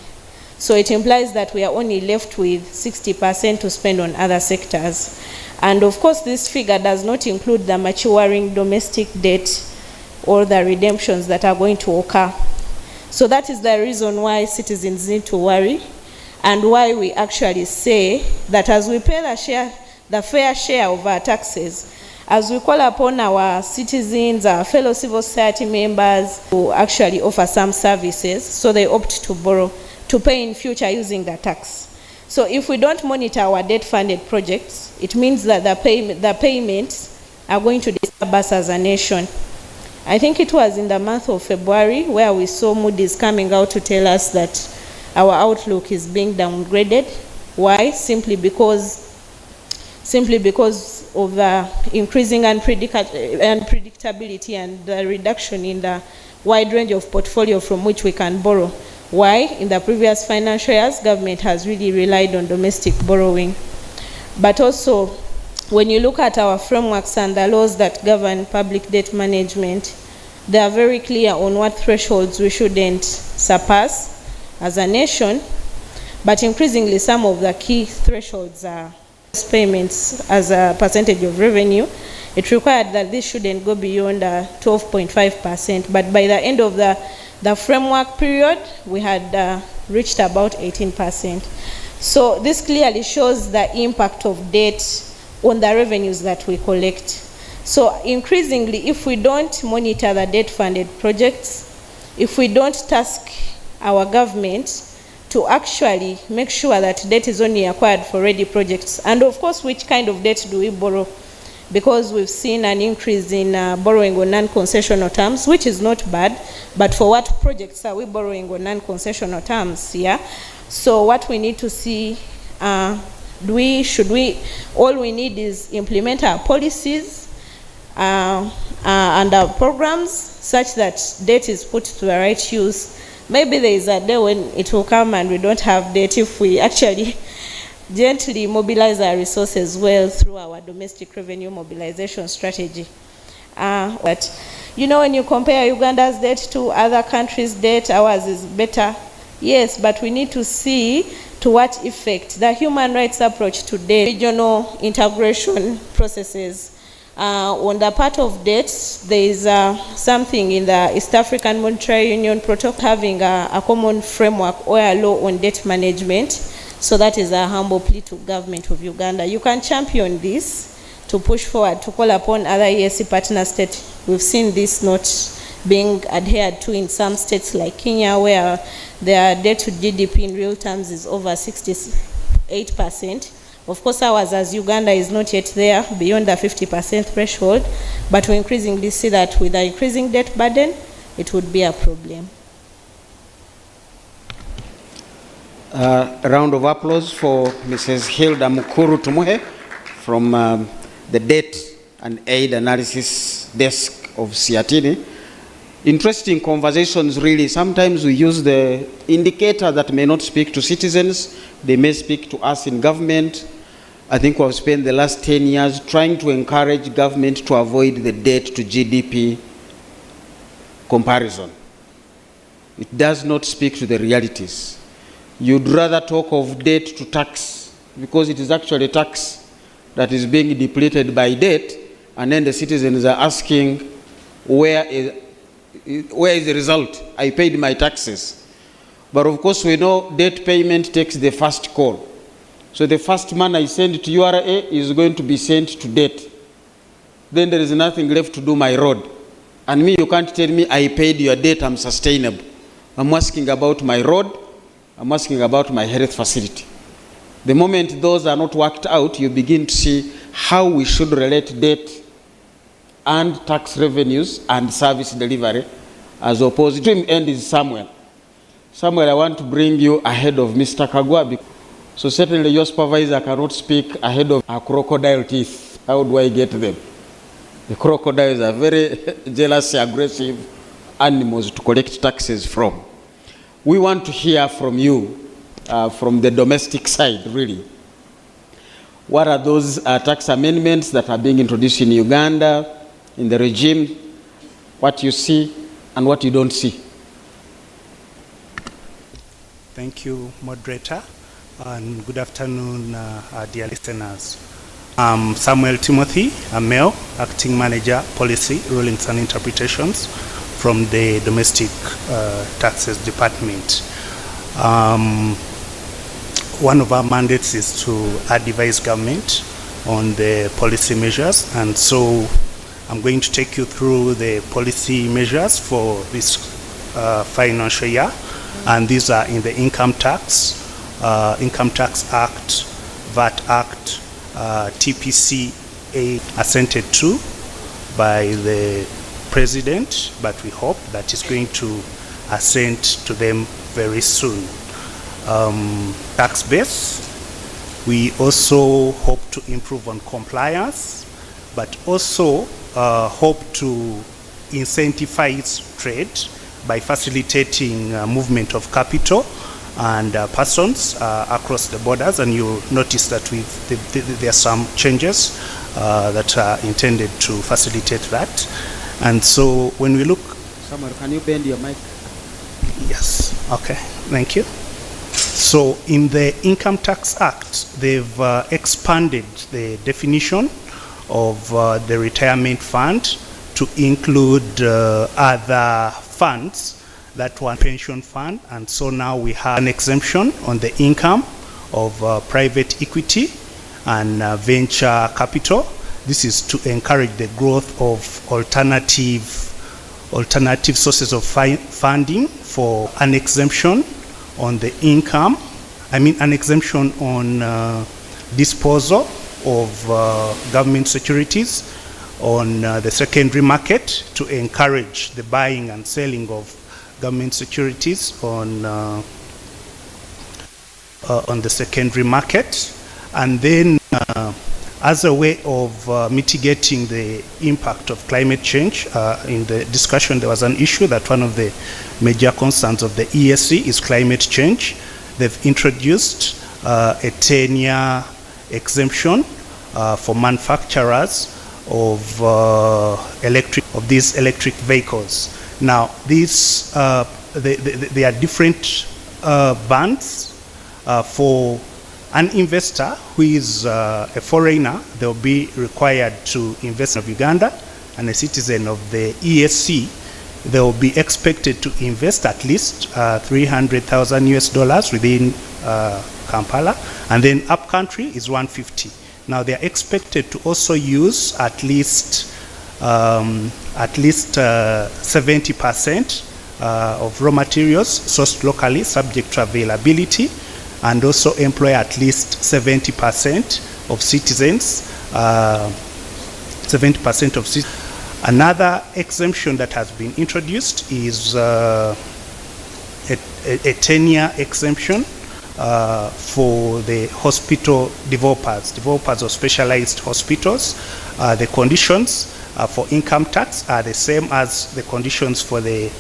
So it implies that we are only left with 60% to spend on other sectors. And of course, this figure does not include the maturing domestic debt or the redemptions that are going to occur. So that is the reason why citizens need to worry, and why we actually say that as we pay the fair share of our taxes, as we call upon our citizens, our fellow civil society members to actually offer some services, so they opt to borrow, to pay in future using the tax. So if we don't monitor our debt-funded projects, it means that the payments are going to disturb us as a nation. I think it was in the month of February where we saw Moody's coming out to tell us that our outlook is being downgraded. Why? Simply because of the increasing unpredictability and the reduction in the wide range of portfolio from which we can borrow. Why? In the previous financial years, government has really relied on domestic borrowing. But also, when you look at our frameworks and the laws that govern public debt management, they are very clear on what thresholds we shouldn't surpass as a nation. But increasingly, some of the key thresholds are payments as a percentage of revenue. It required that this shouldn't go beyond 12.5%. But by the end of the framework period, we had reached about 18%. So this clearly shows the impact of debt on the revenues that we collect. So increasingly, if we don't monitor the debt-funded projects, if we don't task our government to actually make sure that debt is only acquired for ready projects, and of course, which kind of debt do we borrow? because we've seen an increase in borrowing on non-concessional terms, which is not bad, but for what projects are we borrowing on non-concessional terms? Yeah. So what we need to see, all we need is implement our policies and our programs such that debt is put to the right use. Maybe there is a day when it will come and we don't have debt if we actually gently mobilize our resources well through our domestic revenue mobilization strategy. But you know, when you compare Uganda's debt to other countries' debt, ours is better. Yes, but we need to see to what effect the human rights approach today, regional integration processes. On the part of debt, there is something in the East African Monetary Union Protocol having a common framework or a law on debt management. So that is a humble plea to government of Uganda. You can champion this to push forward, to call upon other EAC partner states. We've seen this not being adhered to in some states like Kenya, where their debt to GDP in real terms is over 68%. Of course, ours as Uganda is not yet there, beyond the 50% threshold, but we increasingly see that with the increasing debt burden, it would be a problem. A round of applause for Mrs. Hilda Mukuru Tumuhe from the Debt and Aid Analysis Desk of Siatini. Interesting conversations, really. Sometimes we use the indicator that may not speak to citizens. They may speak to us in government. I think we've spent the last 10 years trying to encourage government to avoid the debt to GDP comparison. It does not speak to the realities. You'd rather talk of debt to tax, because it is actually tax that is being depleted by debt, and then the citizens are asking, where is the result? I paid my taxes. But of course we know debt payment takes the first call. So the first man I send to URA is going to be sent to debt. Then there is nothing left to do my road. And me, you can't tell me I paid your debt, I'm sustainable. I'm asking about my road, I'm asking about my health facility. The moment those are not worked out, you begin to see how we should relate debt and tax revenues and service delivery, as opposed to end is Samuel. Samuel, I want to bring you ahead of Mr. Kagwa. So certainly your supervisor cannot speak ahead of our crocodile teeth. How do I get them? The crocodiles are very jealous, aggressive animals to collect taxes from. We want to hear from you, from the domestic side, really. What are those tax amendments that are being introduced in Uganda, in the regime, what you see and what you don't see? Thank you, moderator, and good afternoon, dear listeners. I'm Samuel Timothy, a male, acting manager, policy, rulings and interpretations from the Domestic Taxes Department. One of our mandates is to advise government on the policy measures, and so I'm going to take you through the policy measures for this financial year, and these are in the Income Tax Act, VAT Act, TPCA assented to by the President, but we hope that is going to assent to them very soon. Tax base, we also hope to improve on compliance, but also hope to incentivize trade by facilitating movement of capital and persons across the borders, and you'll notice that there are some changes that are intended to facilitate that. And so when we look... Samuel, can you bend your mic? Yes, okay, thank you. So in the Income Tax Act, they've expanded the definition of the retirement fund to include other funds that were pension fund, and so now we have an exemption on the income of private equity and venture capital. This is to encourage the growth of alternative sources of funding for an exemption on the income. I mean, an exemption on disposal of government securities on the secondary market to encourage the buying and selling of government securities on the secondary market. And then as a way of mitigating the impact of climate change, in the discussion there was an issue that one of the major concerns of the ESC is climate change. They've introduced a 10-year exemption for manufacturers of these electric vehicles. Now, these there are different bands for an investor who is a foreigner. They'll be required to invest in Uganda, and a citizen of the ESC, they will be expected to invest at least $300,000 within Kampala, and then upcountry is 150. Now they are expected to also use at least 70% of raw materials sourced locally, subject to availability, and also employ at least 70% of citizens. 70% of citizens. Another exemption that has been introduced is a 10-year exemption for the hospital developers of specialized hospitals. The conditions for income tax are the same as the conditions for the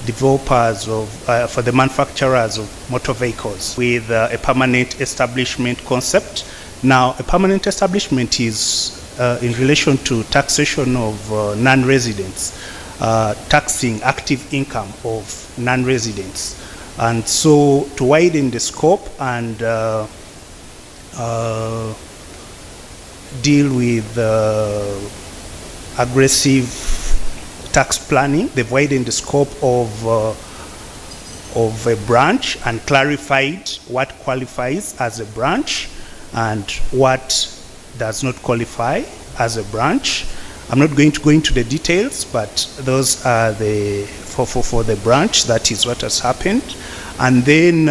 developers of, for the manufacturers of motor vehicles, with a permanent establishment concept. Now, a permanent establishment is in relation to taxation of non-residents, taxing active income of non-residents. And so to widen the scope and deal with aggressive tax planning, they've widened the scope of a branch and clarified what qualifies as a branch and what does not qualify as a branch. I'm not going to go into the details, but those are the for the branch. That is what has happened. And then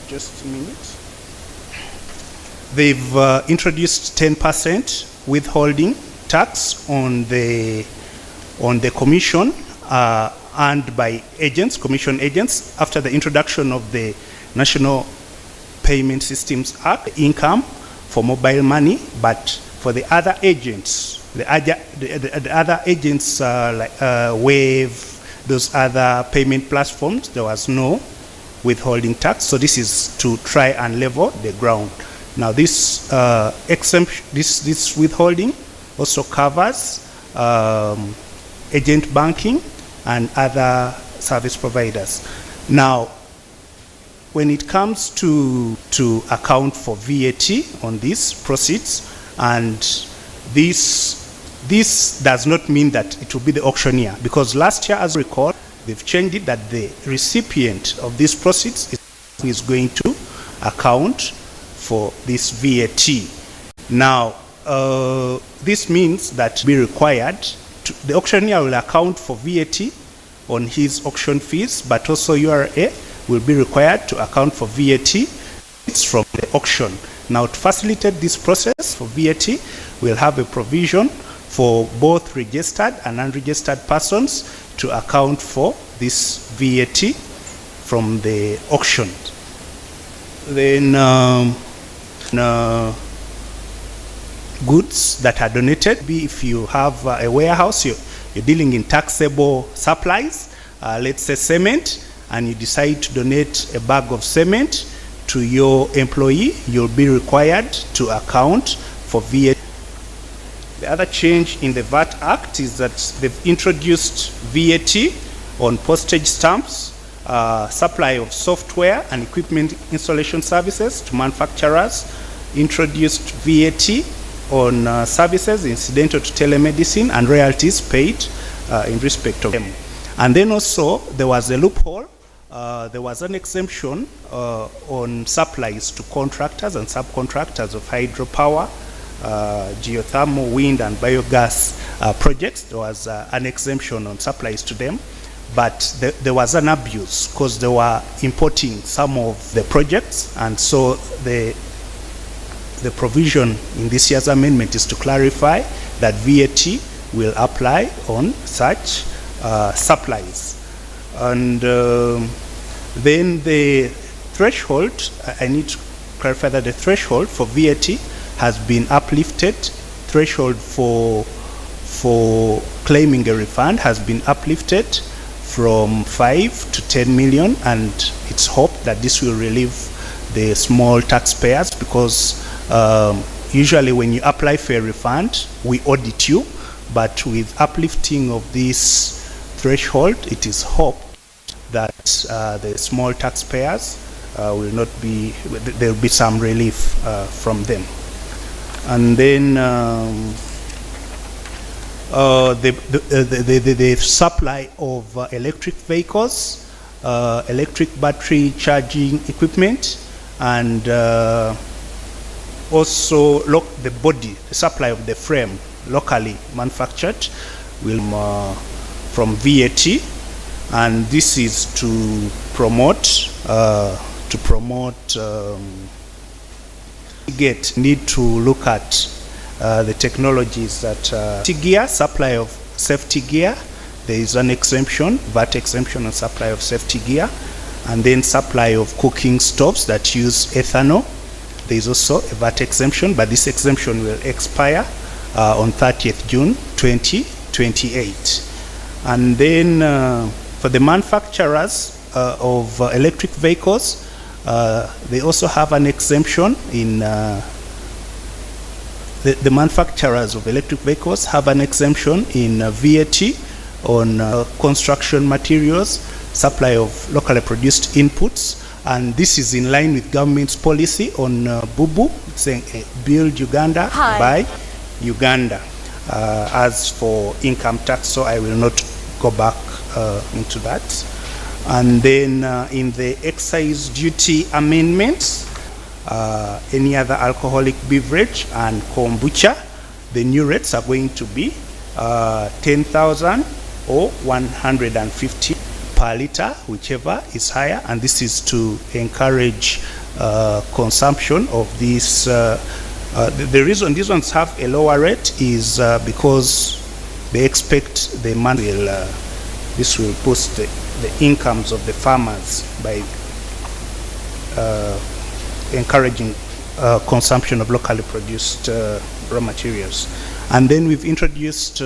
just a minute. They've introduced 10% withholding tax on the commission earned by agents, commission agents, after the introduction of the National Payment Systems Act, income for mobile money. But for the other agents, the other agents Wave, those other payment platforms, there was no withholding tax. So this is to try and level the ground. Now this exemption, this withholding also covers agent banking and other service providers. Now, when it comes to account for VAT on these proceeds, and this does not mean that it will be the auctioneer, because last year, as I recall, they've changed it that the recipient of these proceeds is going to account for this VAT. Now, this means that be required the auctioneer will account for VAT on his auction fees, but also URA will be required to account for VAT. It's from the auction. Now, to facilitate this process for VAT, we'll have a provision for both registered and unregistered persons to account for this VAT from the auction. Then goods that are donated, if you have a warehouse, you're dealing in taxable supplies, let's say cement, and you decide to donate a bag of cement to your employee, you'll be required to account for VAT. The other change in the VAT Act is that they've introduced VAT on postage stamps, supply of software and equipment installation services to manufacturers, introduced VAT on services incidental to telemedicine and royalties paid in respect of them. And then also there was a loophole. There was an exemption on supplies to contractors and subcontractors of hydropower, geothermal, wind and biogas projects. There was an exemption on supplies to them, but there was an abuse because they were importing some of the projects, and so the the provision in this year's amendment is to clarify that VAT will apply on such supplies. And then the threshold, I need to clarify that the threshold for VAT has been uplifted. Threshold for claiming a refund has been uplifted from 5 to 10 million, and it's hoped that this will relieve the small taxpayers, because usually when you apply for a refund, we audit you, but with uplifting of this threshold, it is hoped that the small taxpayers will not be, there will be some relief from them. And then the supply of electric vehicles, electric battery charging equipment, and also the body, the supply of the frame locally manufactured will from VAT, and this is to promote need to look at the technologies that safety gear, supply of safety gear, there is an exemption, VAT exemption on supply of safety gear, and then supply of cooking stoves that use ethanol, there is also a VAT exemption, but this exemption will expire on 30th June 2028. And then for the manufacturers of electric vehicles, they also have an exemption in the manufacturers of electric vehicles have an exemption in VAT on construction materials, supply of locally produced inputs, and this is in line with government's policy on BUBU, saying build Uganda, buy Uganda. As for income tax, so I will not go back into that. And then in the excise duty amendments, any other alcoholic beverage and kombucha, the new rates are going to be 10,000 or 150 per liter, whichever is higher, and this is to encourage consumption of these. The reason these ones have a lower rate is because they expect the money will, this will boost the incomes of the farmers by encouraging consumption of locally produced raw materials. And then we've introduced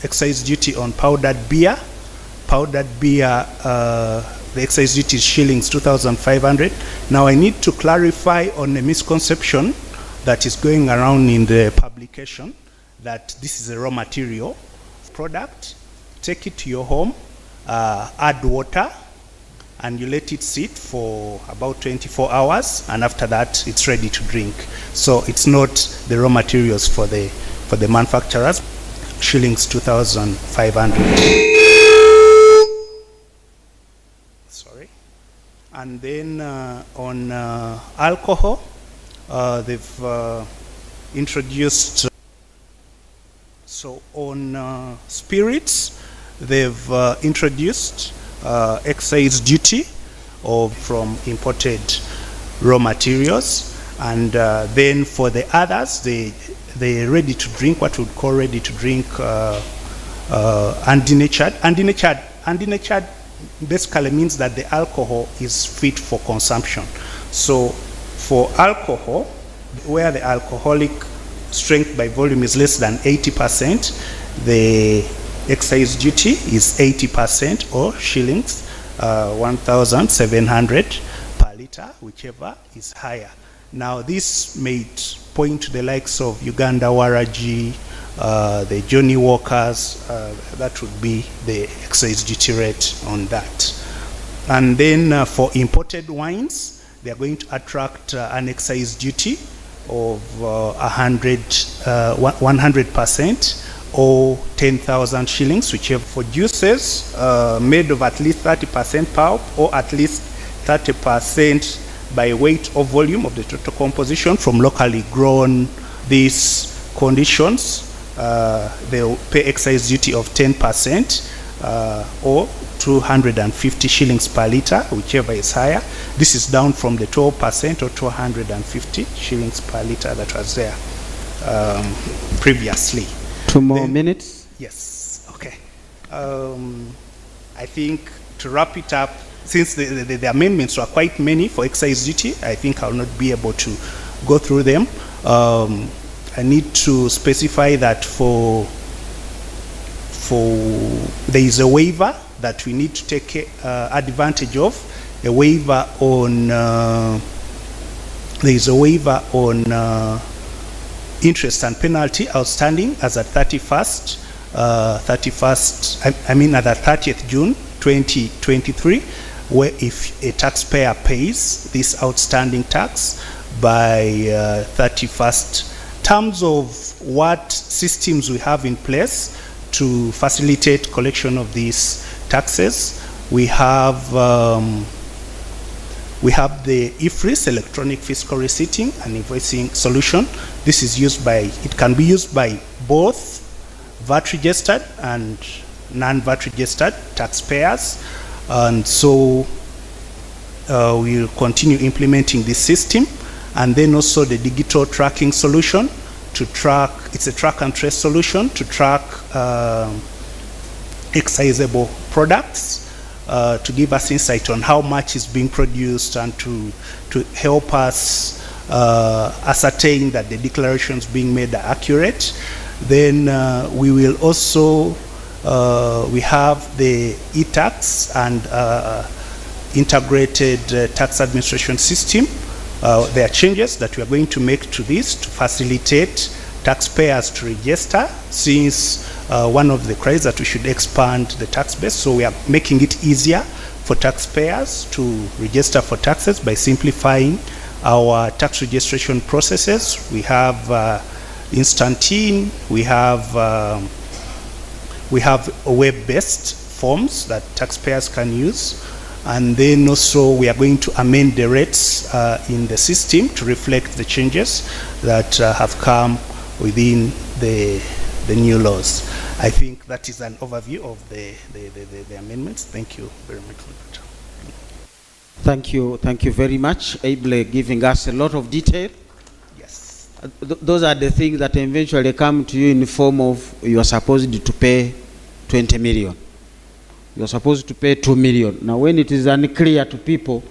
excise duty on powdered beer. Powdered beer, the excise duty is shillings 2,500. Now I need to clarify on a misconception that is going around in the publication, that this is a raw material product. Take it to your home, add water, and you let it sit for about 24 hours, and after that it's ready to drink. So it's not the raw materials for the manufacturers. Shillings 2,500. Sorry. And then on alcohol, they've introduced. So on spirits, they've introduced excise duty from imported raw materials, and then for the others, the ready to drink, what we would call ready to drink, undenatured. Undenatured basically means that the alcohol is fit for consumption. So for alcohol, where the alcoholic strength by volume is less than 80%, the excise duty is 80% or shillings 1,700 per liter, whichever is higher. Now this may point to the likes of Uganda Waraji, the Johnny Walkers, that would be the excise duty rate on that. And then for imported wines, they are going to attract an excise duty of 100% or 10,000 shillings, whichever. For juices made of at least 30% pulp or at least 30% by weight or volume of the total composition from locally grown these conditions, they will pay excise duty of 10%. or 250 shillings per litre, whichever is higher. This is down from the 12% or 250 shillings per litre that was there previously. 2 more minutes. Yes, okay. I think to wrap it up, since the amendments were quite many for excise duty, I think I'll not be able to go through them. I need to specify that there is a waiver that we need to take advantage of. A waiver on there is a waiver on interest and penalty outstanding as at 30th June 2023, where if a taxpayer pays this outstanding tax by 31st, terms of what systems we have in place to facilitate collection of these taxes. We have the IFRIS, electronic fiscal receipting and invoicing solution. This is used by, it can be used by both VAT registered and non-VAT registered taxpayers, and so we'll continue implementing this system. And then also the digital tracking solution to track, it's a track and trace solution to track excisable products, to give us insight on how much is being produced and to help us ascertain that the declarations being made are accurate. Then we will also, we have the e-tax and integrated tax administration system. There are changes that we are going to make to this to facilitate taxpayers to register, since one of the cries that we should expand the tax base. So we are making it easier for taxpayers to register for taxes by simplifying our tax registration processes. We have instant in, we have web-based forms that taxpayers can use. And then also we are going to amend the rates in the system to reflect the changes that have come within the new laws. I think that is an overview of the amendments. Thank you very much. Thank you very much, Able, giving us a lot of detail. Yes. Those are the things that eventually come to you in the form of you are supposed to pay 20 million. You're supposed to pay 2 million. Now, when it is unclear to people,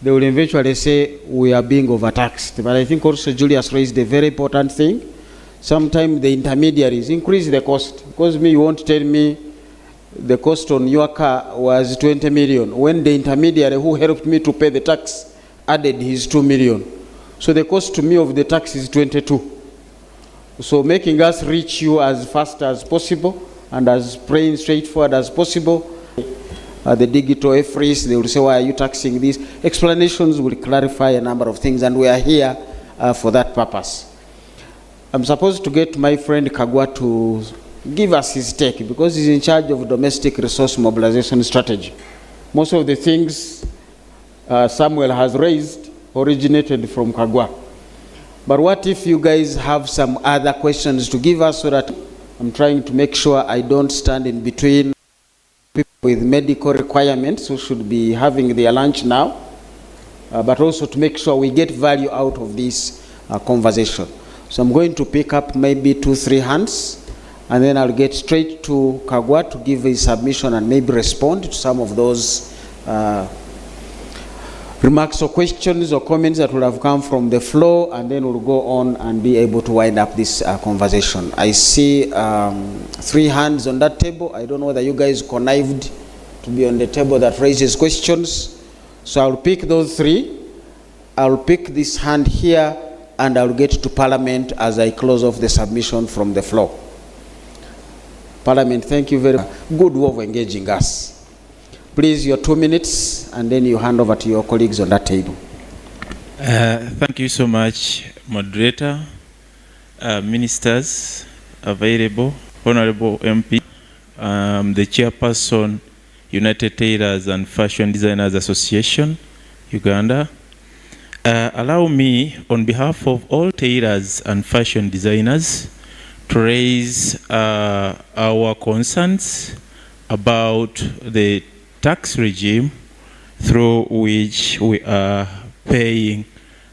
they will eventually say we are being overtaxed. But I think also Julius raised a very important thing. Sometimes the intermediaries increase the cost. Because you won't tell me the cost on your car was 20 million. When the intermediary who helped me to pay the tax added his 2 million. So the cost to me of the tax is 22. So making us reach you as fast as possible and as plain straightforward as possible. The digital IFRIS, they will say, why are you taxing this? Explanations will clarify a number of things, and we are here for that purpose. I'm supposed to get my friend Kagwa to give us his take, because he's in charge of domestic resource mobilization strategy. Most of the things Samuel has raised originated from Kagwa. But what if you guys have some other questions to give us, so that I'm trying to make sure I don't stand in between people with medical requirements who should be having their lunch now, but also to make sure we get value out of this conversation. So I'm going to pick up maybe 2-3 hands, and then I'll get straight to Kagwa to give his submission and maybe respond to some of those remarks or questions or comments that will have come from the floor, and then we'll go on and be able to wind up this conversation. I see 3 hands on that table. I don't know whether you guys connived to be on the table that raises questions. So I'll pick those 3. I'll pick this hand here, and I'll get to Parliament as I close off the submission from the floor. Parliament, thank you very much. Good way of engaging us. Please, your 2 minutes, and then you hand over to your colleagues on that table. Thank you so much, moderator, ministers available, honorable MP, the chairperson, United Tailors and Fashion Designers Association, Uganda. Allow me, on behalf of all tailors and fashion designers, to raise our concerns about the tax regime through which we are paying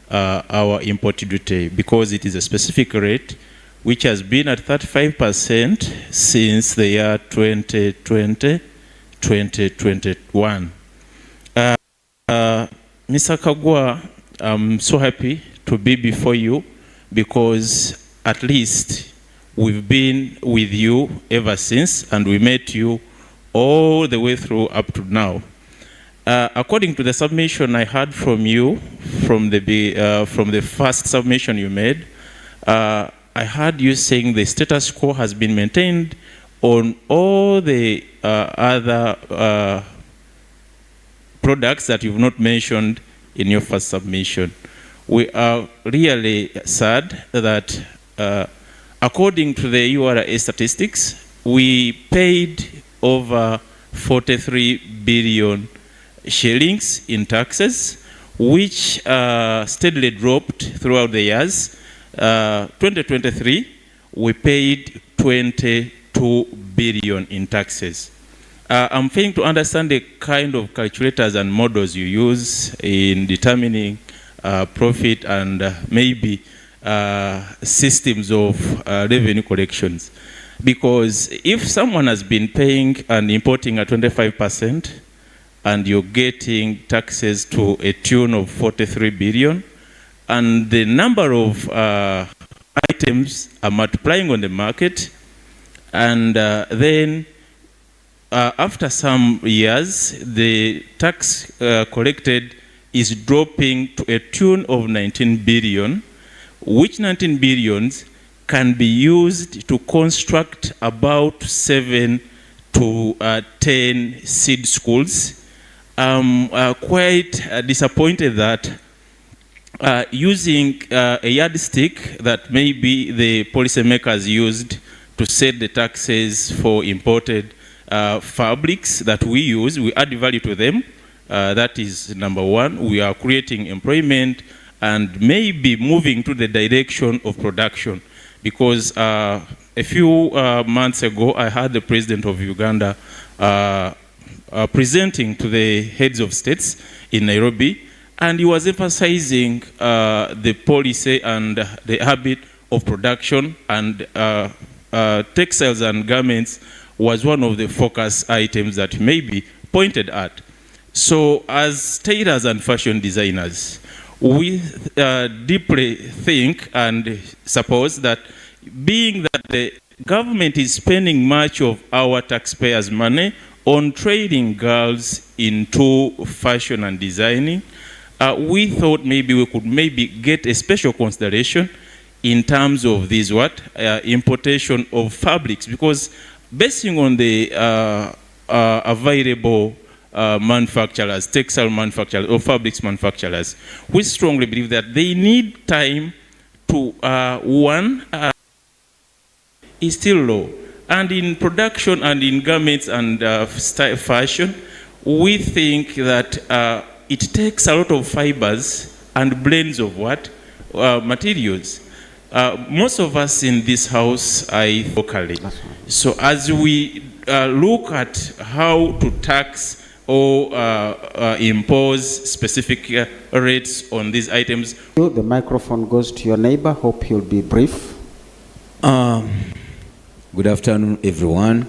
our import duty, because it is a specific rate which has been at 35% since the year 2020-2021. Mr. Kagwa, I'm so happy to be before you, because at least we've been with you ever since, and we met you all the way through up to now. According to the submission I heard from you, from the first submission you made, I heard you saying the status quo has been maintained on all the other products that you've not mentioned in your first submission. We are really sad that according to the URA statistics, we paid over 43 billion shillings in taxes, which steadily dropped throughout the years. 2023, we paid 22 billion in taxes. I'm failing to understand the kind of calculators and models you use in determining profit and maybe systems of revenue collections. Because if someone has been paying and importing at 25%, and you're getting taxes to a tune of 43 billion, and the number of items are multiplying on the market, and then after some years, the tax collected is dropping to a tune of 19 billion, which 19 billions can be used to construct about 7 to 10 seed schools. I'm quite disappointed that using a yardstick that maybe the policymakers used to set the taxes for imported fabrics that we use, we add value to them. That is number one. We are creating employment and maybe moving to the direction of production. Because a few months ago, I had the president of Uganda presenting to the heads of states in Nairobi, and he was emphasizing the policy and the habit of production, and textiles and garments was one of the focus items that may be pointed at. So as tailors and fashion designers, we deeply think and suppose that being that the government is spending much of our taxpayers' money on training girls into fashion and designing, we thought maybe we could maybe get a special consideration in terms of this importation of fabrics, because basing on the available manufacturers, textile manufacturers or fabrics manufacturers, we strongly believe that they need time to, is still low. And in production and in garments and fashion, we think that it takes a lot of fibers and blends of materials. Most of us in this house are locally. So as we look at how to tax or impose specific rates on these items. The microphone goes to your neighbor. Hope he'll be brief. Good afternoon, everyone.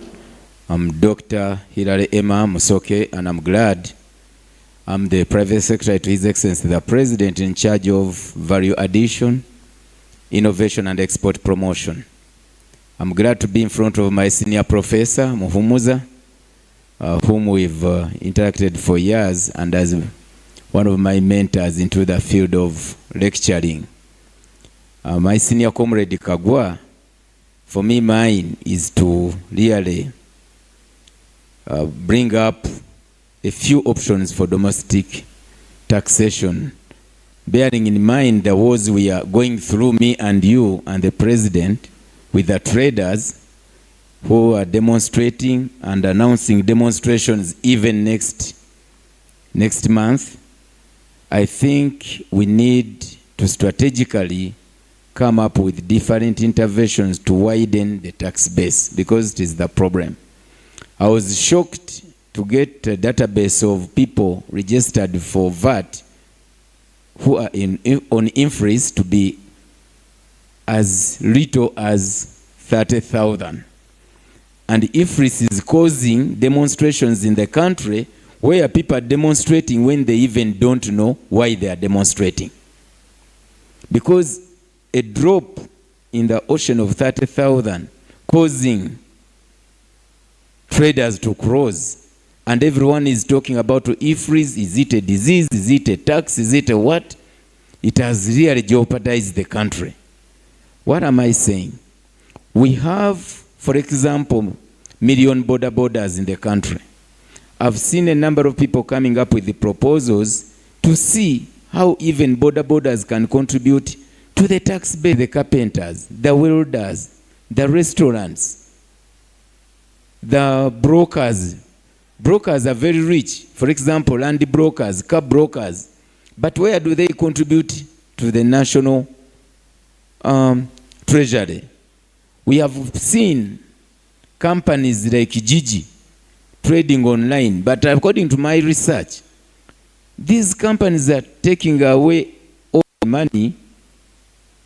I'm Dr. Hilary Emma Musoke, and I'm glad I'm the Private Secretary to His Excellency the President in charge of value addition, innovation, and export promotion. I'm glad to be in front of my senior professor, Muhumuza, whom we've interacted for years, and as one of my mentors into the field of lecturing. My senior comrade Kagwa, for me, mine is to really bring up a few options for domestic taxation, bearing in mind the wars we are going through, me and you and the president, with the traders who are demonstrating and announcing demonstrations even next month. I think we need to strategically come up with different interventions to widen the tax base, because it is the problem. I was shocked to get a database of people registered for VAT who are on infreeze to be as little as 30,000. And infreeze is causing demonstrations in the country where people are demonstrating when they even don't know why they are demonstrating. Because a drop in the ocean of 30,000 causing traders to close, and everyone is talking about IFRIS. Is it a disease? Is it a tax? Is it a what? It has really jeopardized the country. What am I saying? We have, for example, million border borders in the country. I've seen a number of people coming up with the proposals to see how even border borders can contribute to the tax base. The carpenters, the welders, the restaurants, the brokers. Brokers are very rich. For example, land brokers, car brokers. But where do they contribute to the national treasury? We have seen companies like Gigi trading online, but according to my research, these companies are taking away all the money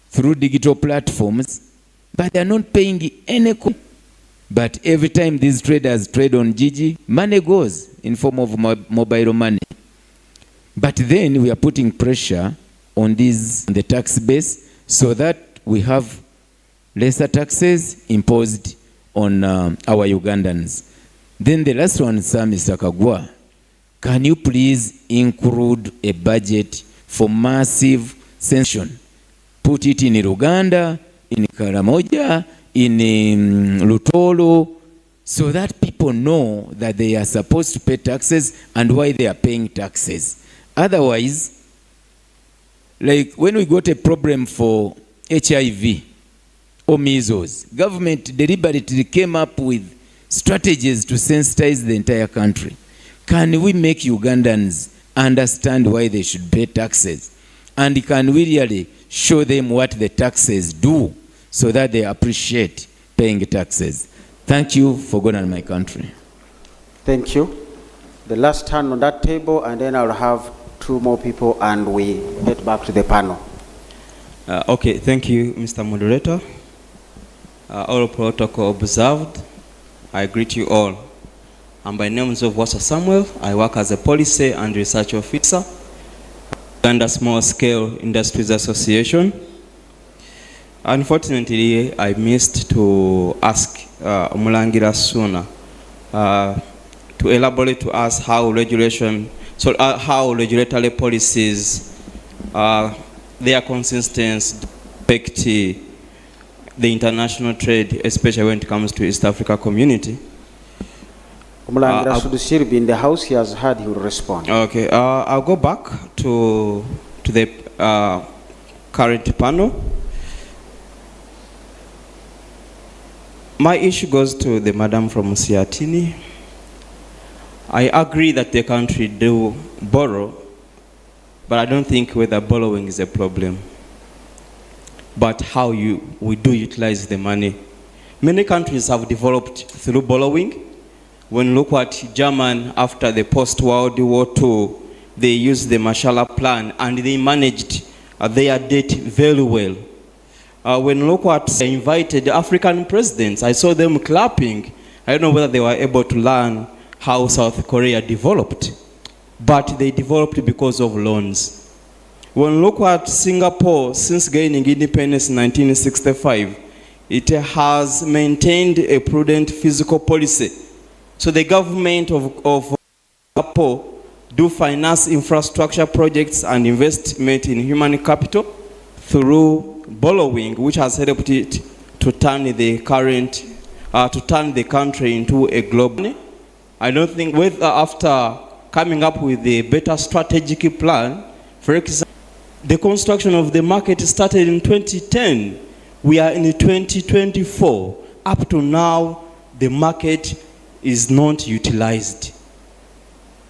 through digital platforms, but they are not paying any cost. But every time these traders trade on Gigi, money goes in form of mobile money. But then we are putting pressure on the tax base so that we have lesser taxes imposed on our Ugandans. Then the last one, sir, Mr. Kagwa, can you please include a budget for massive sanction? Put it in Uganda, in Karamoja, in Lutolo, so that people know that they are supposed to pay taxes and why they are paying taxes. Otherwise, like when we got a problem for HIV or measles, government deliberately came up with strategies to sensitize the entire country. Can we make Ugandans understand why they should pay taxes? And can we really show them what the taxes do so that they appreciate paying taxes? Thank you for God and my country. Thank you. The last turn on that table, and then I'll have two more people and we get back to the panel. Okay, thank you, Mr. Moderator. All protocol observed. I greet you all. And by name of Wasa Samuel, I work as a policy and research officer under Small Scale Industries Association. Unfortunately, I missed to ask Mulangira sooner to elaborate to us how how regulatory policies, their consistency affect the international trade, especially when it comes to East Africa community. Mulangira should still be in the house. He has heard. He will respond. Okay, I'll go back to the current panel. My issue goes to the madam from Siatini. I agree that the country do borrow, but I don't think whether borrowing is a problem, but how we do utilize the money. Many countries have developed through borrowing. When you look at Germany after the post-World War II, they used the Marshall Plan and they managed their debt very well. When you look at the invited African presidents, I saw them clapping. I don't know whether they were able to learn how South Korea developed, but they developed because of loans. When you look at Singapore, since gaining independence in 1965, it has maintained a prudent fiscal policy. So the government of Singapore do finance infrastructure projects and investment in human capital through borrowing, which has helped it to turn the country into a global. I don't think whether after coming up with a better strategic plan, for example, the construction of the market started in 2010. We are in 2024. Up to now, the market is not utilized.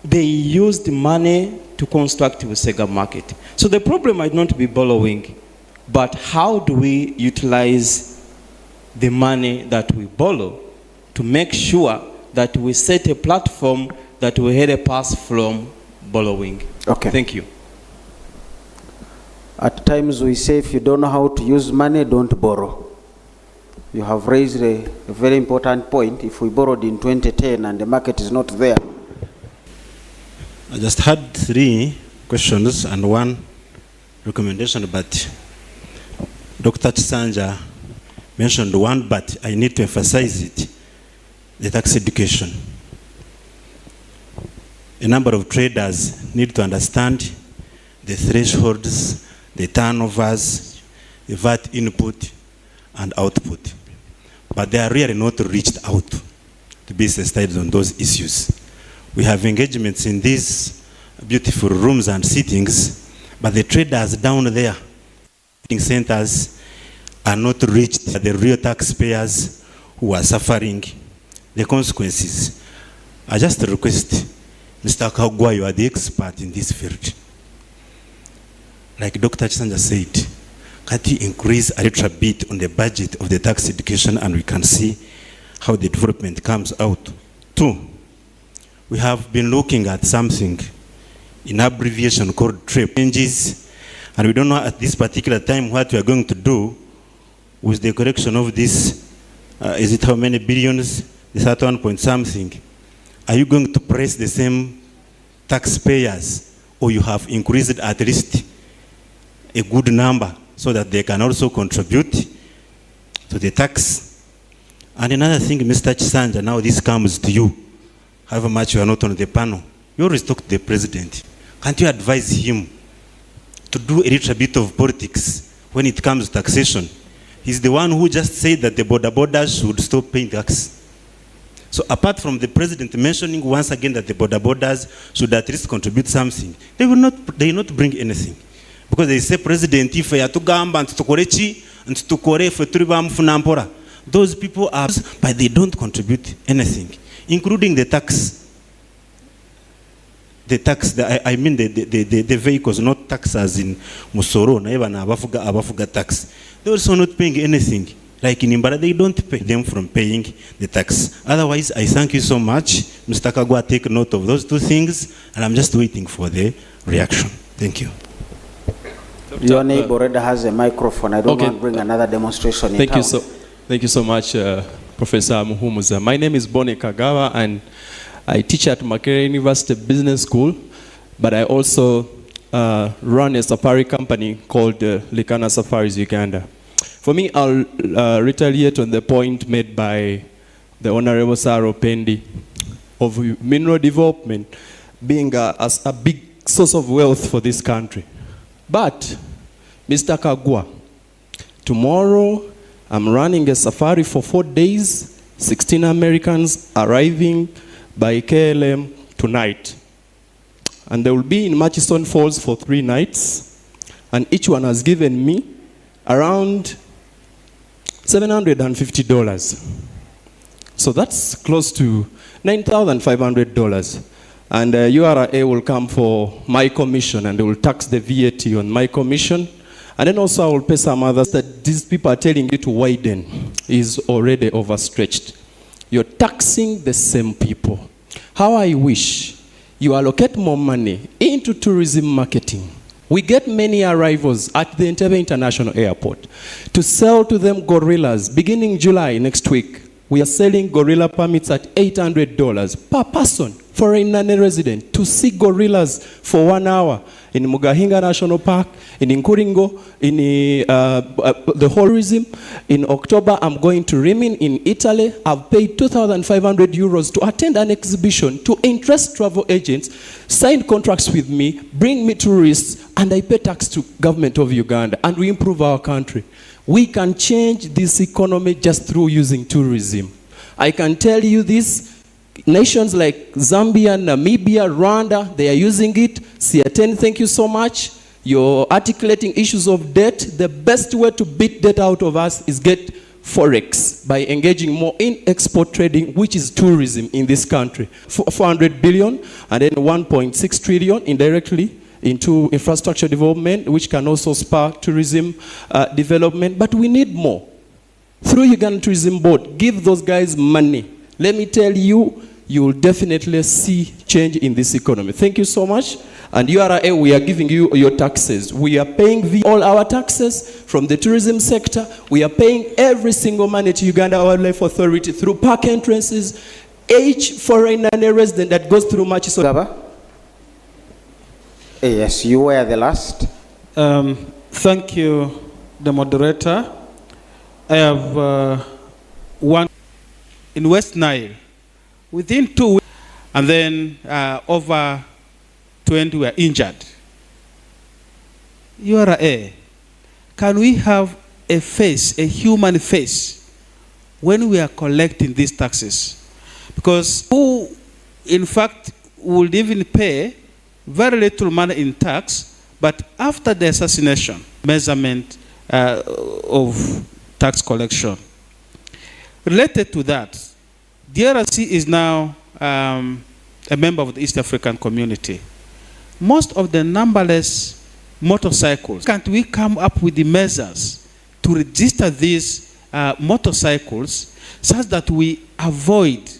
They used money to construct the Sega market. So the problem might not be borrowing, but how do we utilize the money that we borrow to make sure that we set a platform that will help us from borrowing. Okay. Thank you. At times we say if you don't know how to use money, don't borrow. You have raised a very important point. If we borrowed in 2010 and the market is not there. I just had 3 questions and 1 recommendation, but Dr. Chisanja mentioned one, but I need to emphasize it, the tax education. A number of traders need to understand the thresholds, the turnovers, the VAT input and output. But they are really not reached out to be sensitized on those issues. We have engagements in these beautiful rooms and sittings, but the traders down there, centers, are not reached by the real taxpayers who are suffering the consequences. I just request, Mr. Kagwa, you are the expert in this field. Like Dr. Chisanja said, can't you increase a little bit on the budget of the tax education and we can see how the development comes out? 2, we have been looking at something in abbreviation called TREP changes, and we don't know at this particular time what we are going to do with the correction of this. Is it how many billions? The 31 point something. Are you going to press the same taxpayers, or you have increased at least a good number so that they can also contribute to the tax? And another thing, Mr. Chisanja, now this comes to you, however much you are not on the panel. You always talk to the president. Can't you advise him to do a little bit of politics when it comes to taxation? He's the one who just said that the borders should stop paying tax. So apart from the president mentioning once again that the borders should at least contribute something, they will not bring anything. Because they say, President, if you gamba and tukorechi and tukore for tribam funampora, those people are, but they don't contribute anything, including the tax. The tax, I mean the vehicles, not tax as in Musoro, abafuga tax. They're also not paying anything. Like in Imbara, they don't pay them from paying the tax. Otherwise, I thank you so much. Mr. Kagwa, take note of those 2 things, and I'm just waiting for the reaction. Thank you. Your neighbor already has a microphone. I don't want to bring another demonstration in town. Thank you so much, Professor Muhumuza. My name is Bonnie Kagawa, and I teach at Makerere University Business School, but I also run a safari company called Likana Safaris Uganda. For me, I'll retaliate on the point made by the Honorable Saro Pendi of mineral development being a big source of wealth for this country. But, Mr. Kagwa, tomorrow I'm running a safari for 4 days, 16 Americans arriving by KLM tonight. And they will be in Murchison Falls for 3 nights, and each one has given me around $750. So that's close to $9,500. And URA will come for my commission, and they will tax the VAT on my commission. And then also I will pay some others that these people are telling you to widen is already overstretched. You're taxing the same people. How I wish you allocate more money into tourism marketing. We get many arrivals at the Entebbe International Airport to sell to them gorillas. Beginning July next week, we are selling gorilla permits at $800 per person for a non-resident to see gorillas for 1 hour in Mugahinga National Park, in Nkuringo, in the tourism. In October, I'm going to Rimini in Italy. I've paid 2,500 euros to attend an exhibition to interest travel agents, sign contracts with me, bring me tourists, and I pay tax to government of Uganda, and we improve our country. We can change this economy just through using tourism. I can tell you this. Nations like Zambia, Namibia, Rwanda, they are using it. CR10, thank you so much. You're articulating issues of debt. The best way to beat debt out of us is get Forex by engaging more in export trading, which is tourism in this country. 400 billion and then 1.6 trillion indirectly into infrastructure development, which can also spur tourism development. But we need more. Through Uganda Tourism Board, give those guys money. let me tell you, you will definitely see change in this economy. Thank you so much. And URA, we are giving you your taxes. We are paying all our taxes from the tourism sector. We are paying every single money to Uganda Wildlife Authority through park entrances. Each foreigner and a resident that goes through Machiso. Yes, you were the last. Thank you, the moderator. I have one in West Nile. Within 2 weeks, and then over 20 were injured. URA, can we have a face, a human face, when we are collecting these taxes? Because who, in fact, would even pay very little money in tax, but after the assassination, measurement of tax collection. Related to that, DRC is now a member of the East African community. Most of the numberless motorcycles, can't we come up with the measures to register these motorcycles such that we avoid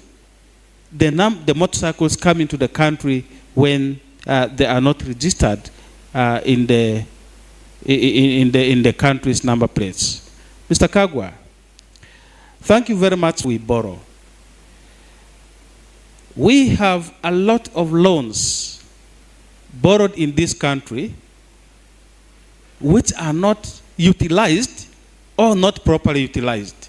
the motorcycles coming to the country when they are not registered in the country's number plates? Mr. Kagwa, thank you very much. We borrow. We have a lot of loans borrowed in this country which are not utilized or not properly utilized.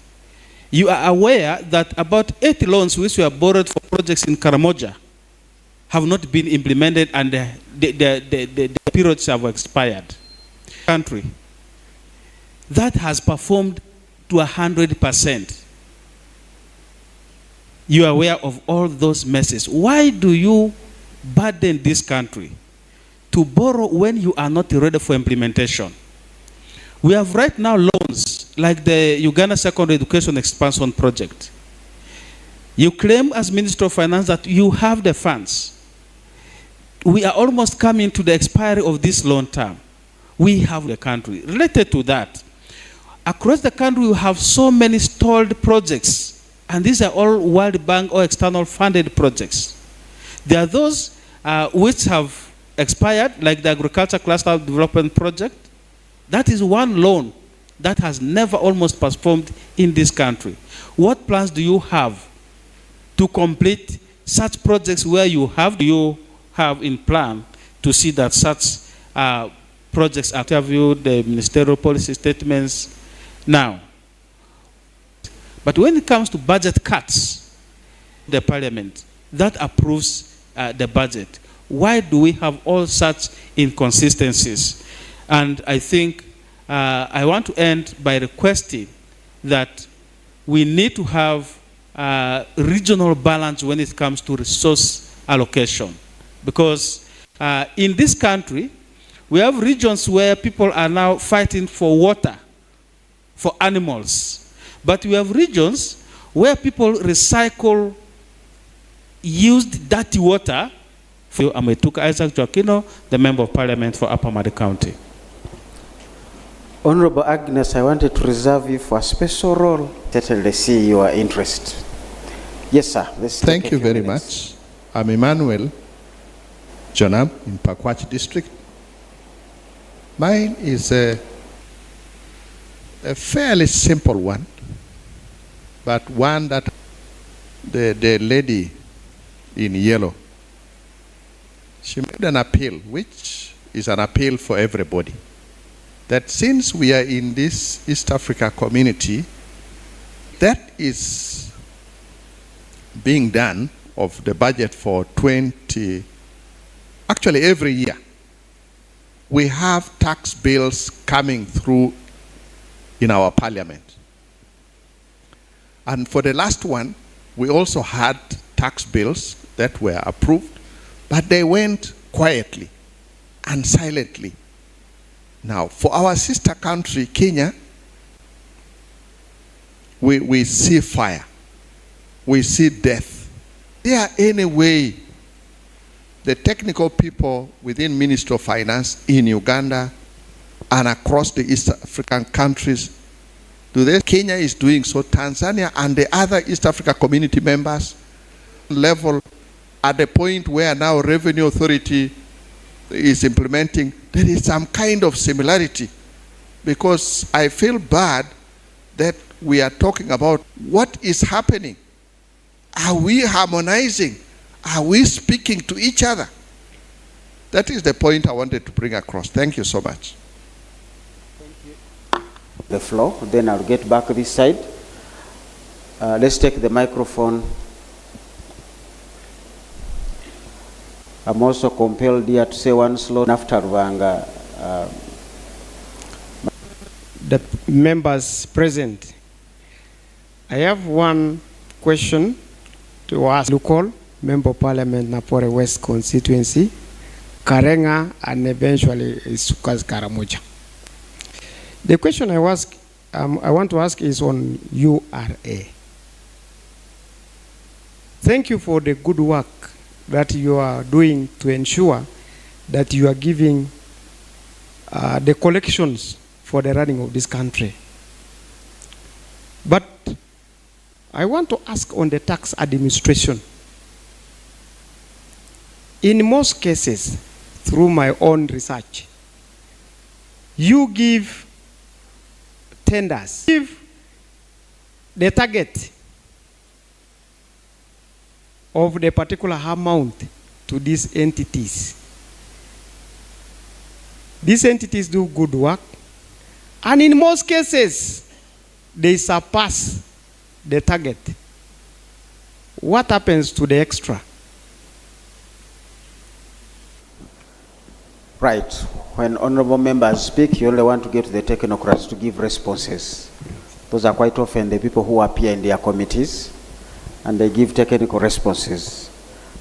You are aware that about 80 loans which were borrowed for projects in Karamoja have not been implemented and the periods have expired. Country that has performed to 100%. You are aware of all those messes. Why do you burden this country to borrow when you are not ready for implementation? We have right now loans like the Uganda Secondary Education Expansion Project. You claim as Minister of Finance that you have the funds. We are almost coming to the expiry of this loan term. We have the country. Related to that, across the country we have so many stalled projects, and these are all World Bank or external funded projects. There are those which have expired, like the Agriculture Cluster Development Project. That is one loan that has never almost performed in this country. What plans do you have to complete such projects where you have in plan to see that such projects are reviewed, the ministerial policy statements now? But when it comes to budget cuts, the parliament that approves the budget, why do we have all such inconsistencies? And I think I want to end by requesting that we need to have regional balance when it comes to resource allocation. Because in this country, we have regions where people are now fighting for water, for animals. But we have regions where people recycle used dirty water. I'm Etuka Isaac Joaquino, the Member of Parliament for Upper Madi County. Honorable Agnes, I wanted to reserve you for a special role. Certainly see your interest. Yes, sir. Thank you very much. I'm Emmanuel Jonam in Pakwach District. Mine is a fairly simple one, but one that the lady in yellow, she made an appeal, which is an appeal for everybody, that since we are in this East Africa community, that is being done of the budget for actually every year, we have tax bills coming through in our parliament. And for the last one, we also had tax bills that were approved, but they went quietly and silently. Now, for our sister country, Kenya, we see fire, we see death. There any way the technical people within Ministry of Finance in Uganda and across the East African countries Do they? Kenya is doing so. Tanzania and the other East Africa community members level at the point where now Revenue Authority is implementing, there is some kind of similarity, because I feel bad that we are talking about what is happening. Are we harmonizing? Are we speaking to each other? That is the point I wanted to bring across. Thank you so much. The floor, then I'll get back this side. Let's take the microphone. I'm also compelled here to say one slow after Rwanga. The members present, I have one question to ask local Member of Parliament Napore West constituency, Karenga, and eventually Sukas Karamoja. The question I want to ask is on URA. Thank you for the good work that you are doing to ensure that you are giving the collections for the running of this country. But I want to ask on the tax administration. In most cases, through my own research, you give tenders, give the target of the particular amount to these entities. These entities do good work, and in most cases, they surpass the target. What happens to the extra? Right. When honorable members speak, you only want to get the technocrats to give responses. Those are quite often the people who appear in their committees, and they give technical responses.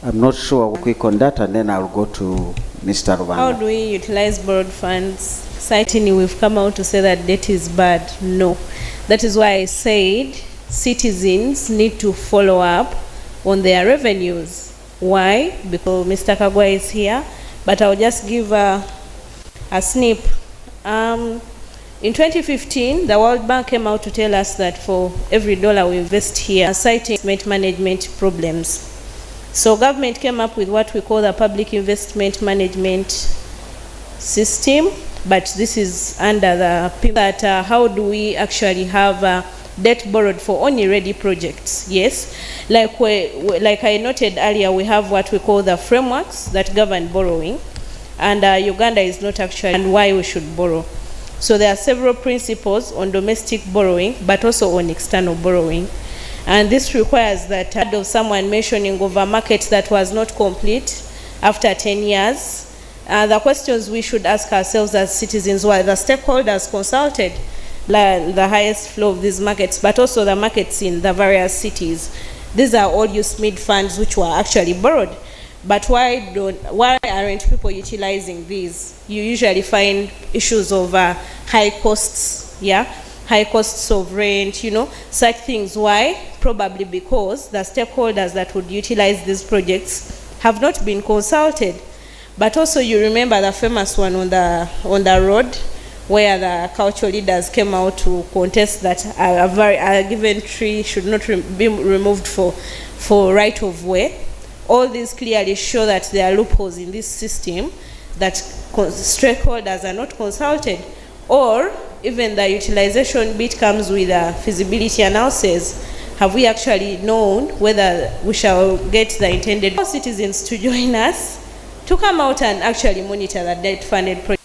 I'm not sure we'll quick on that, and then I'll go to Mr. Rwanda. How do we utilize borrowed funds? Citing, we've come out to say that debt is bad. No. That is why I said citizens need to follow up on their revenues. Why? Because Mr. Kagwa is here, but I'll just give a snip. In 2015, the World Bank came out to tell us that for every dollar we invest here, citing investment management problems. So government came up with what we call the public investment management system, but this is under the that how do we actually have debt borrowed for only ready projects? Yes, like I noted earlier, we have what we call the frameworks that govern borrowing, and Uganda is not actually, and why we should borrow. So there are several principles on domestic borrowing, but also on external borrowing. And this requires that of someone mentioning of a market that was not complete after 10 years. The questions we should ask ourselves as citizens were the stakeholders consulted, the highest flow of these markets, but also the markets in the various cities. These are all USMID funds which were actually borrowed. But why aren't people utilizing these? You usually find issues of high costs, high costs of rent, such things. Why? Probably because the stakeholders that would utilize these projects have not been consulted. But also you remember the famous one on the road where the cultural leaders came out to contest that a given tree should not be removed for right of way. All these clearly show that there are loopholes in this system, that stakeholders are not consulted, or even the utilization bit comes with a feasibility analysis. Have we actually known whether we shall get the intended citizens to join us to come out and actually monitor the debt-funded project?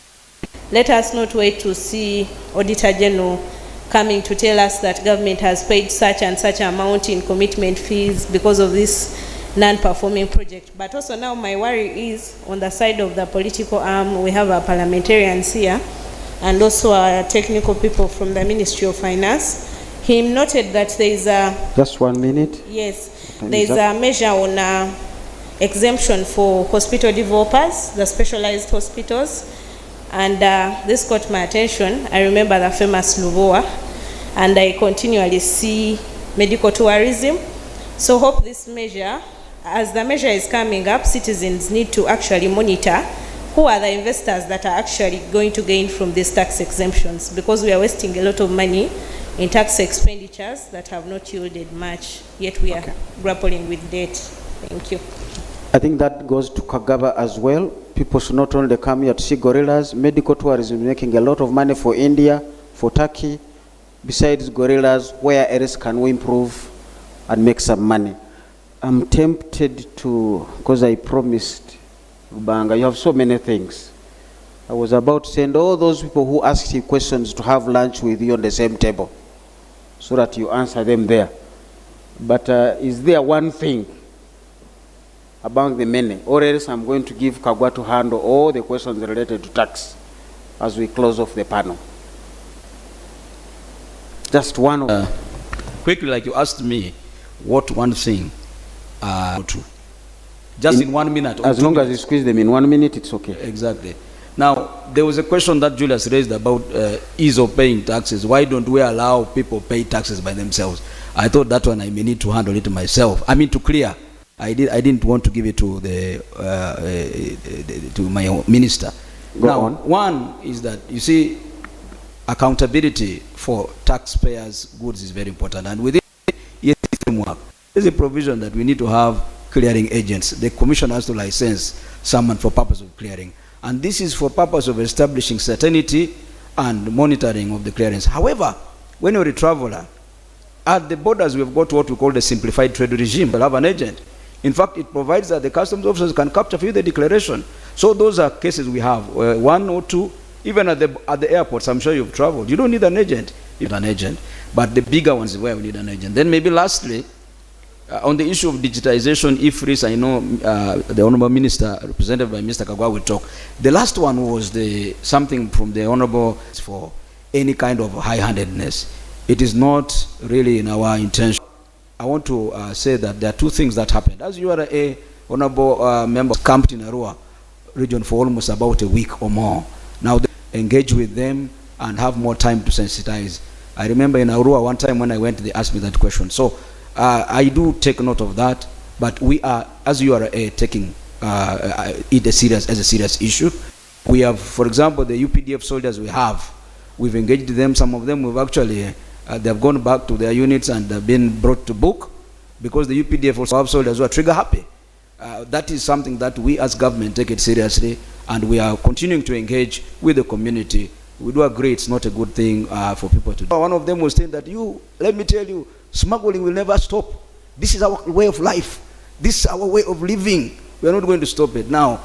Let us not wait to see Auditor General coming to tell us that government has paid such and such amount in commitment fees because of this non-performing project. But also now my worry is on the side of the political arm. We have our parliamentarians here and also our technical people from the Ministry of Finance. He noted that there is a... Just 1 minute. Yes. There is a measure on exemption for hospital developers, the specialized hospitals. And this caught my attention. I remember the famous Luvoa, and I continually see medical tourism. So hope this measure, as the measure is coming up, citizens need to actually monitor who are the investors that are actually going to gain from these tax exemptions, because we are wasting a lot of money in tax expenditures that have not yielded much, yet we are grappling with debt. Thank you. I think that goes to Kagaba as well. People should not only come here to see gorillas. Medical tourism is making a lot of money for India, for Turkey. Besides gorillas, where else can we improve and make some money? I'm tempted to, because I promised Rubanga, you have so many things. I was about to send all those people who asked you questions to have lunch with you on the same table, so that you answer them there. But is there one thing among the many, or else I'm going to give Kagwa to handle all the questions related to tax as we close off the panel? Just one of quickly, like you asked me, what one thing to? Just in 1 minute. As long as you squeeze them in 1 minute, it's okay. Exactly. Now, there was a question that Julius raised about ease of paying taxes. Why don't we allow people pay taxes by themselves? I thought that one I may need to handle it myself. I mean, to clear. I didn't want to give it to to my minister. Go on. One is that, you see, accountability for taxpayers' goods is very important. And within the framework, there's a provision that we need to have clearing agents. The commission has to license someone for purpose of clearing. And this is for purpose of establishing certainty and monitoring of the clearance. However, when you're a traveler, at the borders we've got what we call the simplified trade regime. We'll have an agent. In fact, it provides that the customs officers can capture for you the declaration. So those are cases we have, one or two. Even at the airports, I'm sure you've traveled. You don't need an agent. You need an agent. But the bigger ones is where we need an agent. Then maybe lastly, on the issue of digitization, IFRIS, I know the Honorable Minister, represented by Mr. Kagwa, will talk. The last one was something from the Honorable for any kind of high-handedness. It is not really in our intention. I want to say that there are two things that happened. As you are a Honorable member camped in Arua region for almost about a week or more. Now they engage with them and have more time to sensitize. I remember in Arua one time when I went, they asked me that question. So I do take note of that, but we are, as you are taking it as a serious issue. We have, for example, the UPDF soldiers we've engaged them. Some of them we've actually, they have gone back to their units and have been brought to book, because the UPDF also have soldiers who are trigger happy. That is something that we as government take it seriously, and we are continuing to engage with the community. We do agree it's not a good thing for people to do. One of them was saying that let me tell you, smuggling will never stop. This is our way of life. This is our way of living. We are not going to stop it. Now,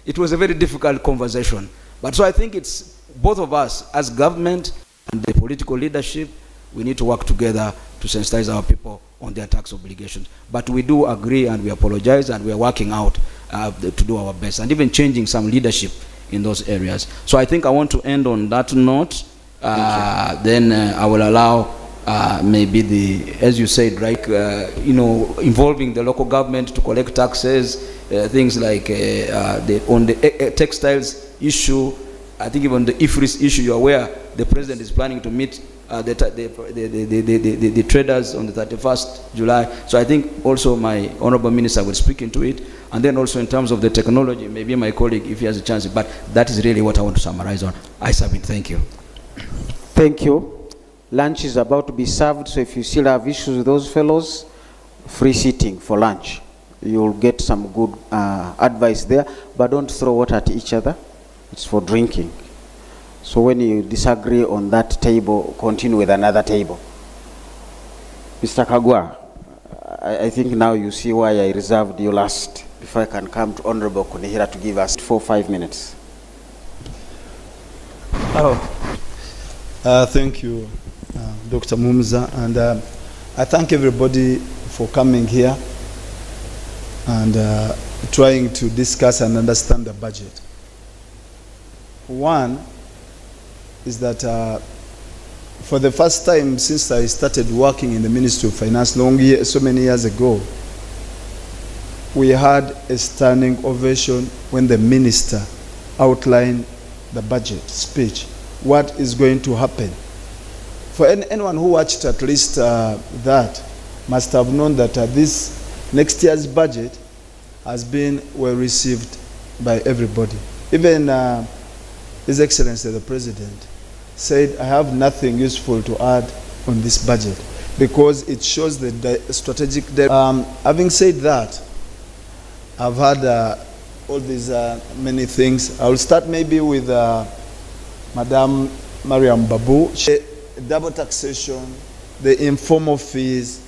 it was a very difficult conversation. But so I think it's both of us as government and the political leadership, we need to work together to sensitize our people on their tax obligations. But we do agree and we apologize and we are working out to do our best and even changing some leadership in those areas. So I think I want to end on that note. Then I will allow maybe as you said, right, involving the local government to collect taxes, things like on the textiles issue. I think even the IFRIS issue, you're aware the president is planning to meet the traders on the 31st July. So I think also my honorable minister will speak into it. And then also in terms of the technology, maybe my colleague, if he has a chance, but that is really what I want to summarize on. I submit. Thank you. Thank you. Lunch is about to be served, so if you still have issues with those fellows, free seating for lunch. You'll get some good advice there, but don't throw water at each other. It's for drinking. So when you disagree on that table, continue with another table. Mr. Kagwa, I think now you see why I reserved you last, before I can come to Honorable Kunihira to give us 4 or 5 minutes. Thank you, Dr. Mumza, and I thank everybody for coming here and trying to discuss and understand the budget. One is that for the first time since I started working in the Ministry of Finance so many years ago, we had a standing ovation when the minister outlined the budget speech, what is going to happen. For anyone who watched at least that must have known that this next year's budget has been well received by everybody. Even His Excellency the President said, I have nothing useful to add on this budget because it shows the strategic. Having said that, I've had all these many things. I will start maybe with Madam Mariam Babu. Double taxation, the informal fees,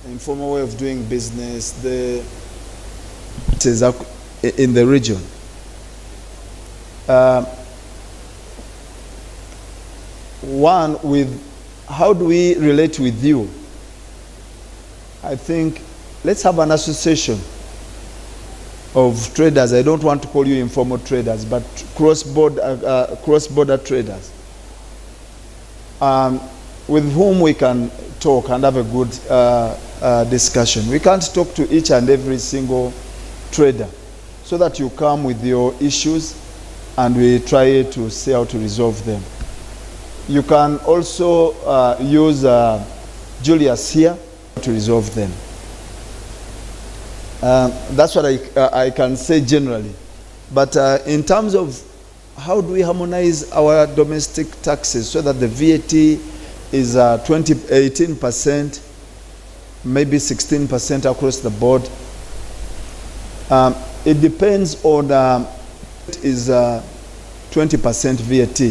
the informal way of doing business, the in the region. One, with how do we relate with you? I think let's have an association of traders. I don't want to call you informal traders, but cross-border traders, with whom we can talk and have a good discussion. We can't talk to each and every single trader, so that you come with your issues and we try to see how to resolve them. You can also use Julius here to resolve them. That's what I can say generally. But in terms of how do we harmonize our domestic taxes so that the VAT is 18%, maybe 16% across the board, it depends on is 20% VAT.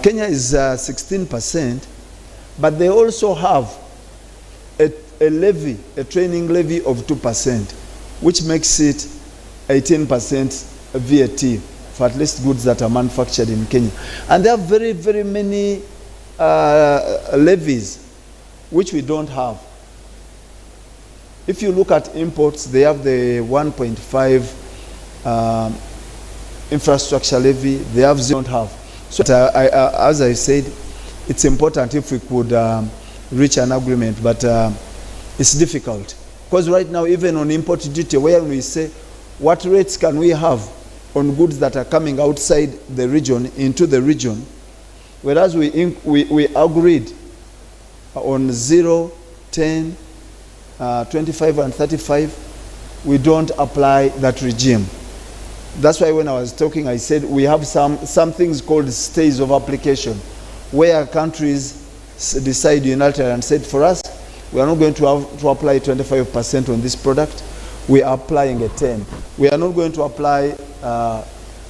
Kenya is 16%, but they also have a levy, a training levy of 2%, which makes it 18% VAT for at least goods that are manufactured in Kenya. And there are very, very many levies which we don't have. If you look at imports, they have the 1.5 infrastructure levy. They have zero, don't have. So as I said, it's important if we could reach an agreement, but it's difficult. Because right now, even on import duty, where we say, what rates can we have on goods that are coming outside the region into the region, whereas we agreed on 0, 10, 25 and 35, we don't apply that regime. That's why when I was talking, I said we have some things called stays of application, where countries decide unilaterally and said, for us, we are not going to have to apply 25% on this product. We are applying a 10. We are not going to apply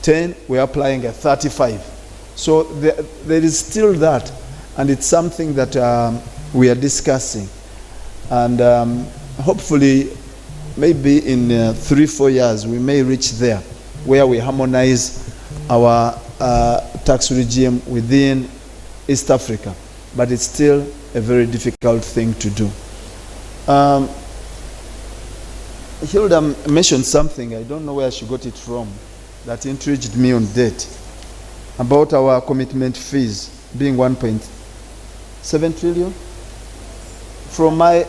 10. We are applying a 35. So there is still that, and it's something that we are discussing. And hopefully, maybe in 3-4 years, we may reach there, where we harmonize our tax regime within East Africa. But it's still a very difficult thing to do. Hilda mentioned something, I don't know where she got it from, that intrigued me on debt, about our commitment fees being 1.7 trillion. From my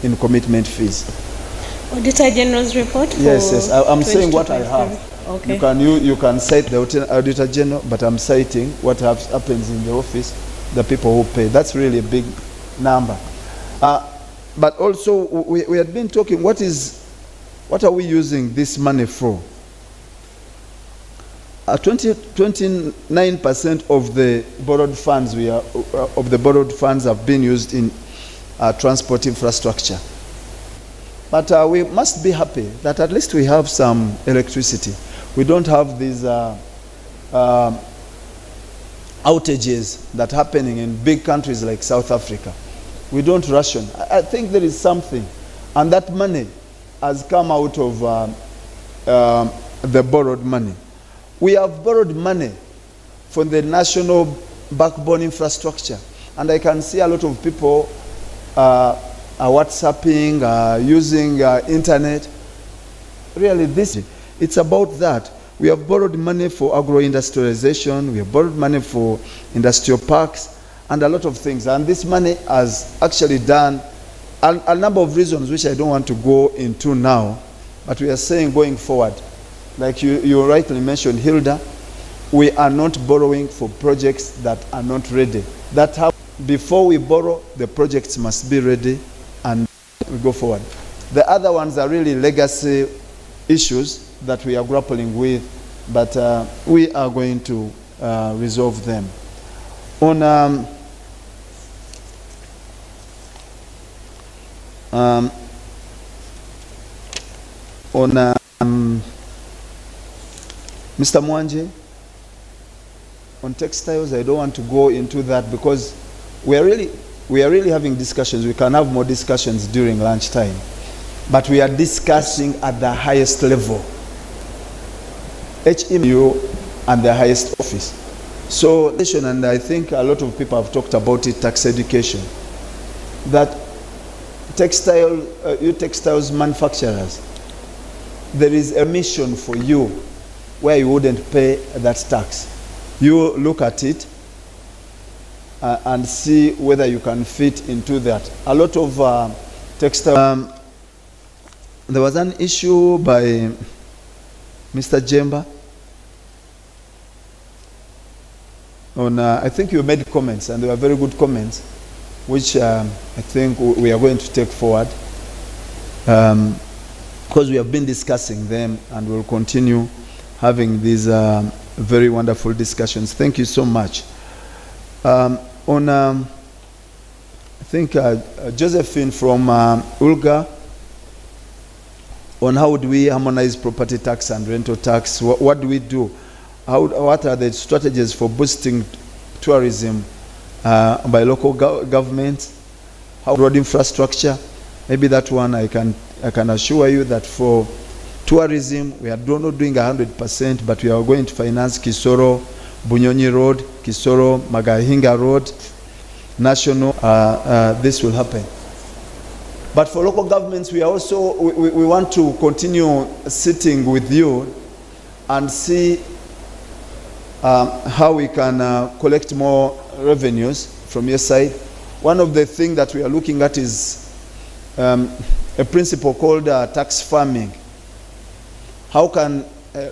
in commitment fees. Auditor General's report? Yes, I'm saying what I have. Okay. You can cite the Auditor General, but I'm citing what happens in the office, the people who pay. That's really a big number. But also, we had been talking, what are we using this money for? 29% of the borrowed funds have been used in transport infrastructure. But we must be happy that at least we have some electricity. We don't have these outages that are happening in big countries like South Africa. We don't ration. I think there is something, and that money has come out of the borrowed money. We have borrowed money for the national backbone infrastructure, and I can see a lot of people are WhatsApping, using internet. Really, it's about that. We have borrowed money for agro-industrialization, we have borrowed money for industrial parks, and a lot of things. And this money has actually done a number of reasons which I don't want to go into now, but we are saying going forward, like you rightly mentioned, Hilda, we are not borrowing for projects that are not ready. Before we borrow, the projects must be ready, and we go forward. The other ones are really legacy issues that we are grappling with, but we are going to resolve them. On Mr. Mwanje, on textiles, I don't want to go into that because we are really having discussions. We can have more discussions during lunchtime, but we are discussing at the highest level, HMU and the highest office. So, and I think a lot of people have talked about it, tax education, that you textiles manufacturers, there is a mission for you where you wouldn't pay that tax. You look at it and see whether you can fit into that. A lot of textile. There was an issue by Mr. Jemba on, I think you made comments, and they were very good comments, which I think we are going to take forward because we have been discussing them and we'll continue having these very wonderful discussions. Thank you so much. I think Josephine from ULGA, on how do we harmonize property tax and rental tax? What do we do? What are the strategies for boosting tourism by local governments? How road infrastructure? Maybe that one I can assure you that for tourism we are not doing 100%, but we are going to finance Kisoro, Bunyonyi Road, Kisoro, Magahinga Road, National. This will happen. But for local governments, we also we want to continue sitting with you and see how we can collect more revenues from your side. One of the things that we are looking at is a principle called tax farming. How can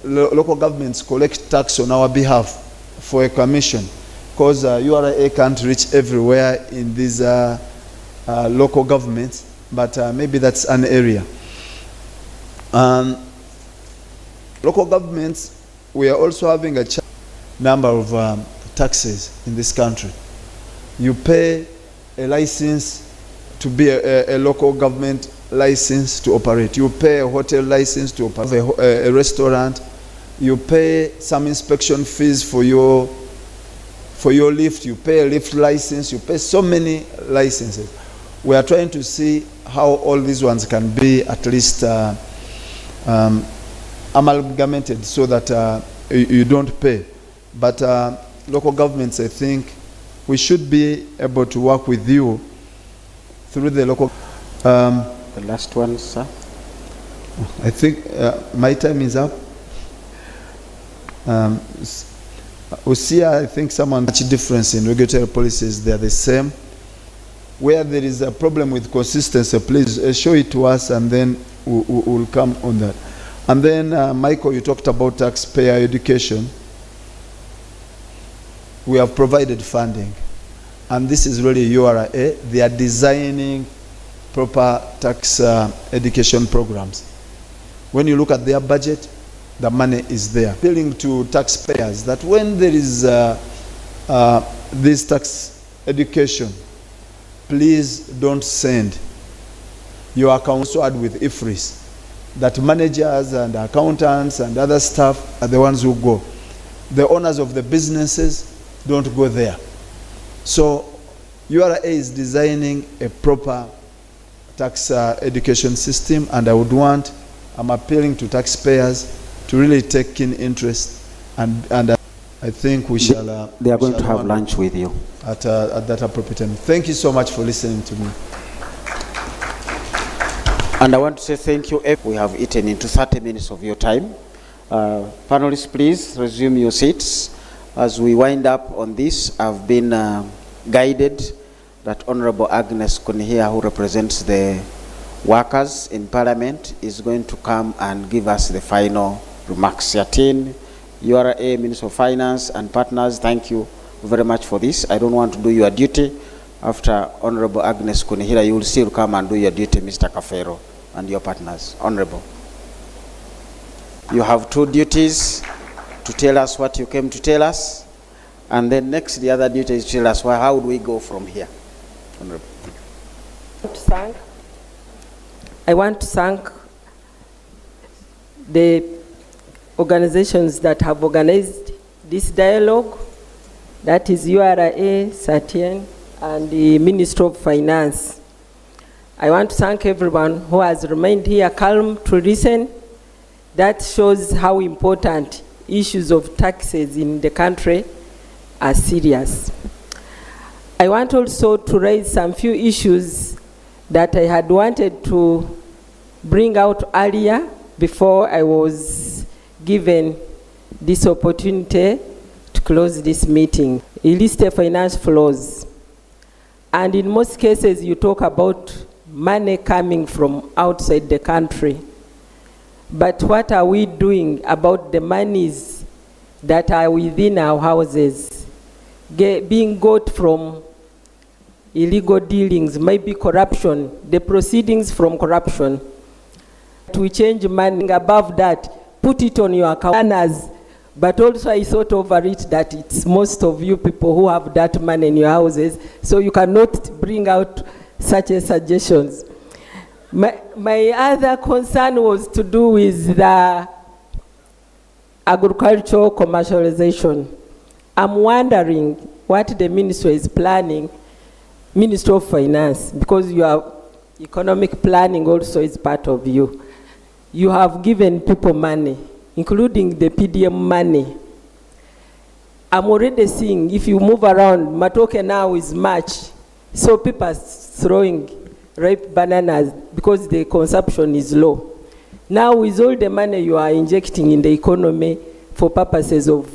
local governments collect tax on our behalf for a commission? Because URA can't reach everywhere in these local governments, but maybe that's an area. Local governments, we are also having a number of taxes in this country. You pay a license to be a local government license to operate. You pay a hotel license to operate a restaurant. You pay some inspection fees for your lift. You pay a lift license. You pay so many licenses. We are trying to see how all these ones can be at least amalgamated so that you don't pay. But local governments, I think, we should be able to work with you through the local. The last one, sir. I think my time is up. Usia, I think much difference in regulatory policies, they are the same. Where there is a problem with consistency, please show it to us and then we'll come on that. And then, Michael, you talked about taxpayer education. We have provided funding. And this is really URA. They are designing proper tax education programs. When you look at their budget, the money is there. Appealing to taxpayers that when there is this tax education, please don't send your account so add with IFRIS. That managers and accountants and other staff are the ones who go. The owners of the businesses don't go there. So URA is designing a proper tax education system, and I'm appealing to taxpayers to really take keen interest, and I think we shall. They are going to have lunch with you at that appropriate time. Thank you so much for listening to me. And I want to say thank you. We have eaten into 30 minutes of your time. Panelists, please resume your seats. As we wind up on this, I've been guided that Honorable Agnes Kunihia, who represents the workers in Parliament, is going to come and give us the final remarks. Yatin, URA, Minister of Finance and partners, thank you very much for this. I don't want to do your duty. After Honorable Agnes Kunihira, you will still come and do your duty, Mr. Kafero, and your partners. Honorable. You have two duties: to tell us what you came to tell us, and then next the other duty is to tell us how do we go from here. Honorable. I want to thank the organizations that have organized this dialogue, that is URA, Satien, and the Ministry of Finance. I want to thank everyone who has remained here calm to listen. That shows how important issues of taxes in the country are serious. I want also to raise some few issues that I had wanted to bring out earlier before I was given this opportunity to close this meeting. Illicit finance flows. And in most cases, you talk about money coming from outside the country. But what are we doing about the monies that are within our houses, being got from illegal dealings, maybe corruption, the proceedings from corruption? We change money above that, put it on your account. But also I thought over it that it's most of you people who have that money in your houses, so you cannot bring out such a suggestions. My other concern was to do with the agricultural commercialization. I'm wondering what the ministry is planning, Ministry of Finance, because your economic planning also is part of you. You have given people money, including the PDM money. I'm already seeing, if you move around, Matoke now is March, so people are throwing ripe bananas because the consumption is low. Now with all the money you are injecting in the economy for purposes of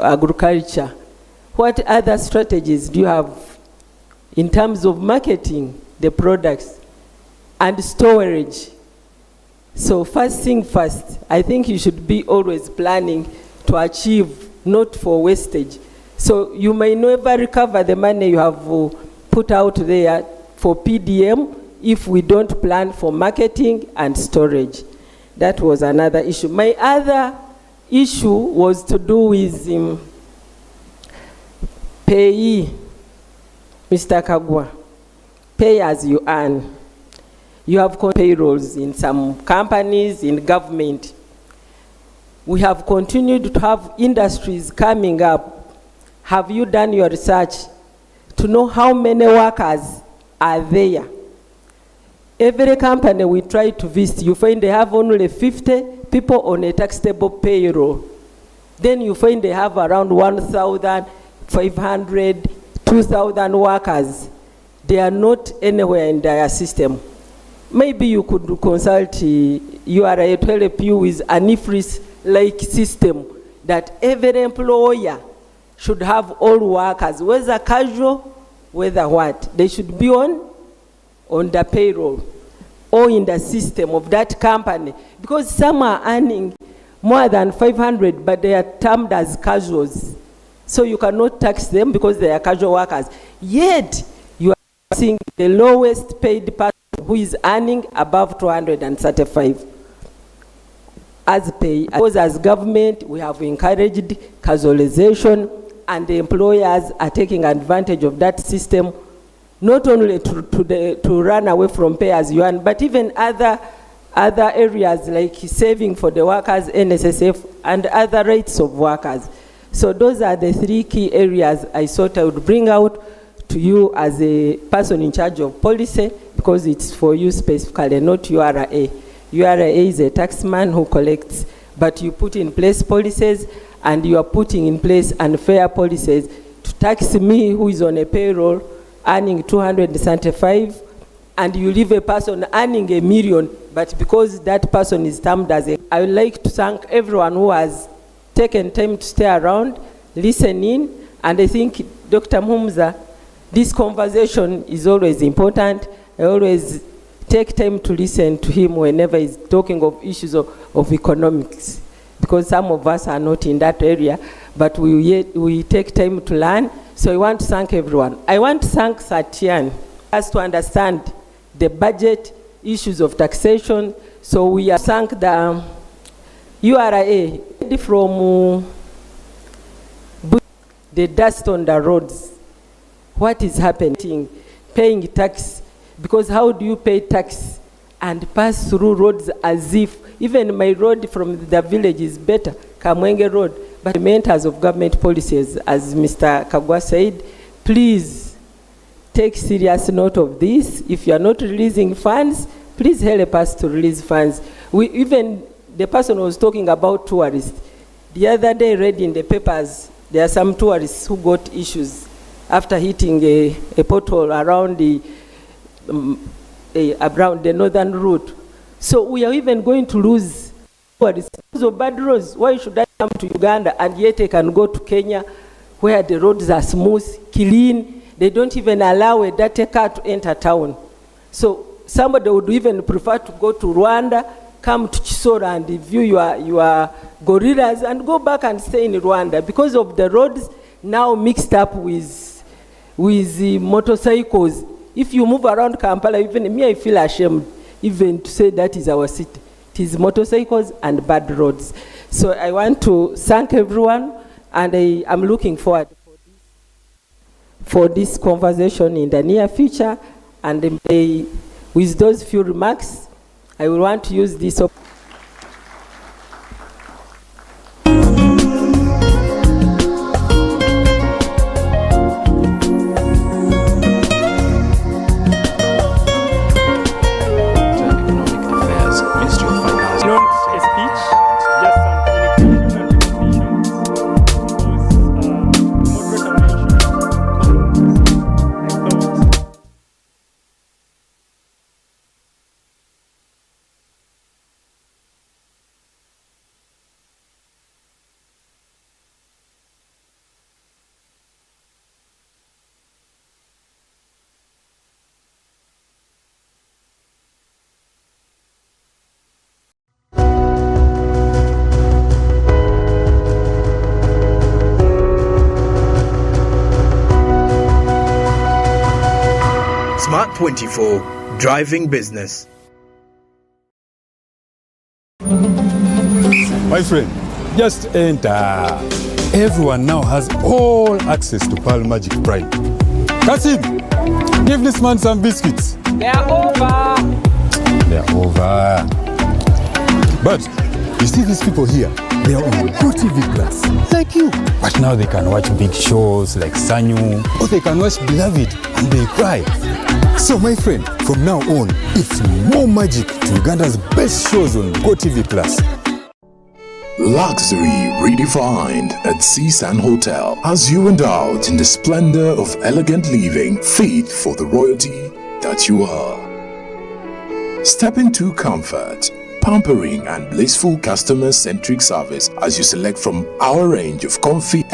agriculture, what other strategies do you have in terms of marketing the products and storage? So first thing first, I think you should be always planning to achieve, not for wastage. So you may never recover the money you have put out there for PDM if we don't plan for marketing and storage. That was another issue. My other issue was to do with payee, Mr. Kagwa, pay as you earn. You have payrolls in some companies, in government. We have continued to have industries coming up. Have you done your research to know how many workers are there? Every company we try to visit, you find they have only 50 people on a taxable payroll. Then you find they have around 1,500, 2,000 workers. They are not anywhere in their system. Maybe you could consult URA to help you with an IFRS-like system that every employer should have all workers, whether casual, whether what. They should be on the payroll or in the system of that company, because some are earning more than 500, but they are termed as casuals. So you cannot tax them because they are casual workers. Yet, you are seeing the lowest paid person who is earning above 235 as pay. Because as government, we have encouraged casualization, and the employers are taking advantage of that system, not only to run away from pay as you earn, but even other areas like saving for the workers, NSSF, and other rights of workers. So those are the three key areas I thought I would bring out to you as a person in charge of policy, because it's for you specifically, not URA. URA is a taxman who collects, but you put in place policies, and you are putting in place unfair policies to tax me who is on a payroll earning 275, and you leave a person earning $1 million, but because that person is termed as a... I would like to thank everyone who has taken time to stay around, listen in, and I think Dr. Mumza, this conversation is always important. I always take time to listen to him whenever he's talking of issues of economics, because some of us are not in that area, but we take time to learn. So I want to thank everyone. I want to thank Satyan as to understand the budget issues of taxation. So we have thanked the URA from the dust on the roads. What is happening? Paying tax, because how do you pay tax and pass through roads as if even my road from the village is better, Kamwenge Road, but implementers of government policies, as Mr. Kagwa said, please take serious note of this. If you are not releasing funds, please help us to release funds. Even the person was talking about tourists. The other day, read in the papers, there are some tourists who got issues after hitting a pothole around the northern route. So we are even going to lose tourists because of bad roads. Why should I come to Uganda and yet I can go to Kenya where the roads are smooth, clean? They don't even allow a dirty car to enter town. So somebody would even prefer to go to Rwanda, come to Chisoro and view your gorillas and go back and stay in Rwanda because of the roads now mixed up with the motorcycles. If you move around Kampala, even me, I feel ashamed even to say that is our city. It is motorcycles and bad roads. So I want to thank everyone, and I'm looking forward for this conversation in the near future. And with those few remarks, I will want to use this opportunity. Smart 24, driving business. My friend, just enter. Everyone now has all access to Pearl Magic Prime. Kasim, give this man some biscuits. They're over. They're over. But you see these people here, they are on GOTV Plus, like you. But now they can watch big shows like Sanyu, or they can watch Beloved and they cry. So my friend, from now on, it's more magic to Uganda's best shows on GOTV Plus. Luxury redefined at Seasan Hotel as you indulge in the splendor of elegant living fit for the royalty that you are. Step into comfort, pampering and blissful customer-centric service as you select from our range of comfy